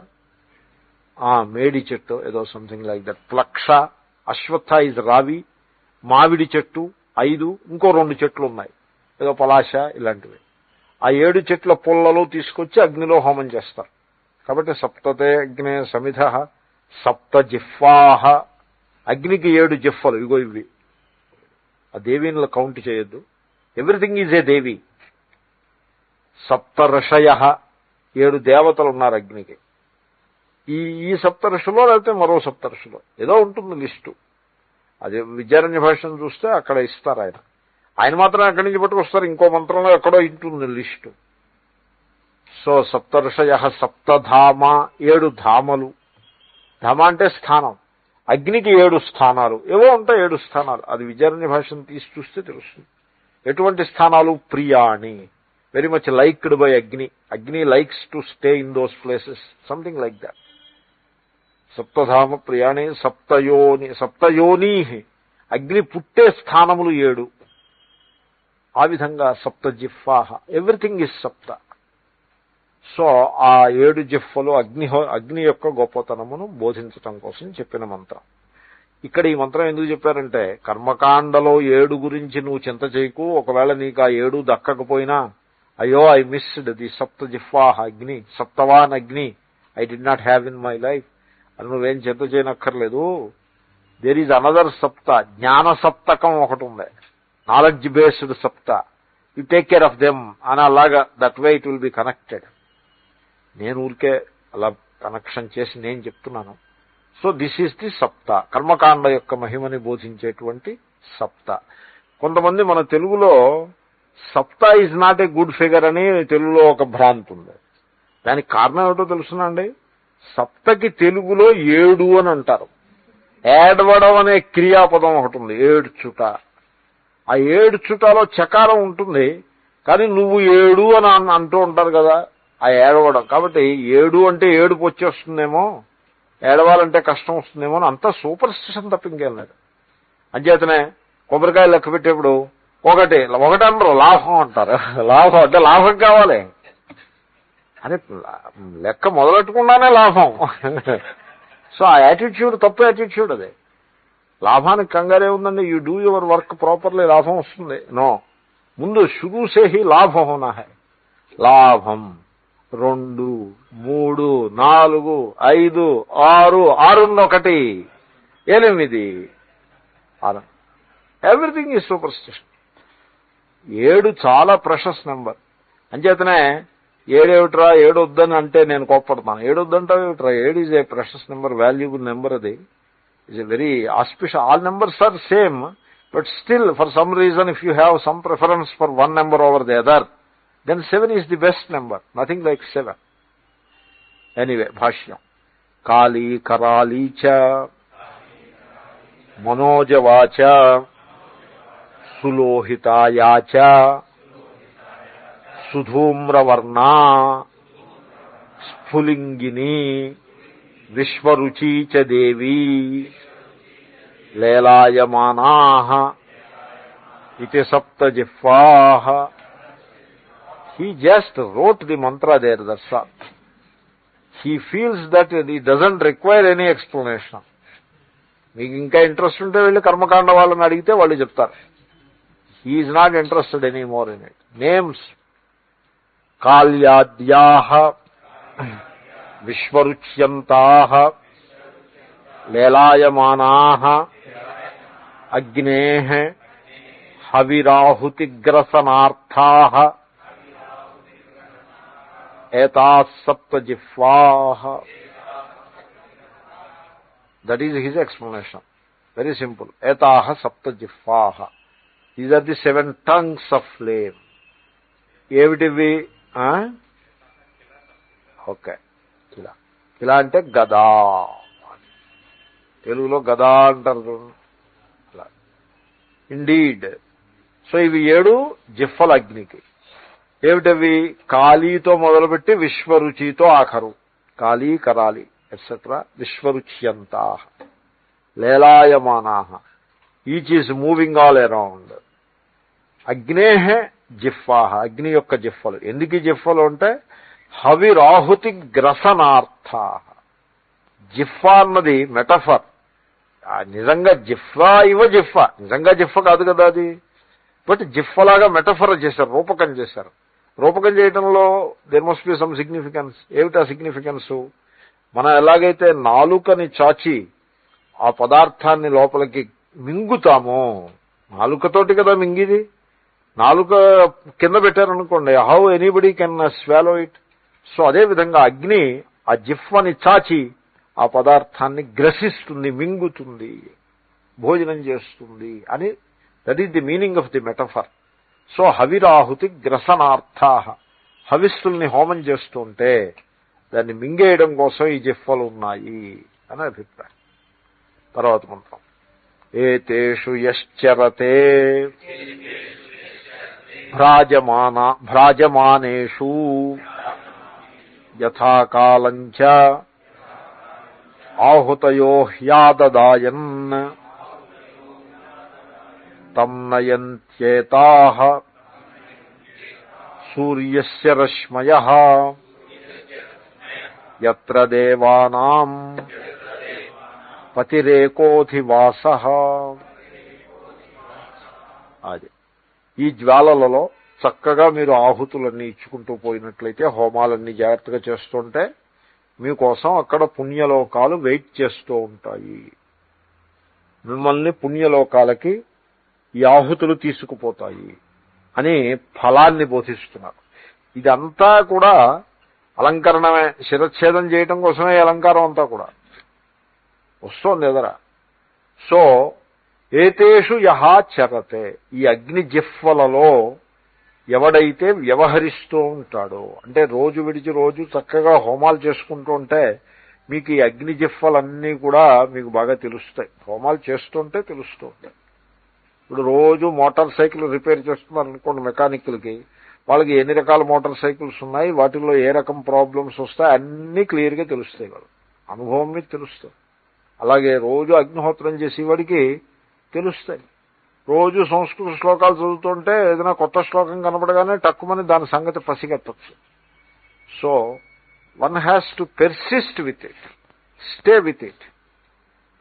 మేడి చెట్టు ఏదో something like that. ప్లక్ష, Ashwattha is రావి, మామిడి చెట్టు 5, ఇంకో 2 చెట్లు ఉన్నాయి ఏదో పలాశ ఇలాంటివి. ఆ 7 చెట్ల పుల్లలు తీసుకొచ్చి అగ్నిలో హోమం చేస్తారు. కాబట్టి సప్తతే అగ్నే సమిధ సప్త జిహ్వాహ. అగ్నికి 7 జిహ్వలు, ఇగో ఇవి. ఆ దేవీని కౌంట్ చేయొద్దు, ఎవ్రీథింగ్ ఈజ్ ఏ దేవి. సప్త ఋషయ, 7 దేవతలు ఉన్నారు అగ్నికి. ఈ సప్త ఋషులో లేకపోతే మరో సప్త ఋషులో ఏదో ఉంటుంది లిస్టు. అదే విద్యారణ్య భాషను చూస్తే అక్కడ ఇస్తారు ఆయన మాత్రం అక్కడి నుంచి పట్టుకొస్తారు, ఇంకో మంత్రంలో ఎక్కడో ఇంటుంది లిస్టు. సో సప్త ఋషయ సప్తధామ, 7 ధామలు. ధామ అంటే స్థానం. అగ్నికి 7 స్థానాలు ఏవో ఉంటాయి, 7 స్థానాలు. అది విద్యారణ్య భాషను తీసి చూస్తే తెలుస్తుంది. ఎటువంటి స్థానాలు? ప్రియాణి, very much liked by Agni. Agni likes to stay in those places, something like that. సప్తధామ ప్రియాణి. సప్తయోని, అగ్ని పుట్టే స్థానములు 7. ఆ విధంగా సప్త జిహ్వాహ, ఎవ్రీథింగ్ ఇస్ సప్త. సో ఆ 7 జిహ్వలు అగ్ని యొక్క గొప్పతనమును బోధించటం కోసం చెప్పిన మంత్రం. ఇక్కడ ఈ మంత్రం ఎందుకు చెప్పారంటే, కర్మకాండలో 7 గురించి నువ్వు చింత చేయకు. ఒకవేళ నీకు ఆ 7 దక్కకపోయినా, అయ్యో ఐ మిస్డ్ ది సప్త జిహ్వాహ అగ్ని, సప్తవాన్ అగ్ని I did not have in my life అని నువ్వేం చింత చేయనక్కర్లేదు. దేర్ ఈజ్ అనదర్ సప్త, జ్ఞాన సప్తకం ఒకటి ఉంది, నాలెడ్జ్ బేస్డ్ సప్త. You take care of them అని అలాగా, that way it will be connected. నేను ఊరికే అలా కనెక్షన్ చేసి నేను చెప్తున్నాను. సో దిస్ ఈజ్ ది సప్త, కర్మకాండ యొక్క మహిమని బోధించేటువంటి సప్త. కొంతమంది మన తెలుగులో సప్త is not a good figure అని తెలుగులో ఒక భ్రాంతి ఉంది. దానికి కారణం ఏమిటో తెలుసునండి. సప్తకి తెలుగులో 7 అని అంటారు. ఏడవడం అనే క్రియాపదం ఒకటి ఉంది, ఏడ్చుట. ఆ ఏడ్చుటలో చకారం ఉంటుంది, కానీ నువ్వు 7 అని అంటూ ఉంటారు కదా, ఆ ఏడవడం. కాబట్టి 7 అంటే ఏడుపు వచ్చేస్తుందేమో, ఏడవాలంటే కష్టం వస్తుందేమో అని అంతా సూపర్ స్టిషన్ తప్ప ఇంకేం లేదు. అంచేతనే కొబ్బరికాయ లెక్క పెట్టేప్పుడు ఒకటి అనరు, లాభం అంటారు. లాభం అంటే లాభం కావాలి, అదే లెక్క మొదలెట్టకుండానే లాభం. సో ఆ యాటిట్యూడ్ తప్పు యాటిట్యూడ్. అదే లాభానికి కంగారే ఉందండి. You do your work properly, లాభం వస్తుంది. నో, ముందు షురూ సే హీ లాభం హోనా హై. లాభం 2, 3, 4, 5, 6, 6 1, 8, ఎవ్రీథింగ్ ఈజ్ సూపర్ స్టిషన్. 7 చాలా ప్రెషస్ నెంబర్. అంచేతనే 7 ఏమిట్రా, 7 వద్దని అంటే నేను కోప్పడతాను. 7 వద్దంటావు ఏమిట్రా, 7 is a precious number, valuable number. అది is a very auspicious. All numbers are same, but still for some reason if you have some preference for one number over the other, then 7 is the best number, nothing like 7. Anyway, bhashyam. Kali karali cha manojava cha sulohitaya cha sudhumra varna sphulingini vishwaruchi cha devi lelayamanaha iti sapta jihvaha. He just wrote the mantra there, that's all. He feels that he doesn't require any explanation. మీకు ఇంకా interest ఉంటే వెళ్ళి కర్మకాండ వాళ్ళని అడిగితే వాళ్ళు చెప్తారు. He is not interested any more in it. Names కాళ్యాద్యాః విశ్వరుచ్యంతాః లేలాయమానాః అగ్నేః హవిరాహుతిగ్రసనార్థాః ఏతాః సప్త జిహ్వాః. That is his explanation. Very simple. Etaha sapta jihvaha. These are the 7 tongues of flame. ఏమిటివి? Okay, ఇలా ఇలా అంటే గదా, తెలుగులో గదా అంటారు. ఇండీడ్. సో ఇవి 7 జిహ్వల అగ్నికి. ఏమిటవి? కాళీతో మొదలుపెట్టి విశ్వరుచితో ఆఖరు. కాళీ, కరాలి ఎట్సెట్రా. విశ్వరుచ్యంతా లేలాయమానా, each is moving all around. అగ్నేహ జిహ్వాహ, అగ్ని యొక్క జిహ్వలు. ఎందుకు జిహ్వలు అంటే హవిరాహుతి గ్రసనార్థ. జిహ్వ అన్నది మెటఫర్. నిజంగా జిహ్వా ఇవ జిహ్వ, నిజంగా జిహ్వ కాదు కదా అది. బట్ జిహ్వలాగా మెటఫర్ చేశారు, రూపకం చేశారు. రూపకం చేయడంలో there must be some significance. ఏమిటా సిగ్నిఫికెన్స్? మనం ఎలాగైతే నాలుకని చాచి ఆ పదార్థాన్ని లోపలికి మింగుతామో, నాలుకతోటి కదా మింగిది, నాలుక కింద పెట్టారనుకోండి, how anybody can swallow it. So అదేవిధంగా అగ్ని ఆ జిహ్వని చాచి ఆ పదార్థాన్ని గ్రసిస్తుంది, మింగుతుంది, భోజనం చేస్తుంది అని. That is the meaning of the metaphor. So హవిరాహుతి గ్రసనార్థా, హవిస్సుల్ని హోమం చేస్తుంటే దాన్ని మింగేయడం కోసం ఈ జిహ్వలు ఉన్నాయి అని అభిప్రాయం. తర్వాత మంత్రం. ఏతేషు యశ్చరతే భ్రాజమానేషు యథాకాలంచ ఆహుతయో హ్యాదదాయన్ తం నయంత్యేతాః సూర్యస్య రశ్మయః యత్ర దేవానాం పతిరేకోధివాసః. అది ఈ జ్వాలలలో చక్కగా మీరు ఆహుతులన్నీ ఇచ్చుకుంటూ పోయినట్లయితే, హోమాలన్నీ జాగ్రత్తగా చేస్తుంటే మీకోసం అక్కడ పుణ్యలోకాలు వెయిట్ చేస్తూ ఉంటాయి. మిమ్మల్ని పుణ్యలోకాలకి ఈ ఆహుతులు తీసుకుపోతాయి అని ఫలాన్ని బోధిస్తున్నారు. ఇదంతా కూడా అలంకరణమే, శిరచ్ఛేదం చేయటం కోసమే అలంకారం అంతా కూడా వస్తోంది ఎదరా. సో ఏతేషు యహా చరతే, ఈ అగ్ని జిహ్వలలో ఎవడైతే వ్యవహరిస్తూ ఉంటాడో, అంటే రోజు విడిచి రోజు చక్కగా హోమాలు చేసుకుంటూ ఉంటే మీకు ఈ అగ్ని జిహ్వలన్నీ కూడా మీకు బాగా తెలుస్తాయి. హోమాలు చేస్తుంటే తెలుస్తూ ఉంటాయి. ఇప్పుడు రోజు మోటార్ సైకిల్ రిపేర్ చేస్తున్నారు అనుకోండి, మెకానిక్లకి, వాళ్ళకి ఎన్ని రకాల మోటార్ సైకిల్స్ ఉన్నాయి, వాటిల్లో ఏ రకం ప్రాబ్లమ్స్ వస్తాయి అన్నీ క్లియర్గా తెలుస్తాయి. వాళ్ళు అనుభవం మీద తెలుస్తాయి. అలాగే రోజు అగ్నిహోత్రం చేసేవాడికి తెలుస్తాయి. రోజు సంస్కృత శ్లోకాలు చదువుతుంటే ఏదైనా కొత్త శ్లోకం కనపడగానే తక్కువని దాని సంగతి పసిగట్టచ్చు. So one has to persist with it, stay with it.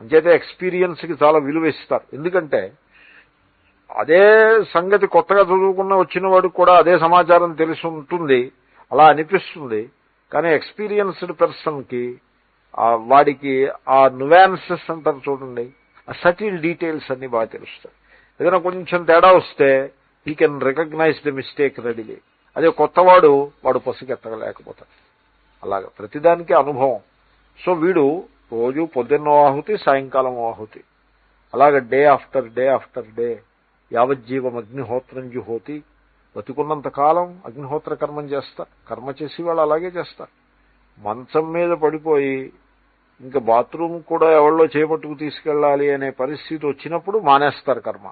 అంచేతే ఎక్స్పీరియన్స్కి చాలా విలువ ఇస్తారు. ఎందుకంటే అదే సంగతి కొత్తగా చదువుకున్న వచ్చిన వాడికి కూడా అదే సమాచారం తెలిసి ఉంటుంది, అలా అనిపిస్తుంది. కానీ ఎక్స్పీరియన్స్డ్ పర్సన్కి వాడికి ఆ నువాన్సెస్ అంటారు చూడండి, ఆ సటిల్ డీటెయిల్స్ అన్ని బాగా తెలుస్తాయి. ఏదైనా కొంచెం తేడా వస్తే he can recognise the mistake readily. అదే కొత్తవాడు వాడు పసిగట్టలేకపోతాడు. అలాగే ప్రతిదానికి అనుభవం. సో వీడు రోజు పొద్దున్న ఆహుతి, సాయంకాలం ఆహుతి, అలాగే day after day after day యావజ్జీవం అగ్నిహోత్రం జుహోతి. బతుకున్నంత కాలం అగ్నిహోత్ర కర్మం చేస్తా. కర్మ చేసి వాళ్ళు అలాగే చేస్తారు. మంచం మీద పడిపోయి ఇంకా బాత్రూమ్ కూడా ఎవరిలో చేపట్టుకు తీసుకెళ్ళాలి అనే పరిస్థితి వచ్చినప్పుడు మానేస్తారు కర్మ.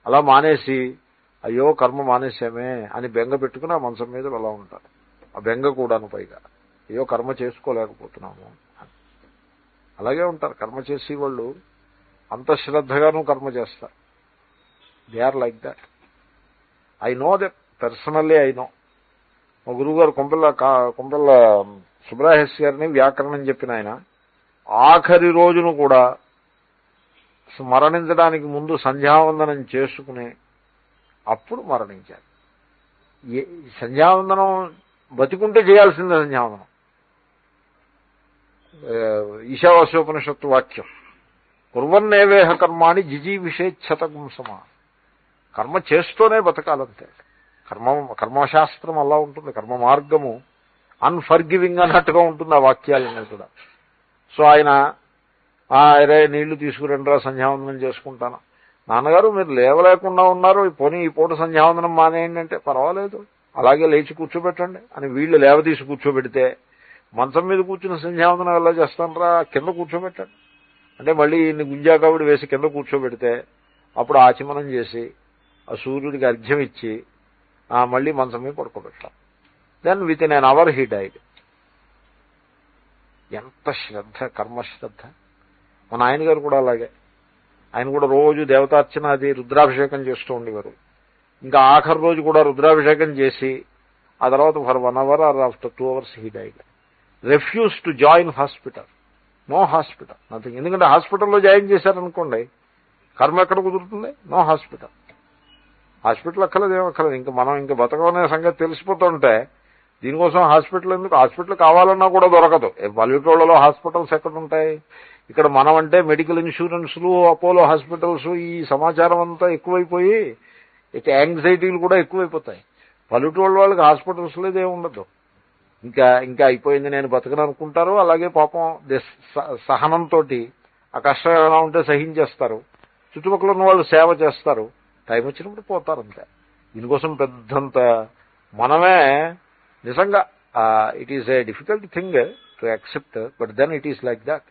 అలా మానేసి అయ్యో కర్మ మానేసామే అని బెంగ పెట్టుకుని ఆ మంచం మీద అలా ఉంటారు. ఆ బెంగ కూడాను పైగా అయ్యో కర్మ చేసుకోలేకపోతున్నాము. అలాగే ఉంటారు కర్మ చేసి వాళ్ళు. అంత శ్రద్ధగానూ కర్మ చేస్తారు. They are like that. I know that personally. I know. మా గురువు గారు కొంపెల్ల సుబ్రహ్మణ్య గారిని వ్యాకరణం చెప్పిన ఆయన ఆఖరి రోజును కూడా మరణించడానికి ముందు సంధ్యావందనం చేసుకుని అప్పుడు మరణించారు. సంధ్యావందనం బతికుంటే చేయాల్సిందే. సంధ్యావందనం ఈశావాస్యోపనిషత్తు వాక్యం. కుర్వన్నేవేహ కర్మాణి జిజీవిషేచ్ఛతకం సమా. కర్మ చేస్తూనే బతకాలంతే. కర్మశాస్త్రం అలా ఉంటుంది. కర్మ మార్గము అన్ఫర్గివింగ్ అన్నట్టుగా ఉంటుంది ఆ వాక్యాలన్నీ కూడా. సో ఆయన అరే నీళ్లు తీసుకురండిరా సంధ్యావందనం చేసుకుంటాను. నాన్నగారు మీరు లేవలేకుండా ఉన్నారు, పోనీ ఈ పూట సంధ్యావందనం మానేయండి అంటే పర్వాలేదు అలాగే లేచి కూర్చోబెట్టండి అని వీళ్ళు లేవదీసి కూర్చోబెడితే మంచం మీద కూర్చున్న సంధ్యావందనం ఎలా చేస్తానరా, కింద కూర్చోబెట్టండి అంటే మళ్ళీ ఇన్ని గుంజాకావిడి వేసి కింద కూర్చోబెడితే అప్పుడు ఆచమనం చేసి ఆ సూర్యుడికి అర్ఘ్యం ఇచ్చి మళ్ళీ మంచం మీద పడుకోబెట్టాం. Then within an hour he died. ఎంత శ్రద్ధ, కర్మశ్రద్ధ. మన ఆయన గారు కూడా అలాగే. ఆయన కూడా రోజు దేవతార్చన అది రుద్రాభిషేకం చేస్తూ ఉండేవారు. ఇంకా ఆఖరి రోజు కూడా రుద్రాభిషేకం చేసి ఆ తర్వాత for 1 hour or after 2 hours he died. Refuse to join hospital. No hospital, nothing. ఎందుకంటే హాస్పిటల్లో జాయిన్ చేశారనుకోండి కర్మ ఎక్కడ కుదురుతుంది? No hospital. హాస్పిటల్ అక్కర్లేదు, ఏమక్కర్లేదు. ఇంకా మనం ఇంకా బతకమనే సంగతి తెలిసిపోతుంటే దీనికోసం హాస్పిటల్ ఎందుకు? హాస్పిటల్ కావాలన్నా కూడా దొరకదు. పల్లెటూళ్ళలో హాస్పిటల్స్ ఎక్కడ ఉంటాయి? ఇక్కడ మనం అంటే మెడికల్ ఇన్సూరెన్స్లు, అపోలో హాస్పిటల్స్, ఈ సమాచారం అంతా ఎక్కువైపోయి ఇక యాంగ్జైటీలు కూడా ఎక్కువైపోతాయి. పల్లెటూళ్ళ వాళ్ళకి హాస్పిటల్స్ లేదు, ఏముండదు. ఇంకా అయిపోయింది నేను బతకను అనుకుంటారు. అలాగే పాపం సహనంతో ఆ కష్టం ఏమైనా ఉంటే సహించేస్తారు. చుట్టుపక్కల ఉన్న వాళ్ళు సేవ చేస్తారు. టైం వచ్చినప్పుడు పోతారు అంతే. దీనికోసం పెద్దంత మనమే నిజంగా it is a difficult thing to accept, but then it is like that.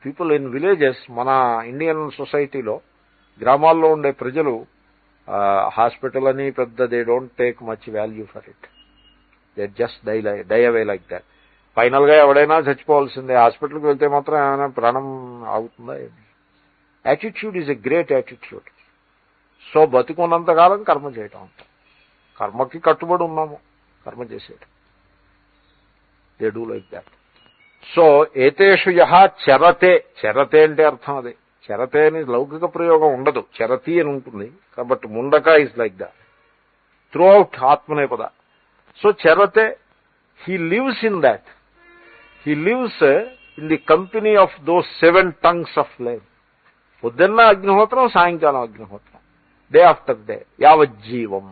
People in villages, మన ఇండియన్ సొసైటీలో గ్రామాల్లో ఉండే ప్రజలు హాస్పిటల్ అని పెద్ద they don't take much value for it. They just die away like that. Final గా ఎవడైనా చచ్చిపోవాల్సిందే. హాస్పిటల్కి వెళ్తే మాత్రం ఏమైనా ప్రాణం ఆగుతుందా? Attitude is a great attitude. So బతికున్నంతకాలం కర్మ చేయటం అంట. కర్మకి కట్టుబడి ఉన్నాము, కర్మ చేసేయటం. They do like that. So ఏతేషు యహ చరతే, చరతే అంటే అర్థం అదే. చరతే అని లౌకిక ప్రయోగం ఉండదు, చరతి అని ఉంటుంది. కాబట్టి Mundaka is like that throughout ఆత్మనేపద. సో చరతే, he lives in that. He lives in the company of those 7 tongues of flame. పొద్దున్న అగ్నిహోత్రం, సాయంకాలం అగ్నిహోత్రం, డే ఆఫ్టర్ డే, యావజ్జీవం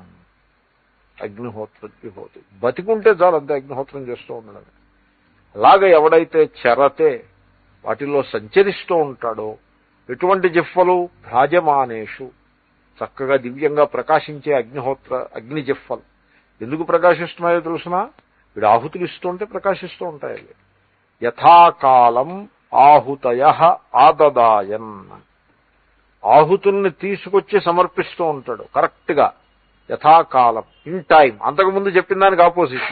అగ్నిహోత్రజ్ఞహోతి. బతికుంటే చాలు అంతే, అగ్నిహోత్రం చేస్తూ ఉండడం. అలాగే ఎవడైతే చరతే, వాటిల్లో సంచరిస్తూ ఉంటాడో, ఎటువంటి జిహ్వలు? భ్రాజమానేషు, చక్కగా దివ్యంగా ప్రకాశించే అగ్ని జిహ్వలు. ఎందుకు ప్రకాశిస్తున్నాయో తెలుసునా? వీడు ఆహుతులు ఇస్తుంటే ప్రకాశిస్తూ ఉంటాయి. యథాకాలం ఆహుతయ ఆదదాయన్, ఆహుతుల్ని తీసుకొచ్చి సమర్పిస్తూ ఉంటాడు కరెక్ట్ గా, యథాకాలం, ఇన్ టైం. అంతకుముందు చెప్పిన దానికి ఆపోజిట్.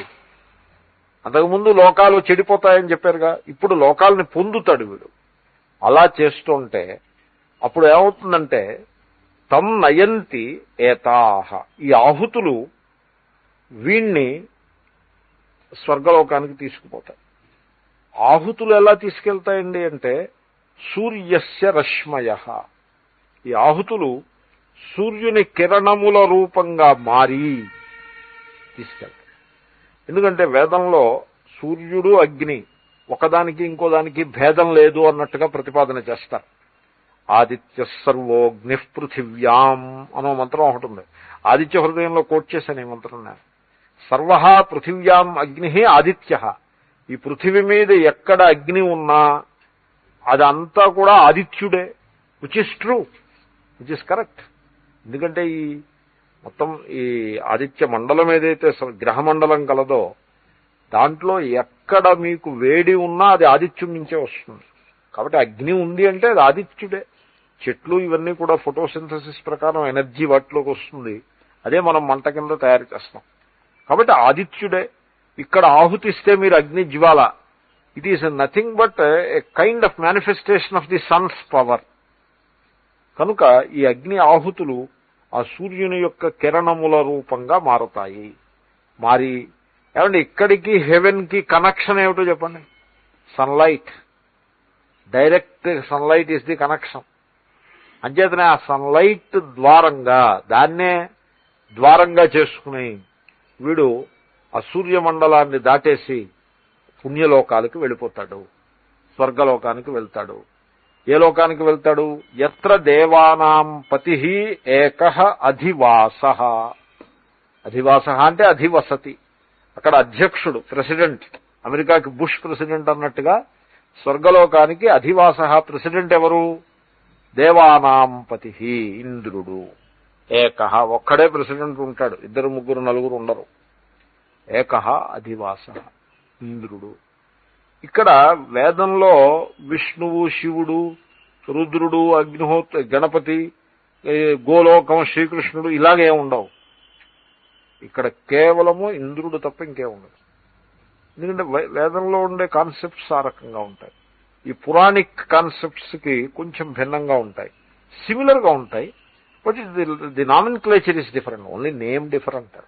అంతకుముందు లోకాలు చెడిపోతాయని చెప్పారుగా, ఇప్పుడు లోకాలని పొందుతాడు వీడు. అలా చేస్తుంటే అప్పుడు ఏమవుతుందంటే తం నయంతి ఏతాహ, ఈ ఆహుతులు వీణ్ణి స్వర్గలోకానికి తీసుకుపోతాయి. ఆహుతులు ఎలా తీసుకెళ్తాయండి అంటే సూర్యస్య రశ్మయ, ఈ ఆహుతులు సూర్యుని కిరణముల రూపంగా మారి తీసుకెళ్తాయి. ఎందుకంటే వేదంలో సూర్యుడు అగ్ని ఒకదానికి ఇంకోదానికి భేదం లేదు అన్నట్టుగా ప్రతిపాదన చేస్తారు. ఆదిత్య సర్వోగ్ని పృథివ్యాం అనో మంత్రం ఒకటి ఉంది. ఆదిత్య హృదయంలో కోట్ చేశాను ఈ మంత్రం. సర్వ పృథివ్యాం అగ్ని ఆదిత్య. ఈ పృథివీ మీద ఎక్కడ అగ్ని ఉన్నా అదంతా కూడా ఆదిత్యుడే, which is true, which is correct. ఎందుకంటే ఈ మొత్తం ఈ ఆదిత్య మండలం ఏదైతే గ్రహమండలం కలదో దాంట్లో ఎక్కడ మీకు వేడి ఉన్నా అది ఆదిత్యం నుంచే వస్తుంది. కాబట్టి అగ్ని ఉంది అంటే అది ఆదిత్యుడే. చెట్లు ఇవన్నీ కూడా ఫోటోసింథసిస్ ప్రకారం ఎనర్జీ వాటిలోకి వస్తుంది. అదే మనం మంట కింద తయారు చేస్తాం. కాబట్టి ఆదిత్యుడే. ఇక్కడ ఆహుతిస్తే మీరు అగ్ని జ్వాల, it is nothing but a kind of manifestation of the sun's power. కనుక ఈ అగ్ని ఆహుతులు ఆ సూర్యుని యొక్క కిరణముల రూపంగా మారుతాయి. మారి ఏమంటే ఇక్కడికి హెవెన్ కి కనెక్షన్ ఏమిటో చెప్పండి? Sunlight, direct sunlight is the connection. అంచేతనే ఆ సన్లైట్ ద్వారంగా, దాన్నే ద్వారంగా చేసుకుని వీడు ఆ సూర్యమండలాన్ని దాటేసి పుణ్యలోకాలకు వెళ్ళిపోతాడు, స్వర్గలోకానికి వెళ్తాడు. ఏ లోకానికి వెళ్తాడు? యత్ర దేవానాం పతి ఏకః అధివాసః. అధివాసః అంటే అధివసతి. అక్కడ అధ్యక్షుడు, ప్రెసిడెంట్. అమెరికాకి బుష్ ప్రెసిడెంట్ అన్నట్టుగా స్వర్గలోకానికి అధివాసః, ప్రెసిడెంట్ ఎవరు? దేవానాం పతి, ఇంద్రుడు. ఏకః, ఒక్కడే ప్రెసిడెంట్ ఉంటాడు, 2, 3, 4 ఉండరు. ఏకః అధివాసః, ఇంద్రుడు. ఇక్కడ వేదంలో విష్ణువు, శివుడు, రుద్రుడు, అగ్నిహోత్ర, గణపతి, గోలోకం, శ్రీకృష్ణుడు ఇలాగే ఉండవు. ఇక్కడ కేవలము ఇంద్రుడు తప్ప ఇంకే ఉండదు. ఎందుకంటే వేదంలో ఉండే కాన్సెప్ట్స్ ఆ రకంగా ఉంటాయి. ఈ పురాణిక్ కాన్సెప్ట్స్ కి కొంచెం భిన్నంగా ఉంటాయి, సిమిలర్ గా ఉంటాయి. But the nomenclature is different, only name different.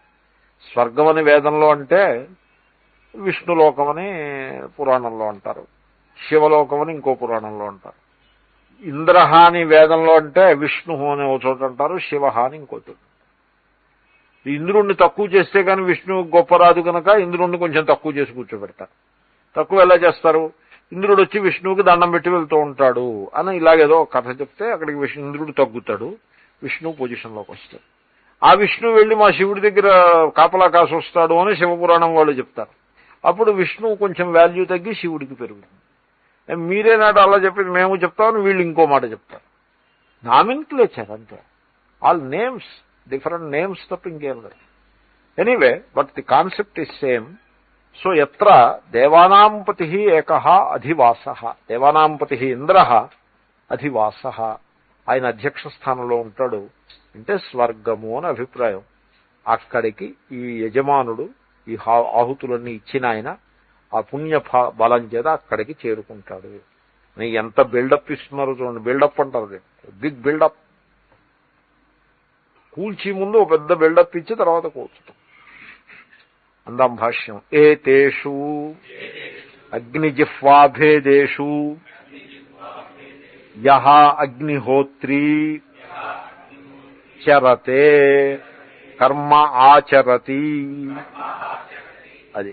స్వర్గం అని వేదంలో అంటే విష్ణులోకం అని పురాణంలో అంటారు, శివలోకం అని ఇంకో పురాణంలో అంటారు. ఇంద్రహ అని వేదంలో అంటే విష్ణు అని ఒక చోట అంటారు, శివ అని ఇంకో చోట. ఇంద్రుణ్ణి తక్కువ చేస్తే కానీ విష్ణు గొప్పరాదు కనుక ఇంద్రుణ్ణి కొంచెం తక్కువ చేసి కూర్చోబెడతారు. తక్కువ ఎలా చేస్తారు? ఇంద్రుడు వచ్చి విష్ణువుకి దండం పెట్టి వెళ్తూ ఉంటాడు అని ఇలాగేదో కథ చెప్తే అక్కడికి ఇంద్రుడు తగ్గుతాడు, విష్ణువు పొజిషన్లోకి వస్తాడు. ఆ విష్ణువు వెళ్ళి మా శివుడి దగ్గర కాపలా కాసి వస్తాడు అని శివపురాణం వాళ్ళు చెప్తారు. అప్పుడు విష్ణువు కొంచెం వాల్యూ తగ్గి శివుడికి పెరుగుతుంది. మీరే నాడు అలా చెప్పింది మేము చెప్తామని వీళ్ళు ఇంకో మాట చెప్తారు. నామిన్క్లేచర్ అంతే, ఆల్ నేమ్స్, డిఫరెంట్ నేమ్స్ తప్ప ఇంకేం లేదు. Anyway, but the concept is same. So ఎత్ర దేవానాం పతి ఏకః అధివాసః, దేవానాం పతి ఇంద్రః అధివాసః, ఆయన అధ్యక్ష స్థానంలో ఉంటాడు అంటే స్వర్గము అని అభిప్రాయం. అక్కడికి ఈ యజమానుడు ఈ ఆహుతులన్నీ ఇచ్చిన ఆయన ఆ పుణ్య బలం చేత అక్కడికి చేరుకుంటాడు. ఎంత బిల్డప్ ఇస్తున్నారో చూడండి. బిల్డప్ అంటారు, బిగ్ బిల్డప్. కూల్చి ముందు ఒక పెద్ద బిల్డప్ ఇచ్చి తర్వాత కూర్చుంటాం. అందాం భాష్యం. ఏతేషు అగ్నిజిహ్వాభేదేషు యః అగ్నిహోత్రీ చరతే కర్మ ఆచరతి. అది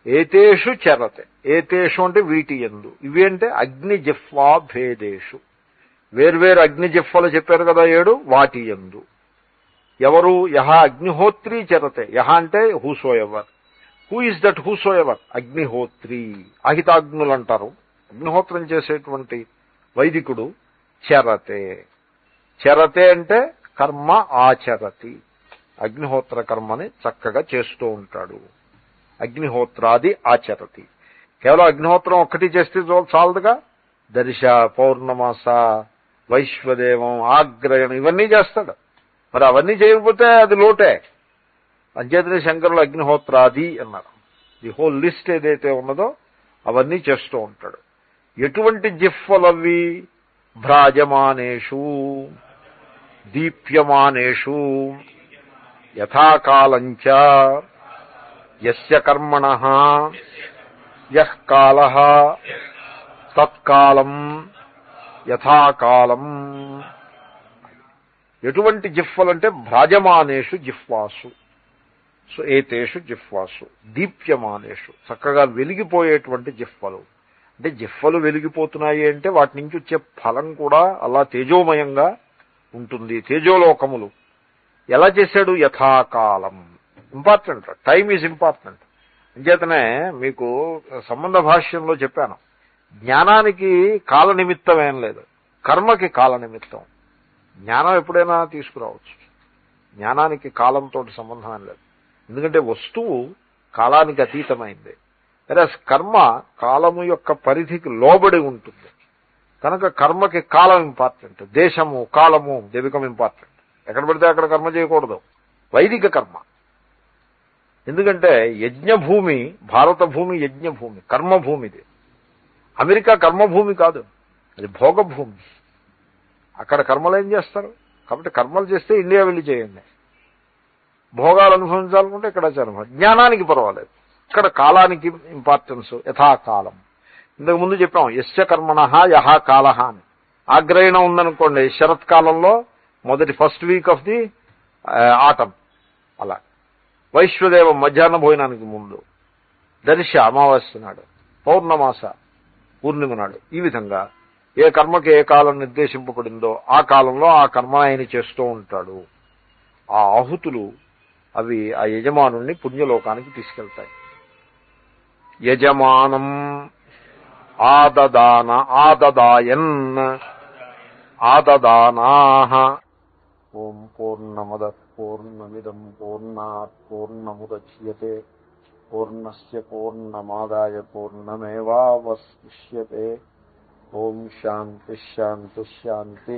ఏతేషు చరతే. ఏతేషు అంటే వీటి యందు, ఇవి అంటే అగ్నిజిహ్వాభేదేషు, వేర్వేరు అగ్నిజిహ్వలు చెప్పారు కదా 7, వాటి యందు. ఎవరు? యహ అగ్నిహోత్రీ చరతే. యహ అంటే whosoever. Who is that whosoever? అగ్నిహోత్రీ, అహితాగ్నులు అంటారు. అగ్నిహోత్రం చేసేటువంటి వైదికుడు. చరతే, చరతే అంటే కర్మ ఆచరతి, అగ్నిహోత్ర కర్మని చక్కగా చేస్తూ ఉంటాడు. అగ్నిహోత్రాది ఆచరతి. కేవలం అగ్నిహోత్రం ఒక్కటి చేస్తే చాలదుగా. దర్శ, పౌర్ణమాస, వైశ్వదేవం, ఆగ్రయణం ఇవన్నీ చేస్తాడు. మరి అవన్నీ చేయకపోతే అది లోటే. అంచేతనే శంకరులు అగ్నిహోత్రాది అన్నారు. ది హోల్ లిస్ట్ ఏదైతే ఉన్నదో అవన్నీ చేస్తూ ఉంటాడు. ఎటువంటి జిహ్వలవి? భ్రాజమానేషు దీప్యమానేషు యథాకాలంచ యస్య కర్మణః యః కాలః తత్కాలం యథాకాలం. ఎటువంటి జిహ్వలంటే భ్రాజమానేషు జిహ్వాసు. సో ఏతేషు జిహ్వాసు దీప్యమానేషు, చక్కగా వెలిగిపోయేటువంటి జిహ్వలు. అంటే జిహ్వలు వెలిగిపోతున్నాయి అంటే వాటి నుంచి వచ్చే ఫలం కూడా అలా తేజోమయంగా ఉంటుంది. తేజోలోకములు. ఎలా చేశాడు? యథాకాలం. Important, time is important. అంచేతనే మీకు సంబంధ భాష్యంలో చెప్పాను, జ్ఞానానికి కాల నిమిత్తం ఏం లేదు, కర్మకి కాల నిమిత్తం. జ్ఞానం ఎప్పుడైనా తీసుకురావచ్చు, జ్ఞానానికి కాలంతో సంబంధం ఏం లేదు. ఎందుకంటే వస్తువు కాలానికి అతీతమైంది. అదే కర్మ కాలము యొక్క పరిధికి లోబడి ఉంటుంది కనుక కర్మకి కాలం ఇంపార్టెంట్. దేశము, కాలము దే బికమ్ ఇంపార్టెంట్. ఎక్కడ పడితే అక్కడ కర్మ చేయకూడదు. వైదిక కర్మ. ఎందుకంటే యజ్ఞభూమి, భారత భూమి యజ్ఞభూమి, కర్మభూమిది. అమెరికా కర్మభూమి కాదు, అది భోగభూమి. అక్కడ కర్మలు ఏం చేస్తారు? కాబట్టి కర్మలు చేస్తే ఇండియా వెళ్ళి చేయండి. భోగాలు అనుభవించాలనుకుంటే ఇక్కడ చర్మ. జ్ఞానానికి పర్వాలేదు, ఇక్కడ కాలానికి ఇంపార్టెన్స్. యథాకాలం. ఇంతకు ముందు చెప్పాం, యస్య కర్మణః యహ కాలః అని. ఆగ్రహణం ఉందనుకోండి, శరత్కాలంలో మొదటి first week off the atom. అలా వైశ్వదేవం మధ్యాహ్న భోజనానికి ముందు, దర్శ అమావాస్య నాడు, పౌర్ణమాస పూర్ణిమ నాడు. ఈ విధంగా ఏ కర్మకి ఏ కాలం నిర్దేశింపబడిందో ఆ కాలంలో ఆ కర్మ ఆయన చేస్తూ ఉంటాడు. ఆ ఆహుతులు అవి ఆ యజమానుణ్ణి పుణ్యలోకానికి తీసుకెళ్తాయి. యజమానం ఆదదాయన్ ఆదదానాః. ఓం పూర్ణమదః పూర్ణమిదం పూర్ణాత్ పూర్ణముదచ్యతే పూర్ణస్య పూర్ణమాదాయ పూర్ణమేవావశిష్యతే. ఓం శాంతి శాంతి శాంతి.